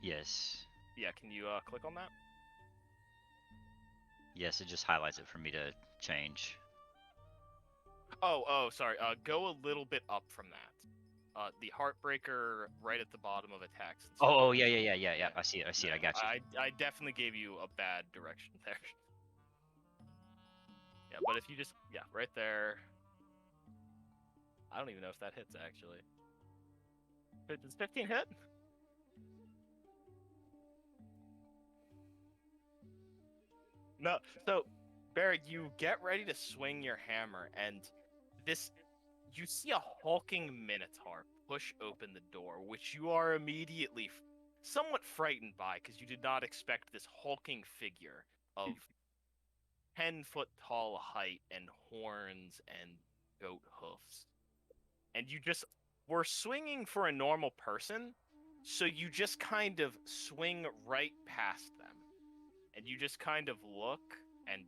Yes. Yeah, can you click on that? Yes, it just highlights it for me to change. Oh, sorry. Go a little bit up from that. The Heartbreaker right at the bottom of attacks. And Oh, spells. yeah. I see it. I got you. I definitely gave you a bad direction there. Yeah, but if you just right there. I don't even know if that hits actually. Does 15 hit? No. So, Barry, you get ready to swing your hammer, and you see a hulking minotaur push open the door, which you are immediately somewhat frightened by, because you did not expect this hulking figure of 10-foot tall height and horns and goat hoofs. And you just were swinging for a normal person, so you just kind of swing right past them. And you just kind of look and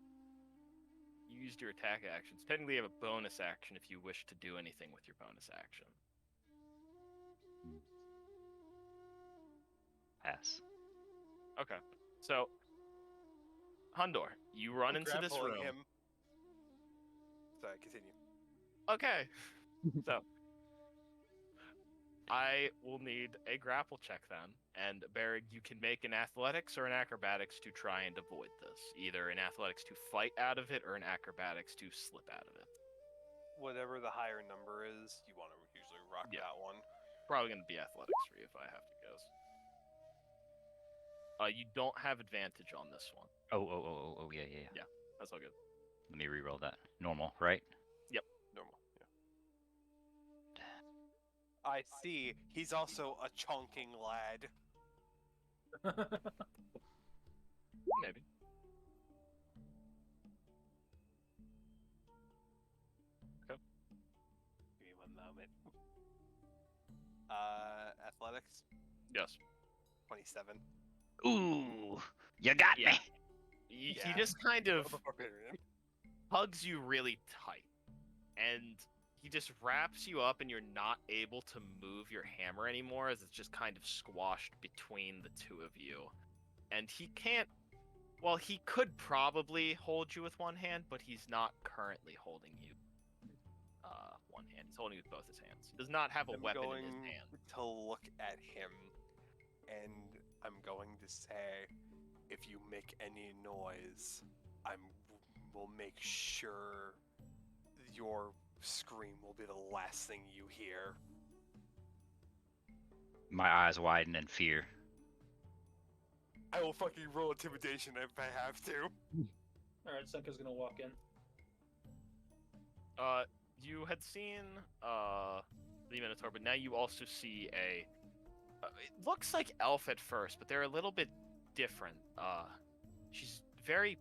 used your attack actions. Technically, you have a bonus action if you wish to do anything with your bonus action. Pass. Okay. So, Hundor, you run into this Grappling room. him. Sorry, continue. Okay. So, I will need a grapple check then. And, Barrig, you can make an athletics or an acrobatics to try and avoid this. Either an athletics to fight out of it or an acrobatics to slip out of it. Whatever the higher number is, you want to usually rock Yeah. that one. Probably going to be athletics for you if I have to guess. You don't have advantage on this one. Oh, yeah. That's all good. Let me re-roll that. Normal, right? Normal, yeah. I see. He's also a chonking lad. Maybe. Okay. Give me one moment. Athletics? Yes. 27. Ooh, you got Yeah. me. He Yeah. just kind of Barbarian. hugs you really tight. And he just wraps you up, and you're not able to move your hammer anymore, as it's just kind of squashed between the two of you. And he can't. Well, he could probably hold you with one hand, but he's not currently holding you one hand. He's holding you with both his hands. He does not have a I'm weapon going in his hand. to look at him, and I'm going to say, if you make any noise, will make sure your scream will be the last thing you hear. My eyes widen in fear. I will fucking roll intimidation if I have to. Alright, Senka's gonna walk in. You had seen the Minotaur, but now you also see a. It looks like elf at first, but they're a little bit different. She's very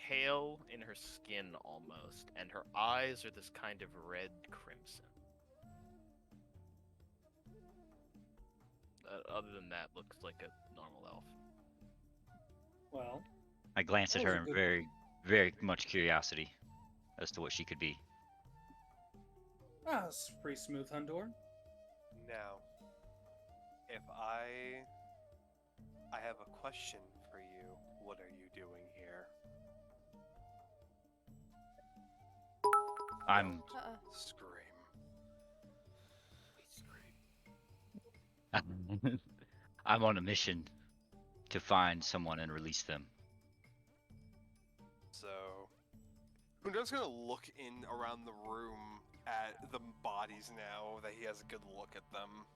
pale in her skin almost, and her eyes are this kind of red crimson. Other than that, looks like a normal elf. Well, I glance at That was her a in good- very, very much curiosity as to what she could be. it's pretty smooth, Hundor. Now, if I have a question for you. What are you doing here? I'm Scream. I'm on a mission to find someone and release them. So, Hundar's gonna look in around the room at the bodies now that he has a good look at them.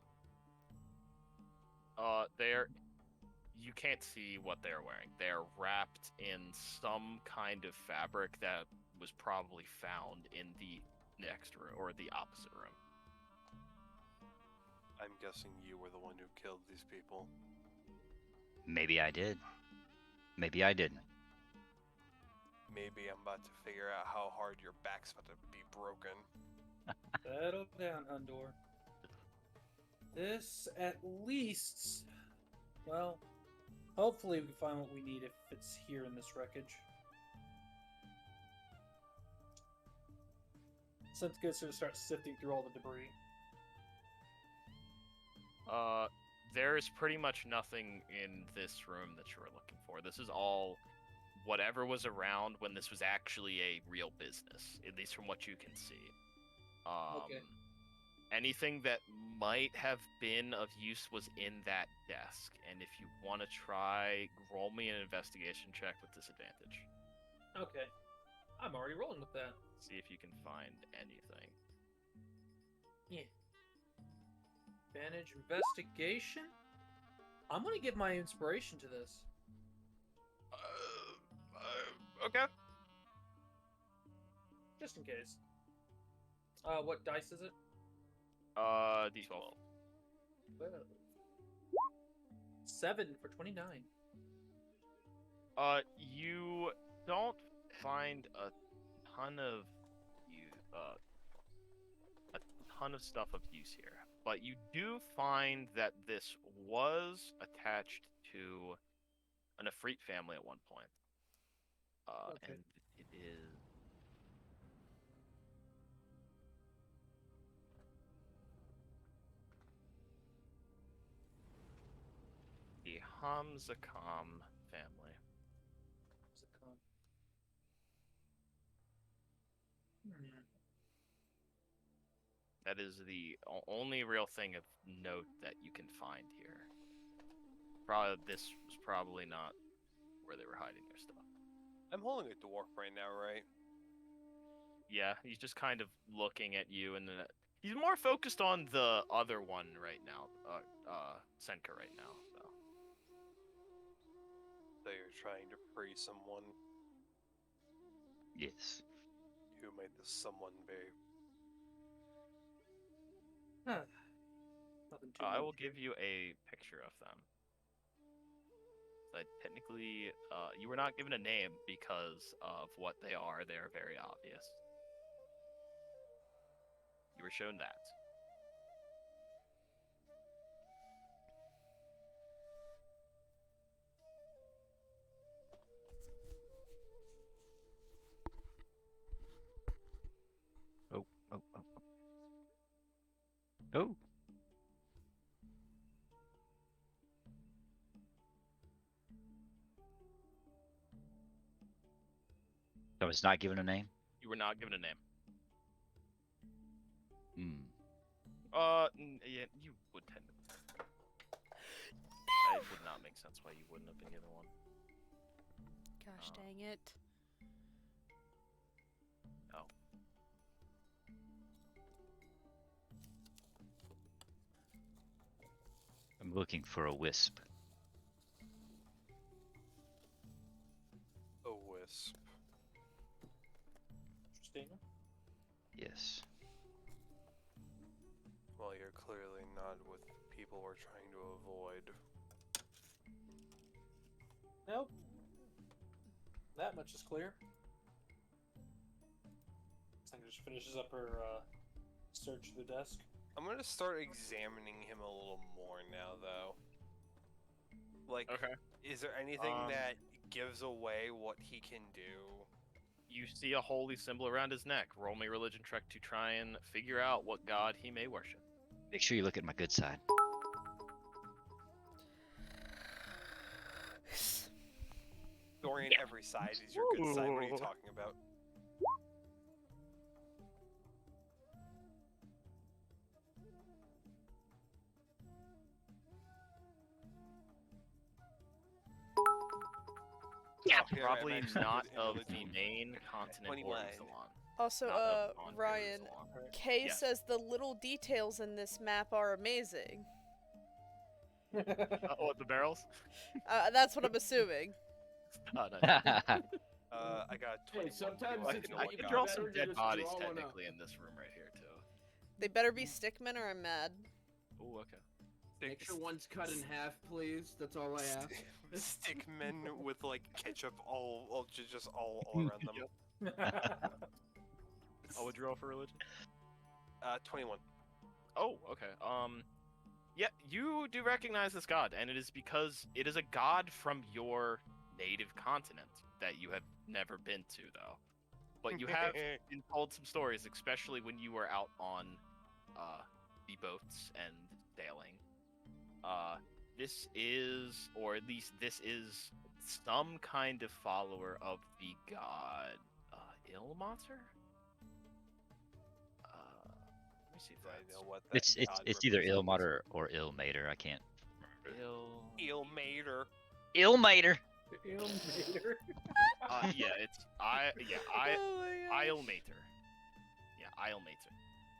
You can't see what they're wearing. They're wrapped in some kind of fabric that was probably found in the next room or the opposite room. I'm guessing you were the one who killed these people. Maybe I did. Maybe I didn't. Maybe I'm about to figure out how hard your back's about to be broken. Settle down, Hundor. This, at least, well, hopefully we can find what we need if it's here in this wreckage. Since gets her to start sifting through all the debris. There's pretty much nothing in this room that you were looking for. This is all whatever was around when this was actually a real business, at least from what you can see. Okay. Anything that might have been of use was in that desk, and if you want to try, roll me an investigation check with disadvantage. Okay. I'm already rolling with that. See if you can find anything. Yeah. Advantage investigation. I'm gonna give my inspiration to this. Okay. Just in case. What dice is it? D12. 7 for 29. You don't find a ton of a ton of stuff of use here, but you do find that this was attached to an Efreet family at one point. Okay. And it is the Hamzakam family. That is the only real thing of note that you can find here. This was probably not where they were hiding their stuff. I'm holding a dwarf right now, right? Yeah, he's just kind of looking at you, and then he's more focused on the other one right now, Senka right now. So. So you're trying to free someone. Yes. Who might this someone be? Nothing too I much. will give you a picture of them. Technically, you were not given a name because of what they are. They are very obvious. You were shown that. Oh, oh, oh. Oh. So it's not given a name? You were not given a name. Hmm. Yeah, you would tend to. It would not make sense why you wouldn't have been given one. Gosh dang it. Oh. I'm looking for a wisp. A wisp. Interesting. Yes. Well, you're clearly not with people we're trying to avoid. Nope. That much is clear. Senka just finishes up her search of the desk. I'm gonna start examining him a little more now, though. Like, Okay. is there anything that gives away what he can do? You see a holy symbol around his neck. Roll me a religion check to try and figure out what god he may worship. Make sure you look at my good side. Dorian, every side is your good side. What are you talking about? Yeah, Oh, here, probably I'm actually not good in of the religion. main continent 21. or Uzalon. Also, Not of on Ryan, Uzalon. Kay Yes. says the little details in this map are amazing. Oh, what, the barrels? That's what I'm assuming. Oh, nice. I got 21. Hey, sometimes I it's can, might I be can draw better some to dead just bodies draw one up. technically in this room right here too. They better be stickmen or I'm mad. Oh, okay. Make sure one's cut in half, please. That's all I ask. Stick men with like ketchup just all around them. Oh, would you roll for religion? 21. Oh, okay. Yeah, you do recognize this god, and it is because it is a god from your native continent that you have never been to, though. But you have been told some stories, especially when you were out on the boats and sailing. This is, or at least this is, some kind of follower of the god Ilmater? Let me see if I that's know what that It's either Ilmater or Ilmater. I can't remember. Ilmater. Ilmater. Yeah, it's Oh my gosh. Ilmater. Yeah, Ilmater.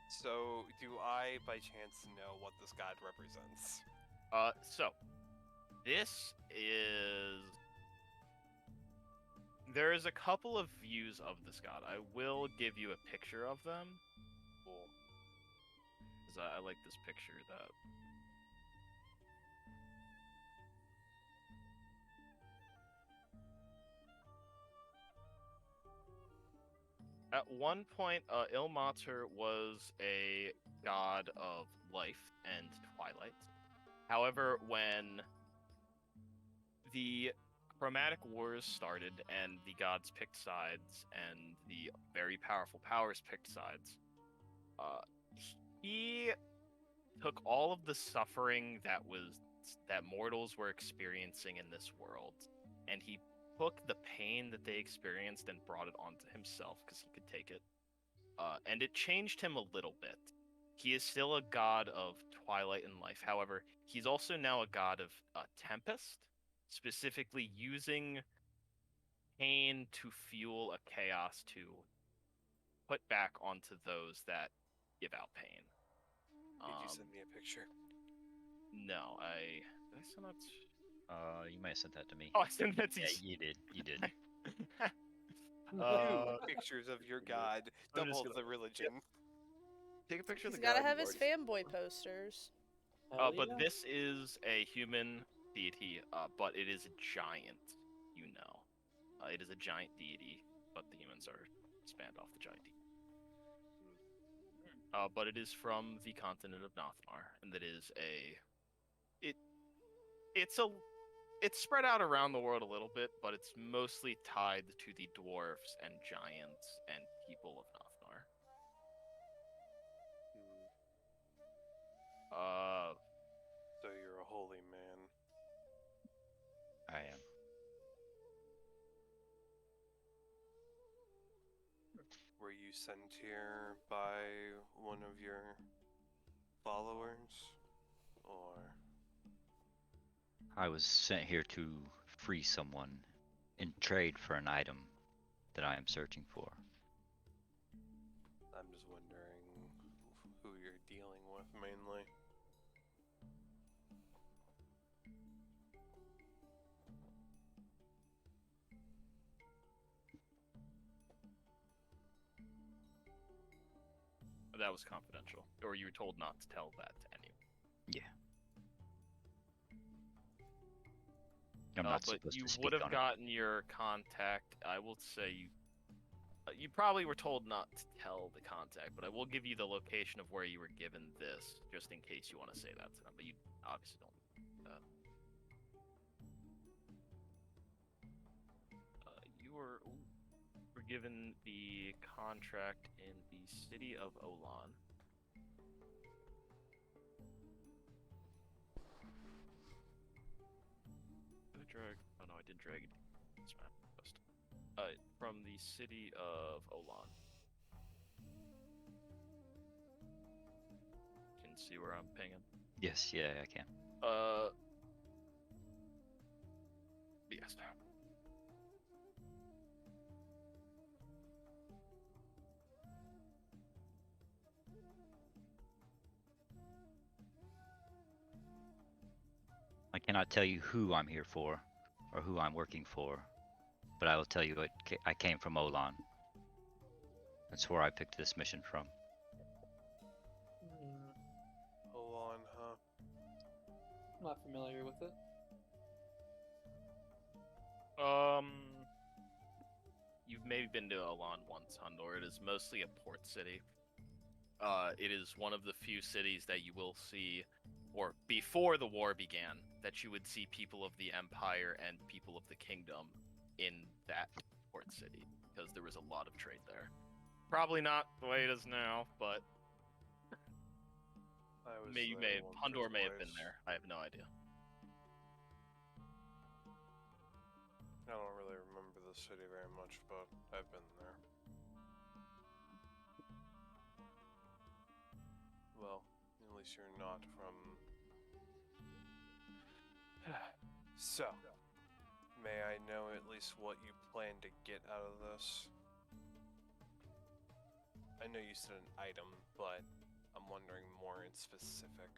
So, do I, by chance, know what this god represents? So this is. There is a couple of views of this god. I will give you a picture of them. Cool. Because I like this picture that. At one point, Ilmater was a god of life and twilight. However, when the chromatic wars started and the gods picked sides and the very powerful powers picked sides, he took all of the suffering that mortals were experiencing in this world, and he took the pain that they experienced and brought it onto himself because he could take it. And it changed him a little bit. He is still a god of twilight and life. However, he's also now a god of tempest, specifically using pain to fuel a chaos to put back onto those that give out pain. Did you send me a picture? No, did I send that? You might have sent that to me. Oh, I sent that to Yeah, you. you did. You did. Two pictures of your god, I'm just double the religion. Take a picture He's of the gotta god have you his already- fanboy posters. But this is a human deity, but it is a giant, you know. It is a giant deity, but the humans are spanned off the giant deity. But it is from the continent of Nothmar, and that is it's spread out around the world a little bit, but it's mostly tied to the dwarves and giants and people of Nothmar. So you're a holy man. I am. Were you sent here by one of your followers? Or... I was sent here to free someone in trade for an item that I am searching for. I'm just wondering who you're dealing with, mainly. That was confidential, or you were told not to tell that to anyone. Yeah. I'm not But supposed you to speak would have on it. gotten your contact. I will say you probably were told not to tell the contact, but I will give you the location of where you were given this, just in case you want to say that to them. But you obviously don't. You were given the contract in the city of Olan. Did I drag? Oh no, I did drag it. This map post. From the city of Olan. Can see where I'm pinging. Yes, yeah, I can. Yes. I cannot tell you who I'm here for, or who I'm working for, but I will tell you I came from Olan. That's where I picked this mission from. Hold on, huh? Not familiar with it. You've maybe been to Alon once, Hundor. It is mostly a port city. It is one of the few cities that you will see, or before the war began, that you would see people of the Empire and people of the Kingdom in that port city, because there was a lot of trade there. Probably not the way it is now, but Hundor may have been there. I have no idea. I don't really remember the city very much, but I've been there. Well, at least you're not from... So, may I know at least what you plan to get out of this? I know you said an item, but I'm wondering more in specific.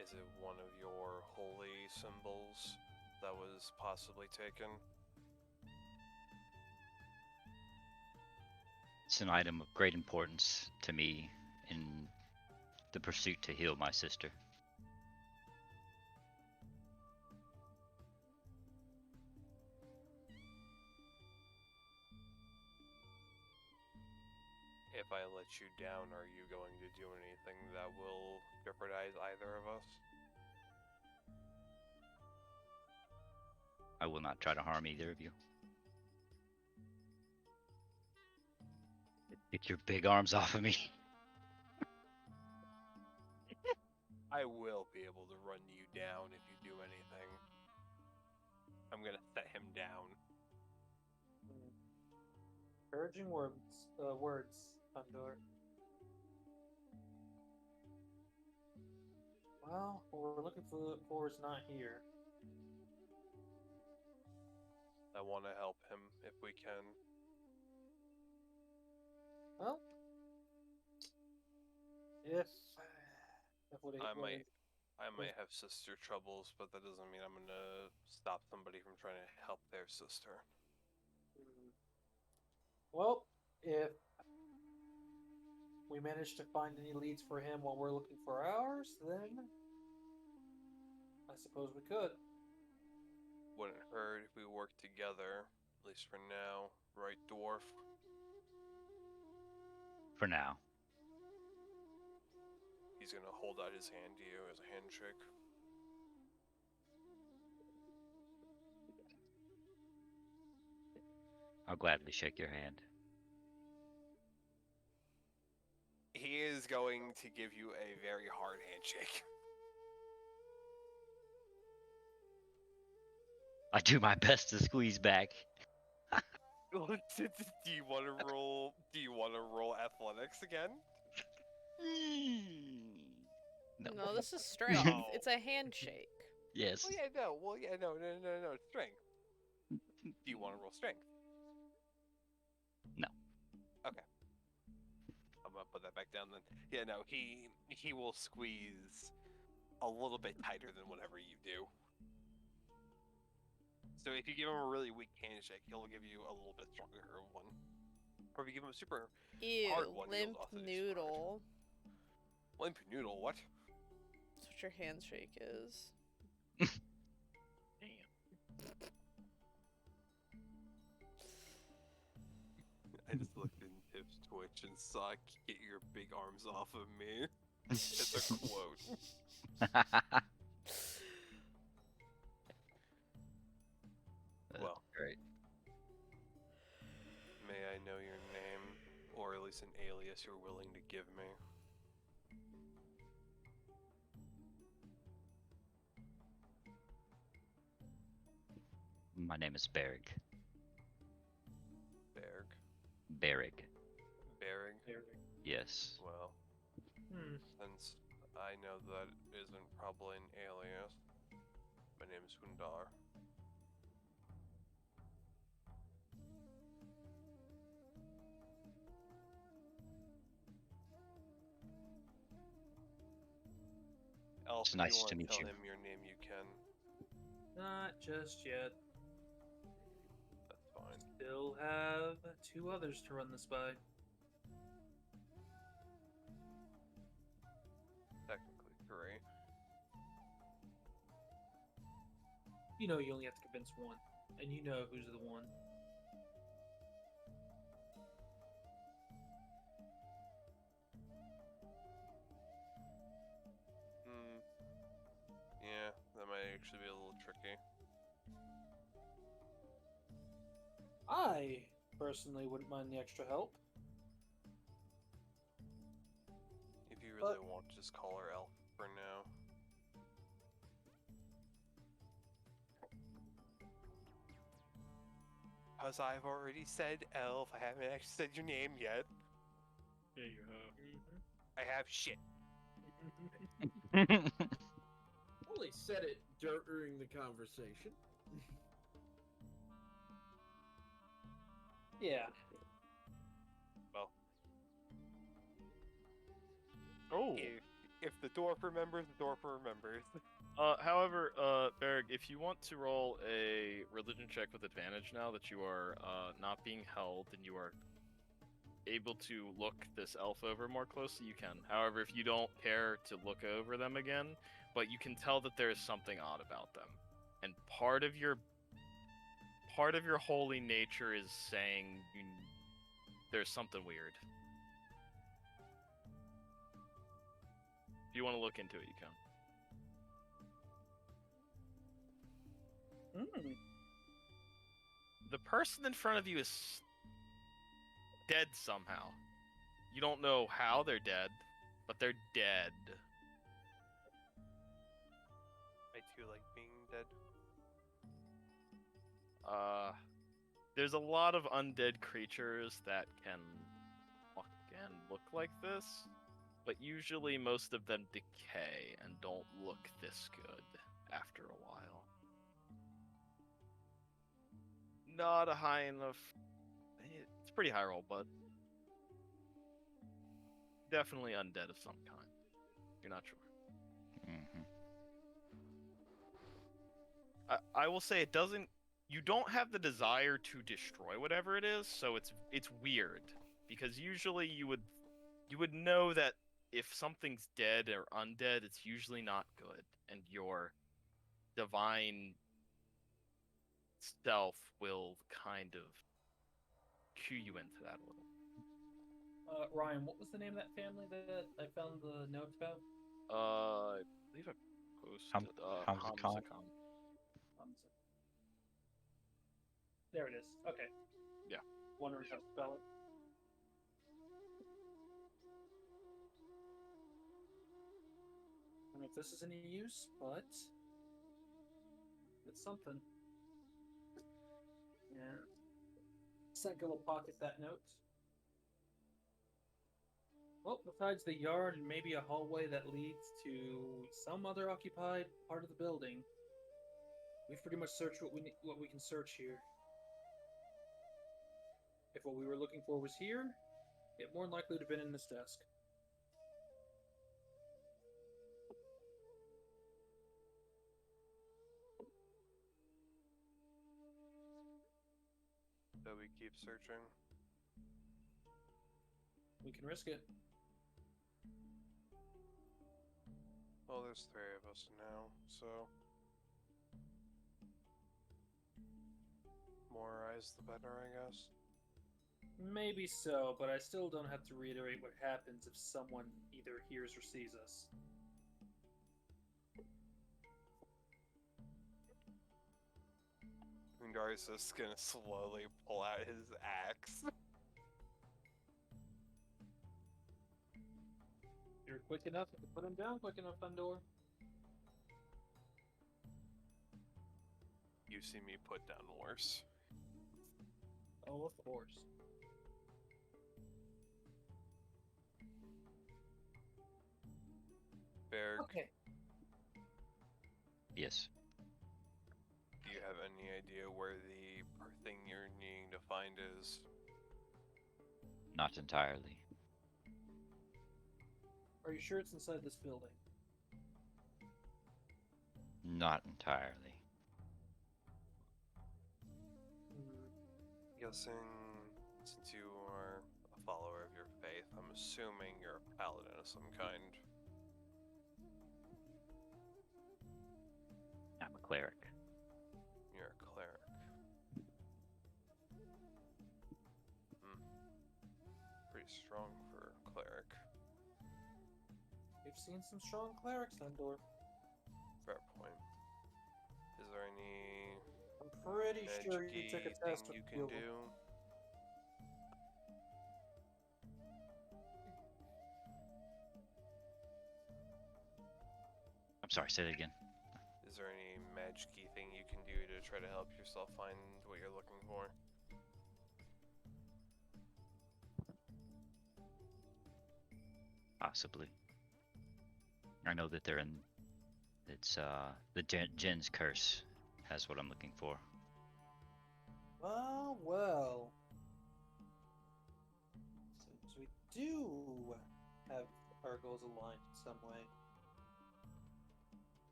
Is it one of your holy symbols that was possibly taken? It's an item of great importance to me in the pursuit to heal my sister. If I let you down, are you going to do anything that will jeopardize either of us? I will not try to harm either of you. Get your big arms off of me. I will be able to run you down if you do anything. I'm gonna set him down. Encouraging words, Pandora. Well, what we're looking for is not here. I want to help him if we can. Well, if what I might have sister troubles, but that doesn't mean I'm gonna stop somebody from trying to help their sister. Well, if we manage to find any leads for him while we're looking for ours, then I suppose we could. Wouldn't hurt if we worked together, at least for now, right, dwarf? For now. He's gonna hold out his hand to you as a handshake. I'll gladly shake your hand. He is going to give you a very hard handshake. I do my best to squeeze back. Do you want to roll? Do you want to roll athletics again? No, this is strength. No. It's a handshake. Yes. Well, yeah, no. Well, yeah, no. Strength. Do you want to roll strength? No. Okay. I'm gonna put that back down then. Yeah, no. He will squeeze a little bit tighter than whatever you do. So if you give him a really weak handshake, he'll give you a little bit stronger one. Or if you give him a super Ew, hard one, limp he'll also do super hard. noodle. Limp noodle, what? That's what your handshake is. Damn. I just looked in Tiff's Twitch and saw "Get your big arms off of me." It's a quote. Well, great. may I know your name, or at least an alias you're willing to give me? My name is Berg. Berg? Berg. Berg? Yes. Well, since I know that isn't probably an alias, my name is Hundar. Elf, It's if nice you want to to meet tell you. him your name, you can. Not just yet. That's fine. Still have 2 others to run this by. Technically 3. You know you only have to convince one, and you know who's the one. Yeah, that might actually be a little tricky. I personally wouldn't mind the extra help. If you really But- want, just call her Elf for now. Because I've already said Elf, I haven't actually said your name yet. Yeah, you have. I have shit. Only said it during the conversation. Yeah. Oh. If the dwarf remembers, the dwarf remembers. However, Berg, if you want to roll a religion check with advantage now that you are not being held and you are able to look this elf over more closely, you can. However, if you don't care to look over them again, but you can tell that there is something odd about them, and part of your holy nature is saying there's something weird. If you want to look into it, you can. The person in front of you is dead somehow. You don't know how they're dead, but they're dead. I too like being dead. There's a lot of undead creatures that can walk and look like this, but usually most of them decay and don't look this good after a while. Not a high enough. It's pretty high roll, but definitely undead of some kind. You're not sure. Mm-hmm. I will say it doesn't. You don't have the desire to destroy whatever it is, so it's weird because usually you would know that if something's dead or undead, it's usually not good, and your divine self will kind of cue you into that a little. Ryan, what was the name of that family that I found the notes about? I believe I posted Hamza Khan. Hamza. There it is. Okay. Yeah. Wondering how to spell it. I don't know if this is any use, but it's something. Yeah. Senka will pocket that note. Well, besides the yard and maybe a hallway that leads to some other occupied part of the building, we've pretty much searched what we can search here. If what we were looking for was here, it more than likely would have been in this desk. So we keep searching. We can risk it. Well, there's 3 of us now, so more eyes the better, I guess. Maybe so, but I still don't have to reiterate what happens if someone either hears or sees us. Undari's just gonna slowly pull out his axe. You're quick enough to put him down quick enough, Thundor. You see me put down worse. Oh, of course. Berg, Okay. Yes. do you have any idea where the thing you're needing to find is? Not entirely. Are you sure it's inside this building? Not entirely. Guessing, since you are a follower of your faith, I'm assuming you're a paladin of some kind. I'm a cleric. You're a cleric. Pretty strong for a cleric. We've seen some strong clerics, Thundor. Fair point. Is there any I'm pretty sure you took a magic-y test thing with you a can few of them. do? I'm sorry, say that again. Is there any magic-y thing you can do to try to help yourself find what you're looking for? Possibly. I know that they're in. It's the Jin's curse has what I'm looking for. Ah, well. Since we do have our goals aligned in some way.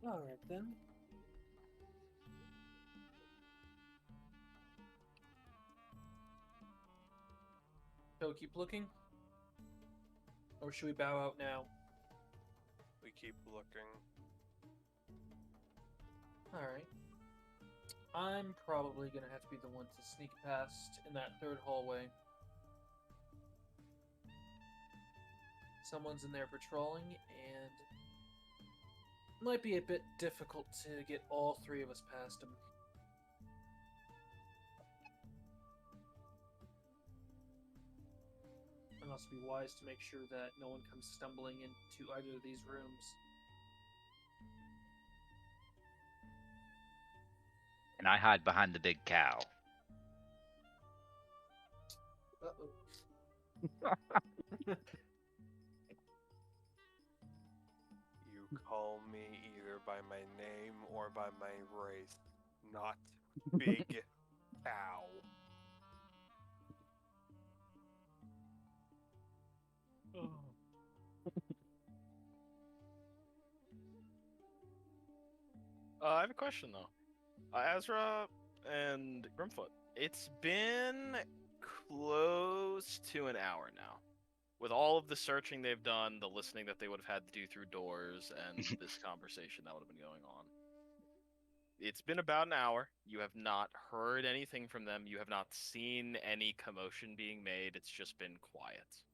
Alright then. So keep looking? Or should we bow out now? We keep looking. Alright. I'm probably gonna have to be the one to sneak past in that third hallway. Someone's in there patrolling, and might be a bit difficult to get all three of us past him. It must be wise to make sure that no one comes stumbling into either of these rooms. And I hide behind the big cow. You call me either by my name or by my race, not Big Cow. I have a question though. Azra and Grimfoot. It's been close to an hour now. With all of the searching they've done, the listening that they would have had to do through doors, and this conversation that would have been going on. It's been about an hour. You have not heard anything from them. You have not seen any commotion being made. It's just been quiet.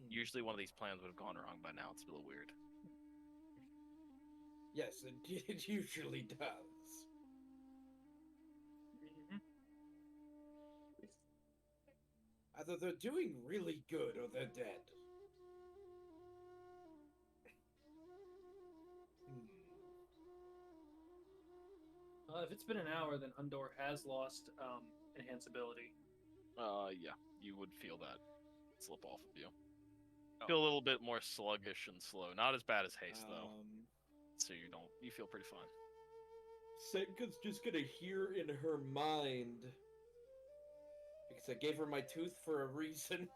Usually one of these plans would have gone wrong by now. It's a little weird. Yes, it usually does. Either they're doing really good or they're dead. If it's been an hour, then Undor has lost enhanceability. Yeah, you would feel that slip off of you. Feel a little bit more sluggish and slow. Not as bad as haste though. So you feel pretty fine. Senka's just gonna hear in her mind, because I gave her my tooth for a reason.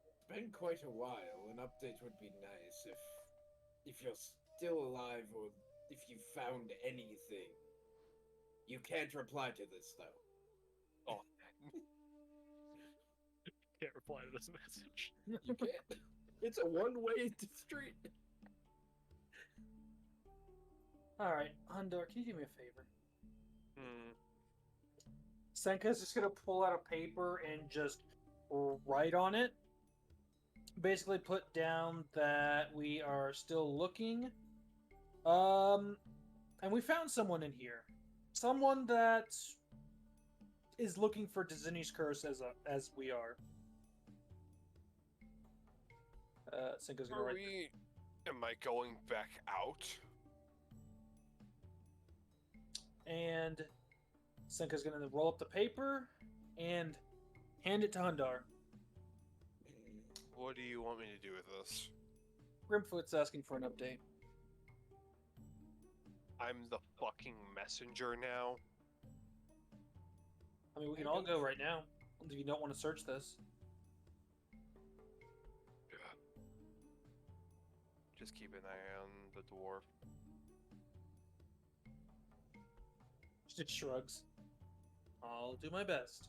It's been quite a while. An update would be nice if you're still alive or if you found anything. You can't reply to this though. Oh, Can't reply to this message. You can't. It's a one-way street. Alright, Undor, can you do me a favor? Hmm. Senka's just gonna pull out a paper and just write on it. Basically put down that we are still looking. And we found someone in here. Someone that is looking for Dizini's curse as we are. Senka's gonna write. Am I going back out? And Senka's gonna roll up the paper and hand it to Hundar. What do you want me to do with this? Grimfoot's asking for an update. I'm the fucking messenger now. I mean, we can all go right now if you don't want to search this. Just keep an eye on the dwarf. She just shrugs. I'll do my best.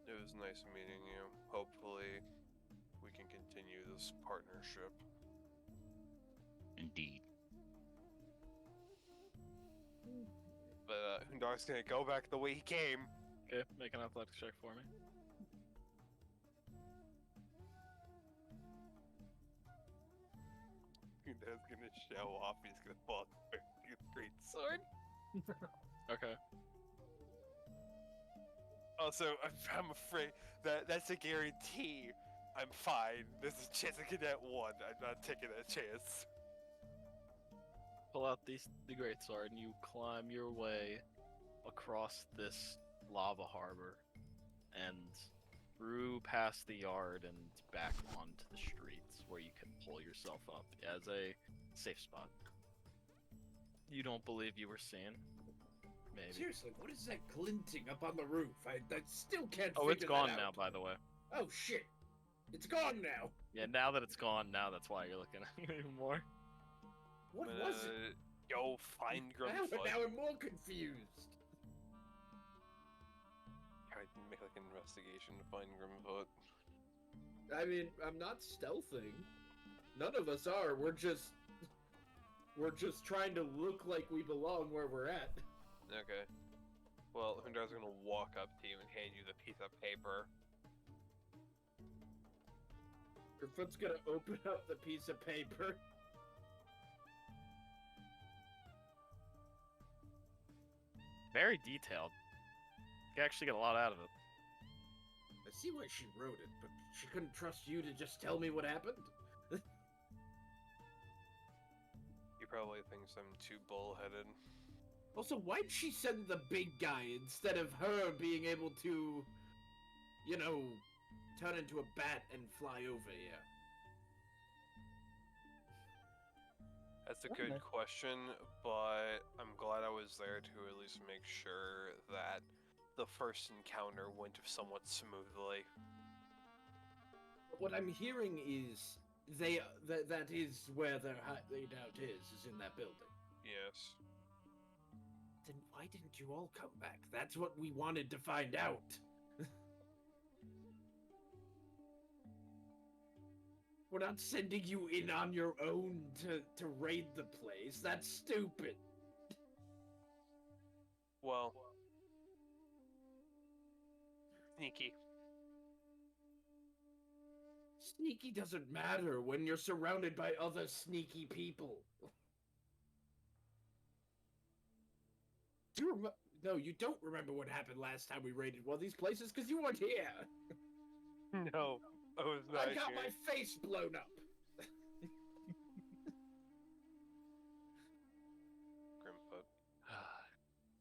It was nice meeting you. Hopefully, we can continue this partnership. Indeed. But Hundar's gonna go back the way he came. Okay, make an athletics check for me. Hundar's gonna show off. He's gonna fall with his great sword. Okay. Also, I'm afraid that's a guarantee. I'm fine. This is chance of cadet 1. I'm not taking that chance. Pull out the great sword and you climb your way across this lava harbor, and through past the yard and back onto the streets where you can pull yourself up as a safe spot. You don't believe you were seen? Maybe. Seriously, what is that glinting up on the roof? I still can't Oh, figure it's that gone out. now, by the way. Oh shit! It's gone now. Yeah, now that it's gone, now that's why you're looking at it even more. What was it? Go find Now, Grumpfoot. now I'm more confused. Alright, make like an investigation to find Grumpfoot. I mean, I'm not stealthing. None of us are. We're just trying to look like we belong where we're at. Okay. Well, Hundar's gonna walk up to you and hand you the piece of paper. Kerfoot's gonna open up the piece of paper. Very detailed. You actually get a lot out of it. I see why she wrote it, but she couldn't trust you to just tell me what happened? He probably thinks I'm too bullheaded. Also, why'd she send the big guy instead of her being able to, you know, turn into a bat and fly over here? That's a Okay. good question, but I'm glad I was there to at least make sure that the first encounter went somewhat smoothly. What I'm hearing is that is where their hideout is in that building. Yes. Then why didn't you all come back? That's what we wanted to find out. We're not sending you in on your own to raid the place. That's stupid. Well, sneaky. Sneaky doesn't matter when you're surrounded by other sneaky people. Do you No, you don't remember what happened last time we raided one of these places because you weren't here. No, I was not I got here. my face blown up. Grimfoot,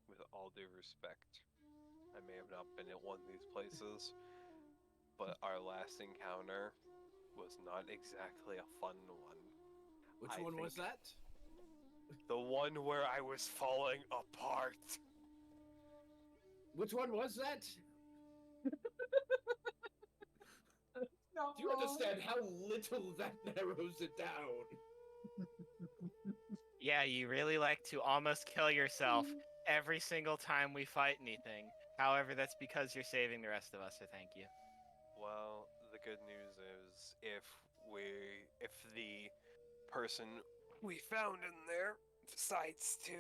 with all due respect, I may have not been at one of these places, but our last encounter was not exactly a fun one. Which I one was think- that? The one where I was falling apart. Which one was that? No. Do you understand how little that narrows it down? Yeah, you really like to almost kill yourself every single time we fight anything. However, that's because you're saving the rest of us, so thank you. Well, the good news is if the person we found in there decides to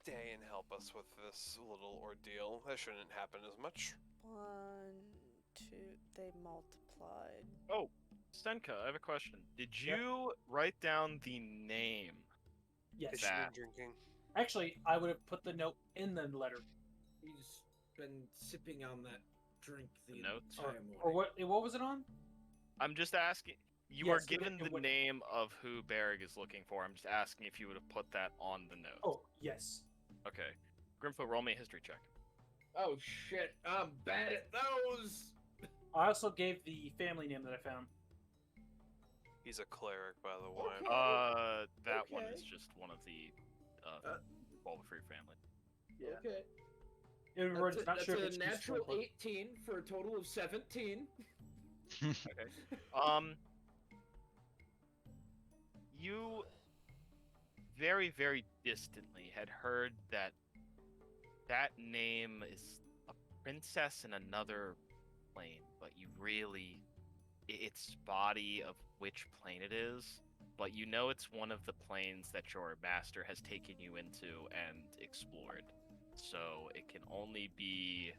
stay and help us with this little ordeal, that shouldn't happen as much. 1, 2, they multiplied. Oh, Stenka, I have a question. Did Yep. you write down the name? Yes. Has she That- been drinking? Actually, I would have put the note in the letter. He's been sipping on that drink the notes? entire Or morning. what was it on? I'm just asking. You Yes, are it- given it the would- name of who Berrig is looking for. I'm just asking if you would have put that on the note. Oh, yes. Okay. Grimfoot, roll me a history check. Oh shit, I'm bad at those! I also gave the family name that I found. He's a cleric, by the way. Okay. That one Okay. is just one of the Free family. Yeah. Okay. In other words, not That's sure if a it's natural useful, but- 18 for a total of 17. Okay. You very, very distantly had heard that that name is a princess in another plane, but you really, it's spotty of which plane it is, but you know it's one of the planes that your master has taken you into and explored. So it can only be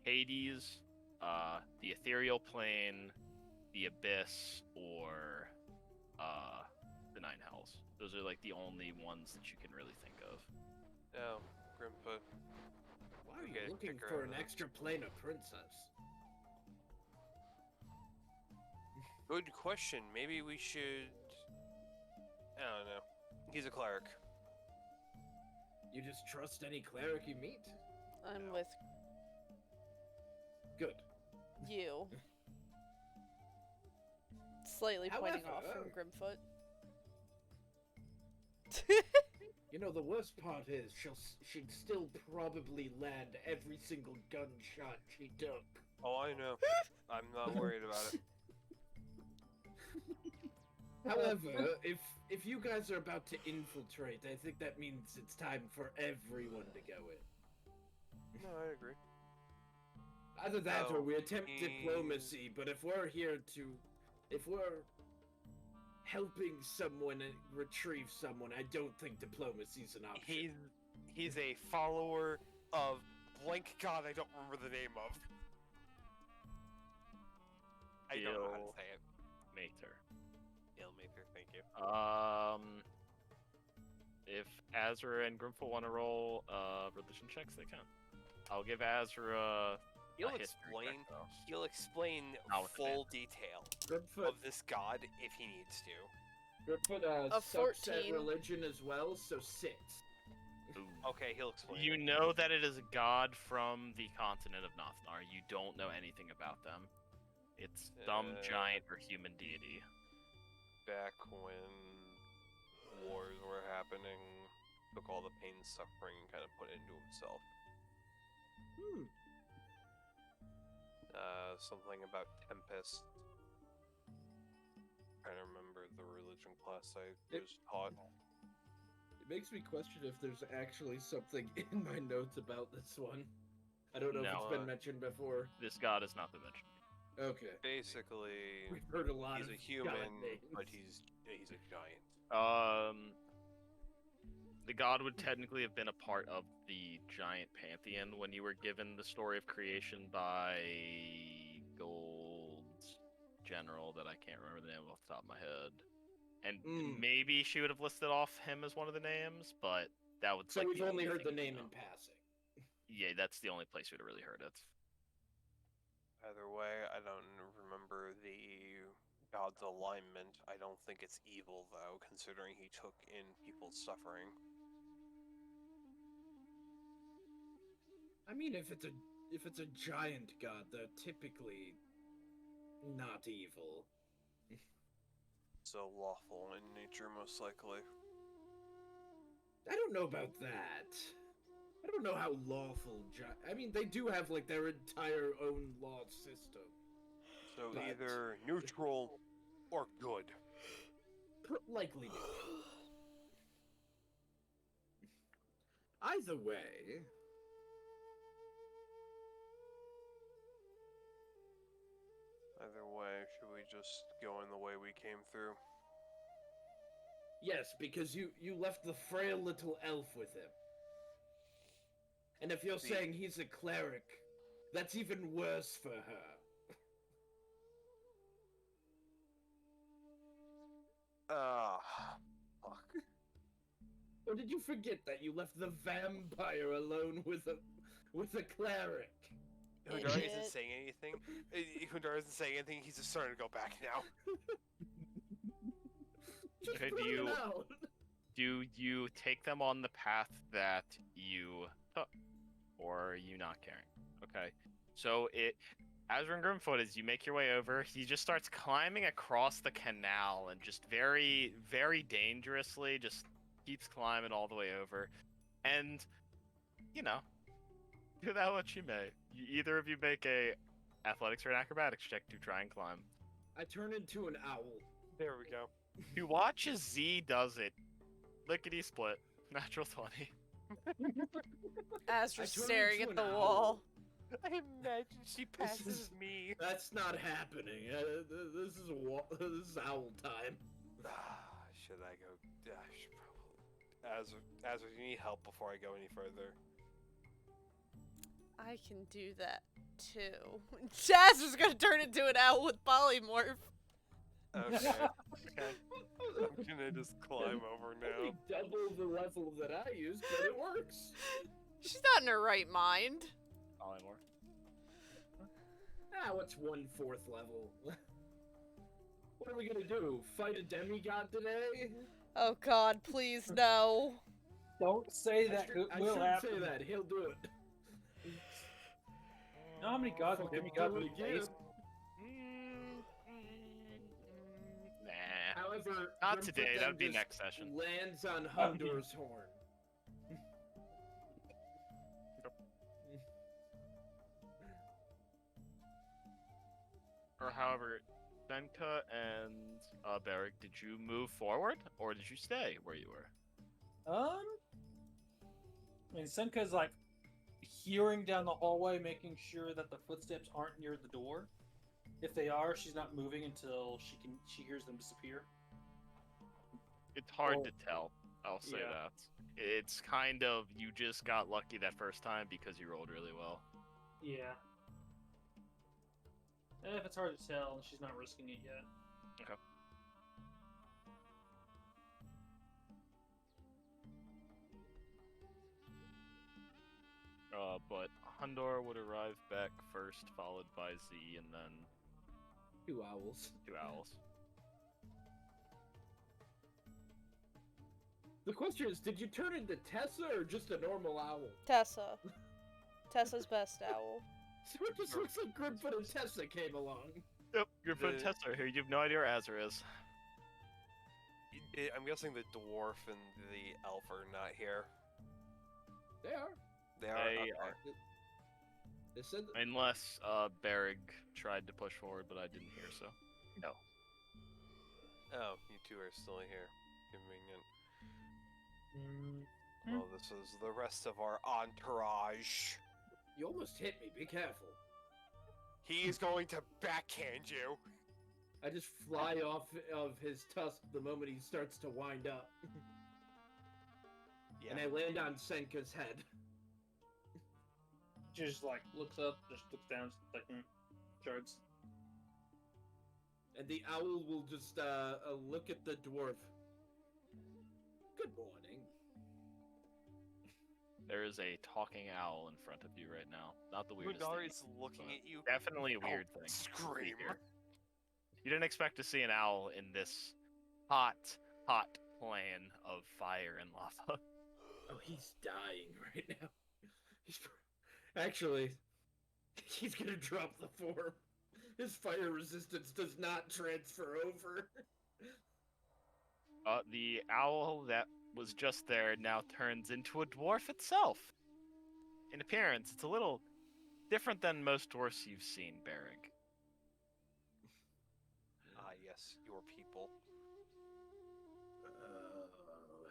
Hades, the ethereal plane, the abyss, or the Nine Hells. Those are like the only ones that you can really think of. No, Grimfoot. Why are you Okay, looking pick her for out an of- extra plane of princess? Good question. Maybe we should. I don't know. He's a cleric. You just trust any cleric you meet? I'm with Good. you. Slightly pointing off However- from Grimfoot. You know, the worst part is she'd still probably land every single gunshot she took. Oh, I know. I'm not worried about it. However, if you guys are about to infiltrate, I think that means it's time for everyone to go in. No, I agree. Either that or Oh, we attempt he- diplomacy, but if we're helping someone retrieve someone, I don't think diplomacy's an option. He's a follower of blank god I don't remember the name of. I don't know how to say it. Mater. Ilmater, thank you. If Azra and Grimful want to roll religion checks, they can. I'll give Azra He'll a history check, explain. though. He'll explain Not with the full detail Grimfoot, of this god if he needs to. Grimfoot A sucks at 14. religion as well, so 6. Ooh. Okay, he'll explain. You know that it is a god from the continent of Nothnar. You don't know anything about them. It's some giant or human deity. Back when wars were happening, took all the pain and suffering and kind of put it into himself. Something about Tempest. I don't remember the religion class I was taught. It makes me question if there's actually something in my notes about this one. I don't know if No, it's been mentioned before. This god has not been mentioned. Okay. Basically, We've heard a lot he's of a human, god names. but he's a giant. The god would technically have been a part of the giant pantheon when you were given the story of creation by Gold's general that I can't remember the name off the top of my head. And maybe she would have listed off him as one of the names, but that would. So like, we've the only heard the thing we name know. in passing. Yeah, that's the only place we'd have really heard it. Either way, I don't remember the god's alignment. I don't think it's evil though, considering he took in people's suffering. I mean, if it's a giant god, they're typically not evil. So lawful in nature, most likely. I don't know about that. I don't know how lawful I mean, they do have like their entire own law system. So But- either neutral or good. Likely neutral. Either way, Either way, should we just go in the way we came through? yes, because you left the frail little elf with him. And if you're See- saying he's a cleric, that's even worse for her. Fuck. Or did you forget that you left the vampire alone with a cleric? Hundar Idiot. isn't saying anything. Hundar isn't saying anything. He's just starting to go back now. Just Okay, throw do you- him out. Do you take them on the path that you took, or are you not caring? Okay, so Azra and Grimfoot, as you make your way over, he just starts climbing across the canal and just very, very dangerously just keeps climbing all the way over. And, you know, do that what you may. Either of you make a athletics or an acrobatics check to try and climb. I turn into an owl. There we go. You watch as Z does it. Lickety split. Natural 20. I Azra's turn staring into at the an owl. wall. I imagine she passes me. That's not happening. This is owl time. Should I go? I should probably. Azra, you need help before I go any further. I can do that too. Azra's gonna turn into an owl with polymorph. Okay. I'm gonna just climb over now. Only double the level that I use, but it works. She's not in her right mind. Polymorph. What's 1/4 level? What are we gonna do? Fight a demigod today? Oh god, please no. Don't say that. It I will shouldn't happen. say that. He'll do it. You know how many gods and Fucking demigods do we it again. faced? Nah. However, Not Grimfoot today, then that'd be just next session. Lands on Hundor's horn. Or however, Senka and Beric, did you move forward or did you stay where you were? I mean, Senka's like hearing down the hallway, making sure that the footsteps aren't near the door. If they are, she's not moving until she hears them disappear. It's hard Well, to tell. I'll say yeah. that. It's kind of you just got lucky that first time because you rolled really well. Yeah. And if it's hard to tell, she's not risking it yet. Okay. But Hundor would arrive back first, followed by Z, and then 2 owls. 2 owls. The question is, did you turn into Tessa or just a normal owl? Tessa. Tessa's best owl. So it just looks like Grimfoot and Tessa came along. Yep, your friend The- Tessa here. You have no idea where Azra is. I'm guessing the dwarf and the elf are not here. They are. They are. They Okay. are. They said that Unless Berrig tried to push forward, but I didn't hear so. No. Oh, you two are still here. Convenient. Hmm. Well, this is the rest of our entourage. you almost hit me. Be careful. He's going to backhand you. I just fly off of his tusk the moment he starts to wind up. Yeah. And I land on Senka's head. She just like looks up, just looks down, like shrugs. And the owl will just look at the dwarf. Good morning. There is a talking owl in front of you right now. Not the weirdest thing. Renari's looking at you. Definitely a weird Don't thing. Scream. You didn't expect to see an owl in this hot plane of fire and lava. Oh, he's dying right now. Actually, he's gonna drop the form. His fire resistance does not transfer over. The owl that was just there now turns into a dwarf itself. In appearance, it's a little different than most dwarfs you've seen, Berrig. Ah, yes, your people.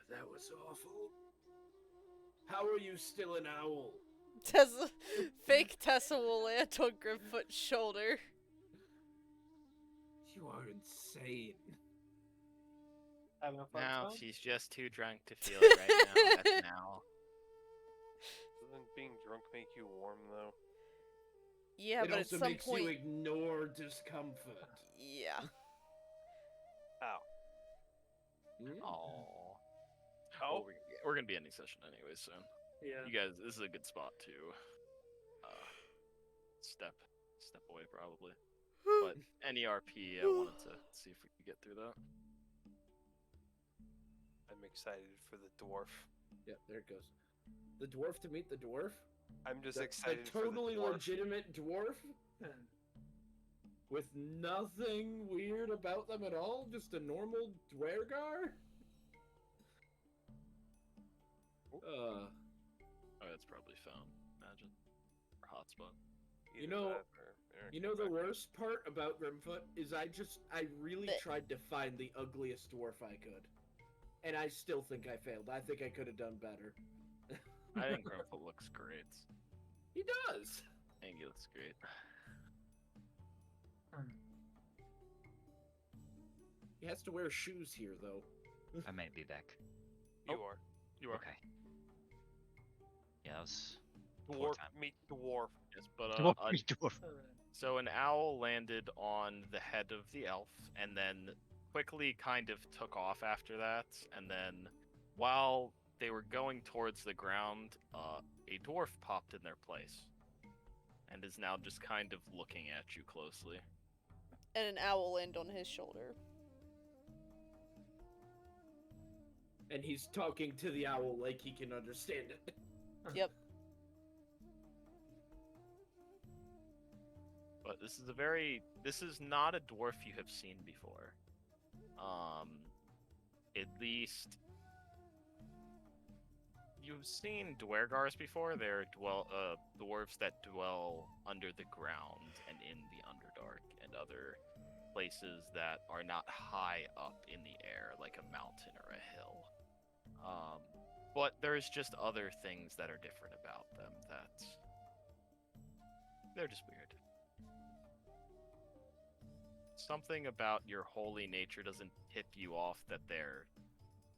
That was awful. How are you still an owl? Tessa, fake Tessa will land on Grimfoot's shoulder. You are insane. Having a fun No, time? she's just too drunk to feel it right now. That's an owl. Doesn't being drunk make you warm, though? Yeah, it but at also some makes point, you ignore discomfort. yeah. Ow. Hmm? Oh. Oh. We're gonna be ending session anyway soon. Yeah. You guys, this is a good spot to step away probably. But any RP, I wanted to see if we could get through that. I'm excited for the dwarf. Yeah, there it goes. The dwarf to meet the dwarf? I'm just The excited totally for the dwarf. legitimate dwarf? With nothing weird about them at all? Just a normal dwergar? Oh, that's probably found. Imagine. Or hotspot. You Either know- that or Eric You know the Becker. worst part about Grimfoot is I really But- tried to find the ugliest dwarf I could. And I still think I failed. I think I could have done better. I think Grimfoot looks great. He does! I think he looks great. He has to wear shoes here, though. I may be back. You are. You are. Okay. Yeah, that was Dwarf time. meet dwarf. Yes, but dwarf. so an owl landed on the head of the elf, and then quickly kind of took off after that. And then, while they were going towards the ground, a dwarf popped in their place, and is now just kind of looking at you closely. And an owl land on his shoulder. And he's talking to the owl like he can understand it. Yep. But this is not a dwarf you have seen before. At least you've seen dwergars before. They're dwarves that dwell under the ground and in the Underdark and other places that are not high up in the air, like a mountain or a hill. But there's just other things that are different about them that they're just weird. Something about your holy nature doesn't tip you off that they're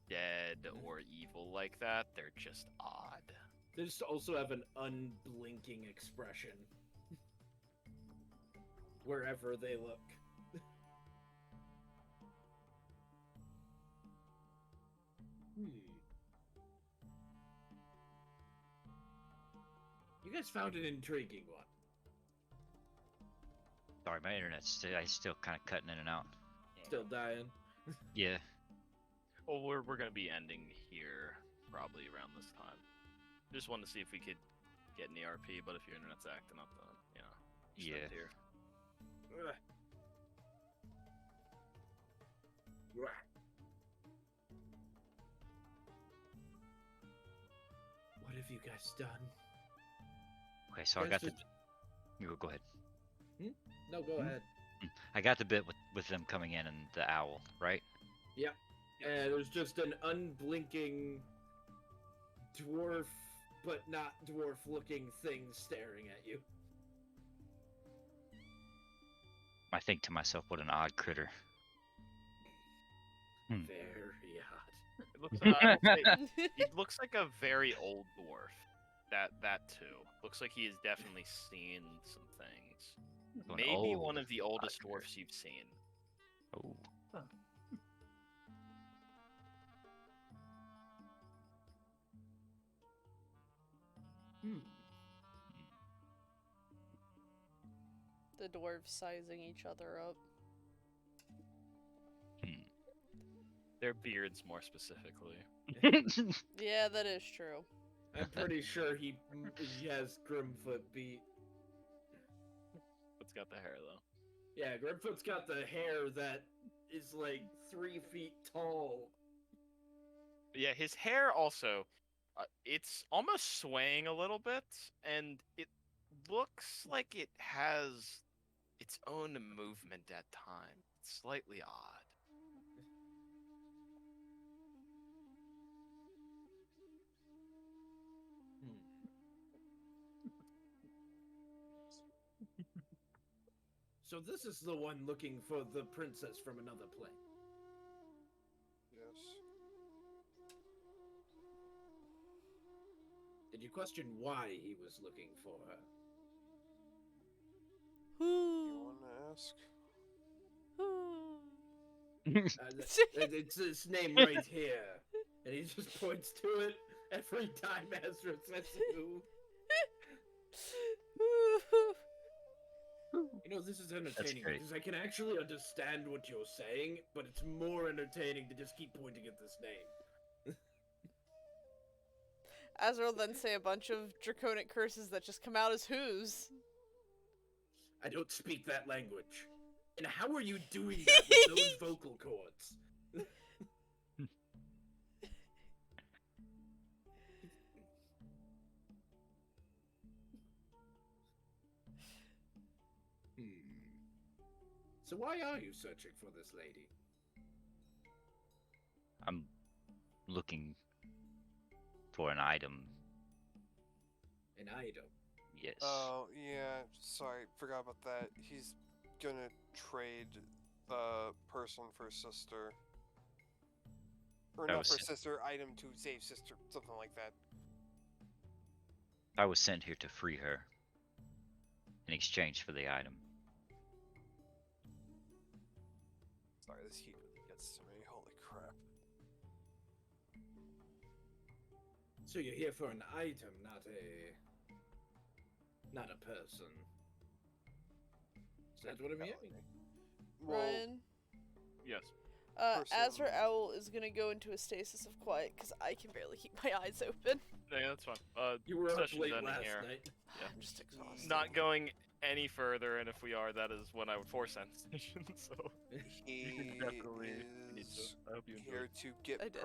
dead or evil like that. They're just odd. They just also have an unblinking expression. Wherever they look. You guys found an intriguing one. Sorry, my internet's still kind of cutting in and out. Still dying. Yeah. Well, we're gonna be ending here probably around this time. Just wanted to see if we could get an ERP, but if your internet's acting up, then just end Yeah. here. What have you guys done? Okay, so I Guys got the. just- You go ahead. No, go ahead. I got the bit with them coming in and the owl, right? And there's just an unblinking dwarf, but not dwarf-looking thing staring at you. I think to myself, what an odd critter. Very odd. It looks, I will say, he looks like a very old dwarf. That too. Looks like he has definitely seen some things. An Maybe old one of the oldest critter. dwarfs you've seen. Oh. The dwarves sizing each other up. Their beards, more specifically. Yeah, that is true. I'm pretty sure he has Grimfoot beat. It's got the hair though. Yeah, Grimfoot's got the hair that is like 3 feet tall. Yeah, his hair also, it's almost swaying a little bit, and it looks like it has its own movement at times. It's slightly odd. So this is the one looking for the princess from another plane. Yes. Did you question why he was looking for her? You want to ask? It's his name right here. And he just points to it every time Ezra says who. You know, this is entertaining great. because I can actually understand what you're saying, but it's more entertaining to just keep pointing at this name. Azra will then say a bunch of draconic curses that just come out as who's. I don't speak that language. And how are you doing that with those vocal cords? So why are you searching for this lady? I'm looking for an item. An item. Yes. Oh, yeah, sorry, forgot about that. He's gonna trade person for sister. Or That not was for it. sister, item to save sister, something like that. I was sent here to free her in exchange for the item. Sorry, this heat really gets to me, holy crap. So you're here for an item, not a person. Is that what I'm hearing? Well, Ryan, Yes. Azra Owl is gonna go into a stasis of quiet because I can barely keep my eyes open. Yeah, that's fine. You were up Session's late ending last here. night. Yeah. I'm just exhausted. Not going any further, and if we are, that is when I would force end session. So He you can definitely need to. is I hope you enjoy. here to get I did.